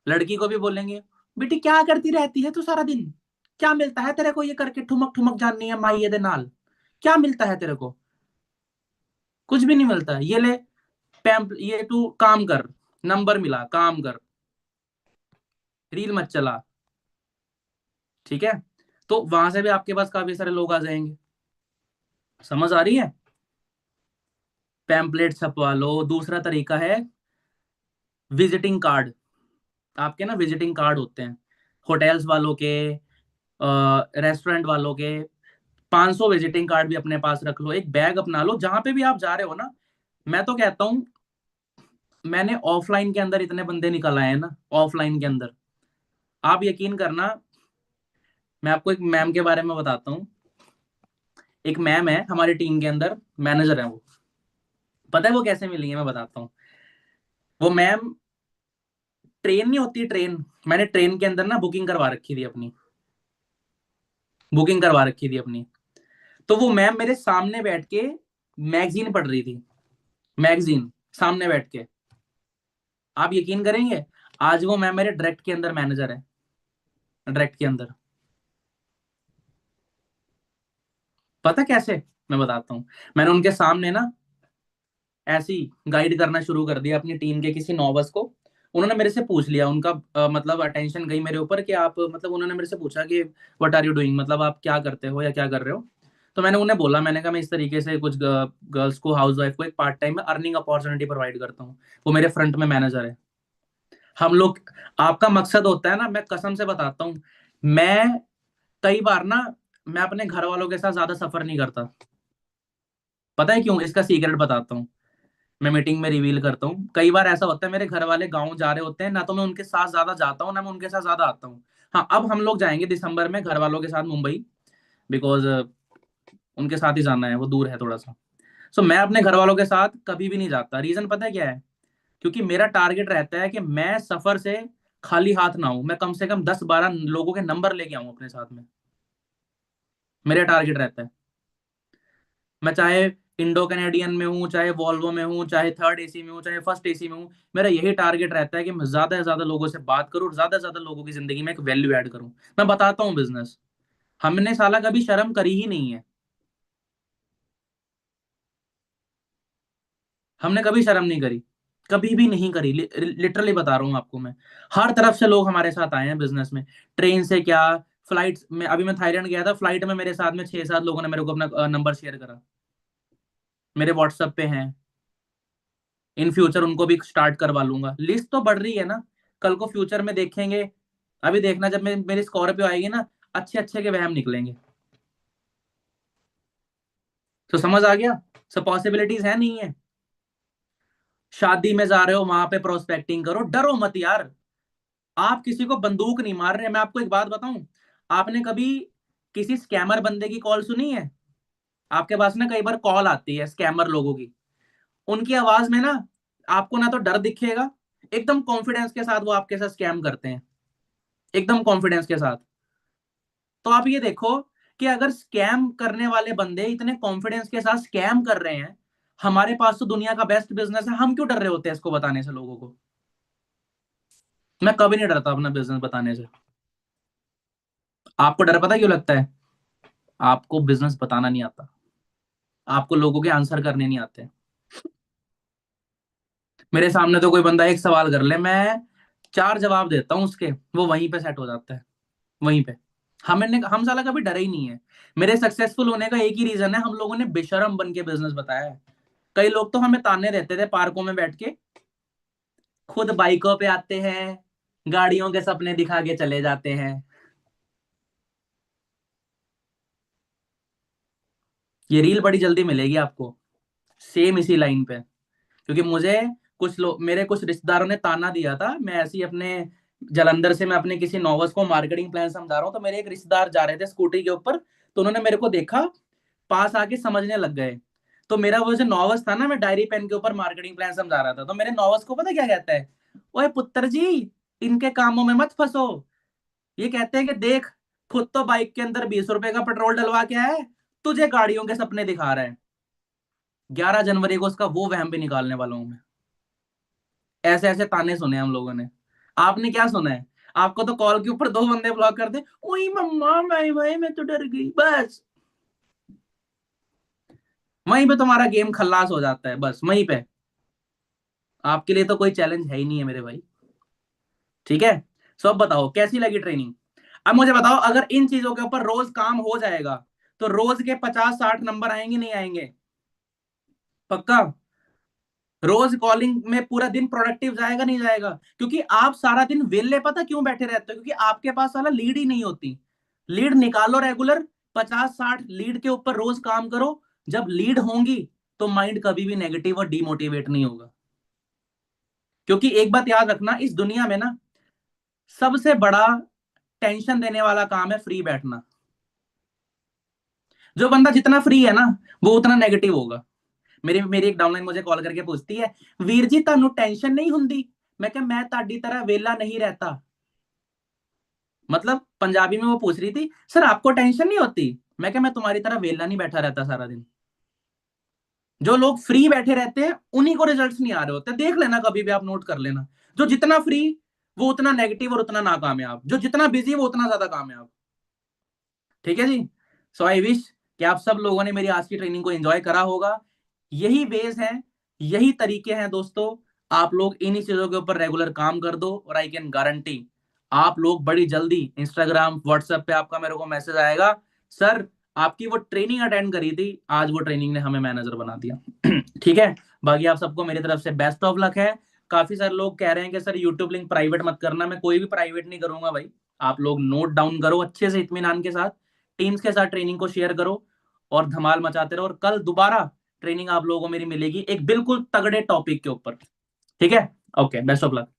लड़की को भी बोलेंगे, बेटी क्या करती रहती है तू सारा दिन, क्या मिलता है तेरे को ये करके, ठुमक ठुमक जाननी है माई दे नाल, क्या मिलता है तेरे को? कुछ भी नहीं मिलता। ये ले पैम्प, ये तू काम कर, नंबर मिला, काम कर, रील मत चला, ठीक है। तो वहां से भी आपके पास काफी सारे लोग आ जाएंगे। समझ आ रही है? पैम्पलेट छपवा लो। दूसरा तरीका है विजिटिंग कार्ड। आपके ना विजिटिंग कार्ड होते हैं होटल्स वालों के, रेस्टोरेंट वालों के। 500 विजिटिंग कार्ड भी अपने पास रख लो, एक बैग अपना लो, जहां पे भी आप जा रहे हो ना। मैं तो कहता हूं, मैंने ऑफलाइन के अंदर इतने बंदे निकल आए हैं ना, ऑफलाइन के अंदर, आप यकीन करना। मैं आपको एक मैम के बारे में बताता हूँ। एक मैम है हमारी टीम के अंदर, मैनेजर है वो। पता है वो कैसे मिली है? मैं बताता हूँ। वो मैम, ट्रेन नहीं होती ट्रेन, मैंने ट्रेन के अंदर ना बुकिंग करवा रखी थी अपनी, बुकिंग करवा रखी थी अपनी। तो वो मैम मेरे सामने बैठ के मैगजीन पढ़ रही थी, मैगजीन सामने बैठ के। आप यकीन करेंगे, आज वो मैम मेरे डायरेक्ट के अंदर मैनेजर है, डायरेक्ट के अंदर। पता कैसे? मैं बताता हूँ। मैंने उनके सामने ना ऐसे ही गाइड करना शुरू कर दिया अपनी टीम के किसी नौबस को। उन्होंने मेरे से पूछ लिया, उनका मतलब अटेंशन गई मेरे ऊपर कि आप, मतलब उन्होंने मेरे से पूछा कि व्हाट आर यू डूइंग, मतलब आप क्या करते हो या क्या कर रहे हो। तो मैंने उन्हें बोला, मैंने कहा मैं इस तरीके से कुछ गर्ल्स को, हाउस वाइफ को एक पार्ट टाइम में अर्निंग अपॉर्चुनिटी प्रोवाइड करता हूँ। वो मेरे फ्रंट में मैनेजर है। हम लोग, आपका मकसद होता है ना, मैं कसम से बताता हूँ, मैं कई बार ना, मैं अपने घर वालों के साथ ज्यादा सफर नहीं करता। पता है क्यों? इसका सीक्रेट बताता हूँ। मैं मीटिंग में रिवील करता हूँ। कई बार ऐसा होता है, मेरे घर वाले गाँव जा रहे होते हैं ना, तो मैं उनके साथ ज्यादा जाता हूँ ना, मैं उनके साथ ज्यादा आता हूँ। हाँ, अब हम लोग जाएंगे दिसंबर में घर वालों के साथ मुंबई, बिकॉज उनके साथ ही जाना है, वो दूर है थोड़ा सा। सो मैं अपने घर वालों के साथ कभी भी नहीं जाता। रीजन पता है क्या है? क्योंकि मेरा टारगेट रहता है कि मैं सफर से खाली हाथ ना हूं, मैं कम से कम 10-12 लोगों के नंबर लेके आऊं अपने साथ में। मेरा टारगेट रहता है। मैं चाहे इंडो कैनेडियन में हूँ, चाहे वॉल्वो में हूँ, चाहे थर्ड एसी में हूँ, चाहे फर्स्ट एसी में हूँ, मेरा यही टारगेट रहता है कि मैं ज्यादा से ज्यादा लोगों से बात करूँ और ज्यादा से ज्यादा लोगों की जिंदगी में एक वैल्यू ऐड करूँ। मैं बताता हूँ बिजनेस, हमने साला कभी शर्म करी ही नहीं है, हमने कभी शर्म नहीं करी, कभी भी नहीं करी। लिटरली बता रहा हूँ आपको मैं। हर तरफ से लोग हमारे साथ आए हैं बिजनेस में, ट्रेन से क्या, फ्लाइट में। अभी मैं थाईलैंड गया था, फ्लाइट में मेरे साथ में 6-7 लोगों ने मेरे को अपना नंबर शेयर करा, मेरे व्हाट्सएप पे हैं। इन फ्यूचर उनको भी स्टार्ट करवा लूंगा, लिस्ट तो बढ़ रही है ना, कल को फ्यूचर में देखेंगे। अभी देखना, जब मेरी स्कॉर्पियो आएगी ना, अच्छे अच्छे के वहम निकलेंगे। तो समझ आ गया, सब पॉसिबिलिटीज है नहीं है। शादी में जा रहे हो, वहां पे प्रोस्पेक्टिंग करो, डरो मत यार। आप किसी को बंदूक नहीं मार रहे। मैं आपको एक बात बताऊं, आपने कभी किसी स्कैमर बंदे की कॉल सुनी है? आपके पास ना कई बार कॉल आती है स्कैमर लोगों की, उनकी आवाज में ना आपको ना तो डर दिखेगा, एकदम कॉन्फिडेंस के साथ वो आपके साथ स्कैम करते हैं, एकदम कॉन्फिडेंस के साथ। तो आप ये देखो कि अगर स्कैम करने वाले बंदे इतने कॉन्फिडेंस के साथ स्कैम कर रहे हैं, हमारे पास तो दुनिया का बेस्ट बिजनेस है, हम क्यों डर रहे होते हैं इसको बताने से लोगों को? मैं कभी नहीं डरता अपना बिजनेस बताने से। आपको डर पता क्यों लगता है? आपको बिजनेस बताना नहीं आता, आपको लोगों के आंसर करने नहीं आते। मेरे सामने तो कोई बंदा एक सवाल कर ले, मैं 4 जवाब देता हूँ उसके, वो वहीं पे सेट हो जाता है, वहीं पे। हम साला कभी डरे ही नहीं है। मेरे सक्सेसफुल होने का एक ही रीजन है, हम लोगों ने बेशरम बन के बिजनेस बताया है। कई लोग तो हमें ताने देते थे पार्कों में बैठ के, खुद बाइकों पे आते हैं, गाड़ियों के सपने दिखा के चले जाते हैं। ये रील बड़ी जल्दी मिलेगी आपको, सेम इसी लाइन पे। क्योंकि मुझे कुछ लोग, मेरे कुछ रिश्तेदारों ने ताना दिया था, मैं ऐसे ही अपने जलंधर से मैं अपने किसी नॉवस को मार्केटिंग प्लान समझा रहा हूँ, तो मेरे एक रिश्तेदार जा रहे थे स्कूटी के ऊपर, तो उन्होंने मेरे को देखा, पास आके समझने लग गए। तो मेरा वो जो नॉवस था ना, मैं डायरी पेन के ऊपर मार्केटिंग प्लान समझा रहा था, तो मेरे नॉवस को पता क्या कहता है? ओए पुत्र जी, इनके कामों में मत फंसो। ये कहते हैं कि देख, खुद तो बाइक के अंदर 20 रुपए का पेट्रोल डलवा के आया है, तुझे गाड़ियों के सपने दिखा रहा है। 11 जनवरी को उसका वो वहम भी निकालने वाला हूं मैं। ऐसे ऐसे ताने सुने हम लोगों ने। आपने क्या सुना है? आपको तो कॉल के ऊपर 2 बंदे ब्लॉक कर दे, ओई मम्मा मैं तो डर गई, बस वहीं पे तुम्हारा गेम खल्लास हो जाता है, बस वहीं पे। आपके लिए तो कोई चैलेंज है ही नहीं है मेरे भाई। ठीक है, सो अब बताओ कैसी लगी ट्रेनिंग? अब मुझे बताओ, अगर इन चीजों के ऊपर रोज काम हो जाएगा, तो रोज के 50-60 नंबर आएंगे नहीं आएंगे? पक्का? रोज कॉलिंग में पूरा दिन प्रोडक्टिव जाएगा नहीं जाएगा? क्योंकि आप सारा दिन वेले पता क्यों बैठे रहते हो? क्योंकि आपके पास साला लीड ही नहीं होती। लीड निकालो रेगुलर, 50-60 लीड के ऊपर रोज काम करो। जब लीड होंगी तो माइंड कभी भी नेगेटिव और डिमोटिवेट नहीं होगा। क्योंकि एक बात याद रखना, इस दुनिया में ना सबसे बड़ा टेंशन देने वाला काम है फ्री बैठना। जो बंदा जितना फ्री है ना, वो उतना नेगेटिव होगा। मेरी मेरी एक डाउनलाइन मुझे कॉल करके पूछती है, वीर जी ਤੁਹਾਨੂੰ टेंशन नहीं हुंदी? मैं क्या, मैं ताड़ी तरह वेला नहीं रहता। मतलब पंजाबी में वो पूछ रही थी, सर आपको टेंशन नहीं होती? मैं क्या, मैं तुम्हारी तरह वेला नहीं बैठा रहता सारा दिन। जो लोग फ्री बैठे रहते हैं उन्हीं को रिजल्ट्स नहीं आ रहे होते, देख लेना कभी भी, आप नोट कर लेना। जो जितना फ्री, वो उतना नेगेटिव और उतना नाकामयाब। जो जितना बिजी, वो उतना ज्यादा कामयाब। ठीक है जी। सो आई विश कि आप सब लोगों ने मेरी आज की ट्रेनिंग को एंजॉय करा होगा। यही बेस है, यही तरीके हैं दोस्तों। आप लोग इन्हीं चीजों के ऊपर रेगुलर काम कर दो, और आई कैन गारंटी आप लोग बड़ी जल्दी इंस्टाग्राम व्हाट्सएप पे आपका मेरे को मैसेज आएगा, सर आपकी वो ट्रेनिंग अटेंड करी थी, आज वो ट्रेनिंग ने हमें मैनेजर बना दिया। ठीक है, बाकी आप सबको मेरी तरफ से बेस्ट ऑफ लक है। काफी सारे लोग कह रहे हैं कि सर यूट्यूब लिंक प्राइवेट मत करना, मैं कोई भी प्राइवेट नहीं करूंगा भाई। आप लोग नोट डाउन करो अच्छे से, इत्मीनान के साथ, टीम्स के साथ ट्रेनिंग को शेयर करो, और धमाल मचाते रहो। और कल दोबारा ट्रेनिंग आप लोगों को मेरी मिलेगी एक बिल्कुल तगड़े टॉपिक के ऊपर। ठीक है, ओके, बेस्ट ऑफ लक।